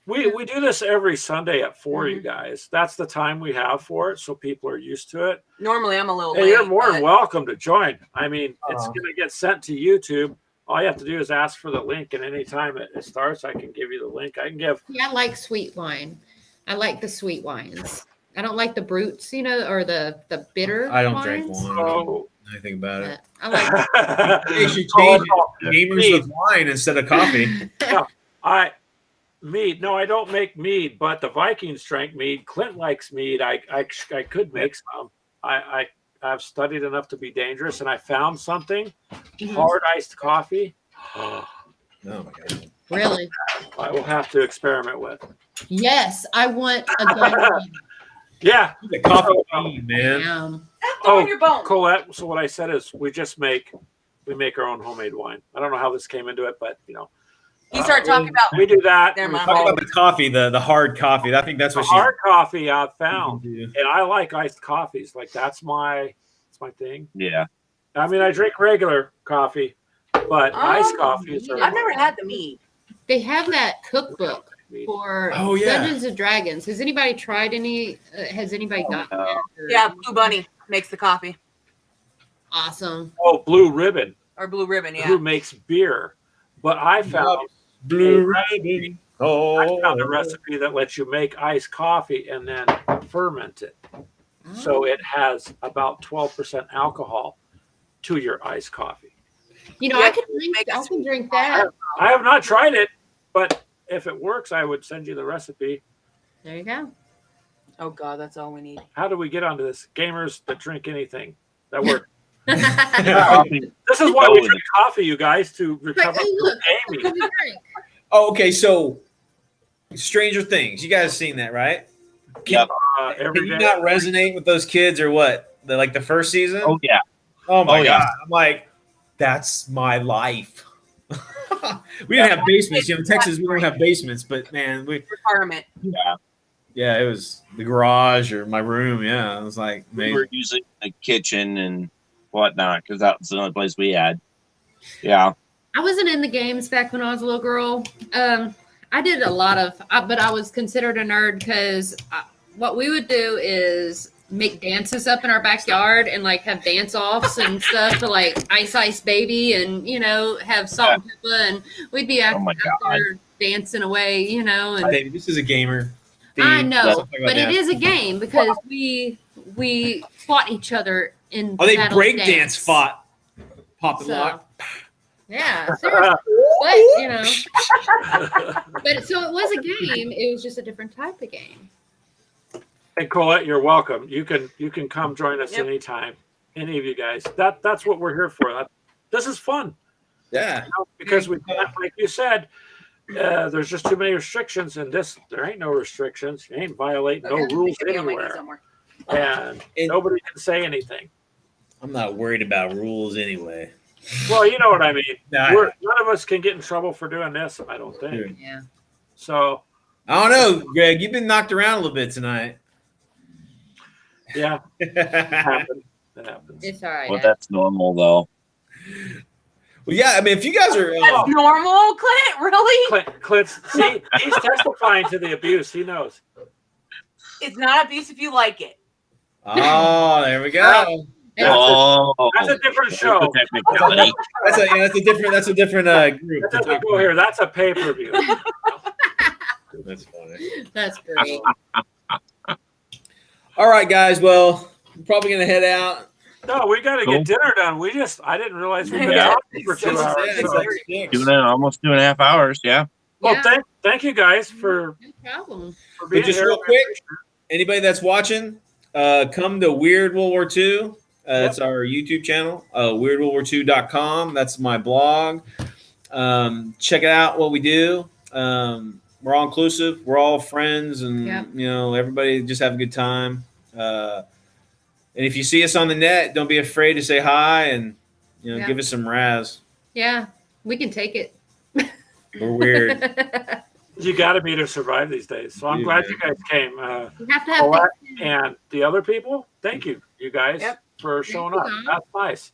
food. we do this every Sunday at 4. Mhm. You guys. That's the time we have for it, so people are used to it. Normally, I'm a little Hey, late. you're more than but welcome to join. I mean, it's Aw. going to get sent to YouTube. All you have to do is ask for the link, and anytime it starts, I can give you the link. I can give. Yeah, I like sweet wine. I like the sweet wines. I don't like the brutes, you know, or the bitter. I don't drink wines, wine. Oh, Anything about it. but I like. They should Oh, change oh, it. Gamers with wine instead of coffee. Mead. No, I don't make mead, but the Vikings drank mead. Clint likes mead. I could make some. I've studied enough to be dangerous, and I found something. Mhm. Hard iced coffee. Oh my god. Really? I will have to experiment with. Yes, I want a gallon. Yeah. The coffee bean, man. Damn. That's on your bone. Colette. So what I said is we make our own homemade wine. I don't know how this came into it, but You start talking about we do that. Never We mind. Talk call about the coffee, the hard coffee. I think that's the what hard coffee I've found, do. and I like iced coffees. Like that's my thing. Yeah. I mean, I drink regular coffee, but iced coffees are. I've never had the mead. They have that cookbook for Oh, yeah. Dungeons and Dragons. Has anybody tried any? Has anybody gotten that? Or- Yeah, Blue Bunny makes the coffee Awesome. Oh, Blue Ribbon, or Blue Ribbon. Yeah. who makes beer, but I found Blue ribbon. I found a Oh, recipe that lets you make iced coffee and then ferment it. So it has about 12% alcohol to your iced coffee. You know, Yeah, I can drink that. I have not tried it, but if it works, I would send you the recipe. There you go. Oh God, that's all we need. How do we get onto this? Gamers that drink anything. That works. Coffee. This is why we drink coffee, you guys, to recover Hey, from look, gaming. what do you drink? Oh, okay. So, Stranger Things. You guys seen that, right? Yep. Every Can you day. not resonate with those kids or what? Like the first season? Oh yeah. Oh my Oh, god! yeah. I'm like, that's my life. We didn't have basements. You know, in Texas, we don't have basements, but man, Retirement. yeah, it was the garage or my room. Yeah, it was like We amazing. were using the kitchen and whatnot because that was the only place we had. Yeah. I wasn't in the games back when I was a little girl. I did a lot of, but I was considered a nerd because what we would do is make dances up in our backyard and like have dance offs and stuff to like Ice Baby and have Salt and Peppa, and we'd be out, Oh my out there dancing away, and Baby, this is a gamer. I theme, know, something like but it that. is a game because we fought each other in. Oh, they battle break dance. dance fought. Pop and So- lock. Yeah, seriously. But but so it was a game. It was just a different type of game. And Colette, you're welcome. You can come join us Yep. anytime. Any of you guys. That's what we're here for. This is fun. Yeah. Because we can't, like you said, there's just too many restrictions, and there ain't no restrictions. You ain't violating no Okay, rules it should be on my knee anywhere, somewhere. and And- nobody can say anything. I'm not worried about rules anyway. Well, you know what I mean. Nah, None of us can get in trouble for doing this. I don't think Dude. Yeah. so. I don't know, Greg. You've been knocked around a little bit tonight. Yeah, it happens. It happens. It's all right. Well, that's normal though. Well, yeah. I mean, if you guys are, That's normal, Clint. Really? Clint's see, he's testifying to the abuse. He knows. It's not abuse if you like it. oh, there we go. Oh, That's a different there's show. the technicality. That's a different group. That doesn't go here. That's a pay-per-view. That's funny. That's great. All right, guys. Well, we're probably gonna head out. No, we got to Cool. get dinner done. I didn't realize we've been Yeah. talking for 2 hours. It's So- like six. Almost 2.5 hours. Yeah. Well, Yeah. thank you guys for No problem. being But just here. real quick, anybody that's watching, come to Weird World War II. It's our YouTube channel, weirdworldwar2.com. That's my blog. Check it out, what we do. We're all inclusive. We're all friends, and Yep. everybody just have a good time. And if you see us on the net, don't be afraid to say hi and give us some razz. Yeah, we can take it. We're weird. You got to be to survive these days. So I'm glad you guys came. You have to have Colette and the other people, thank you guys for showing up. Guys. That's nice.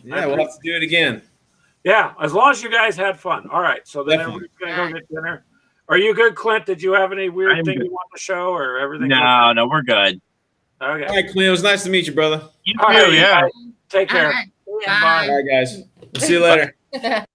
Yeah, we'll have to do it again. Yeah, as long as you guys had fun. All right, so then everybody's going to go get dinner. Are you good, Clint? Did you have any weird thing you want to show or everything? No, we're good. Okay. All right, Clint, it was nice to meet you, brother. You All too, right, yeah. Take care. All right. Bye. All right, guys. We'll see you later.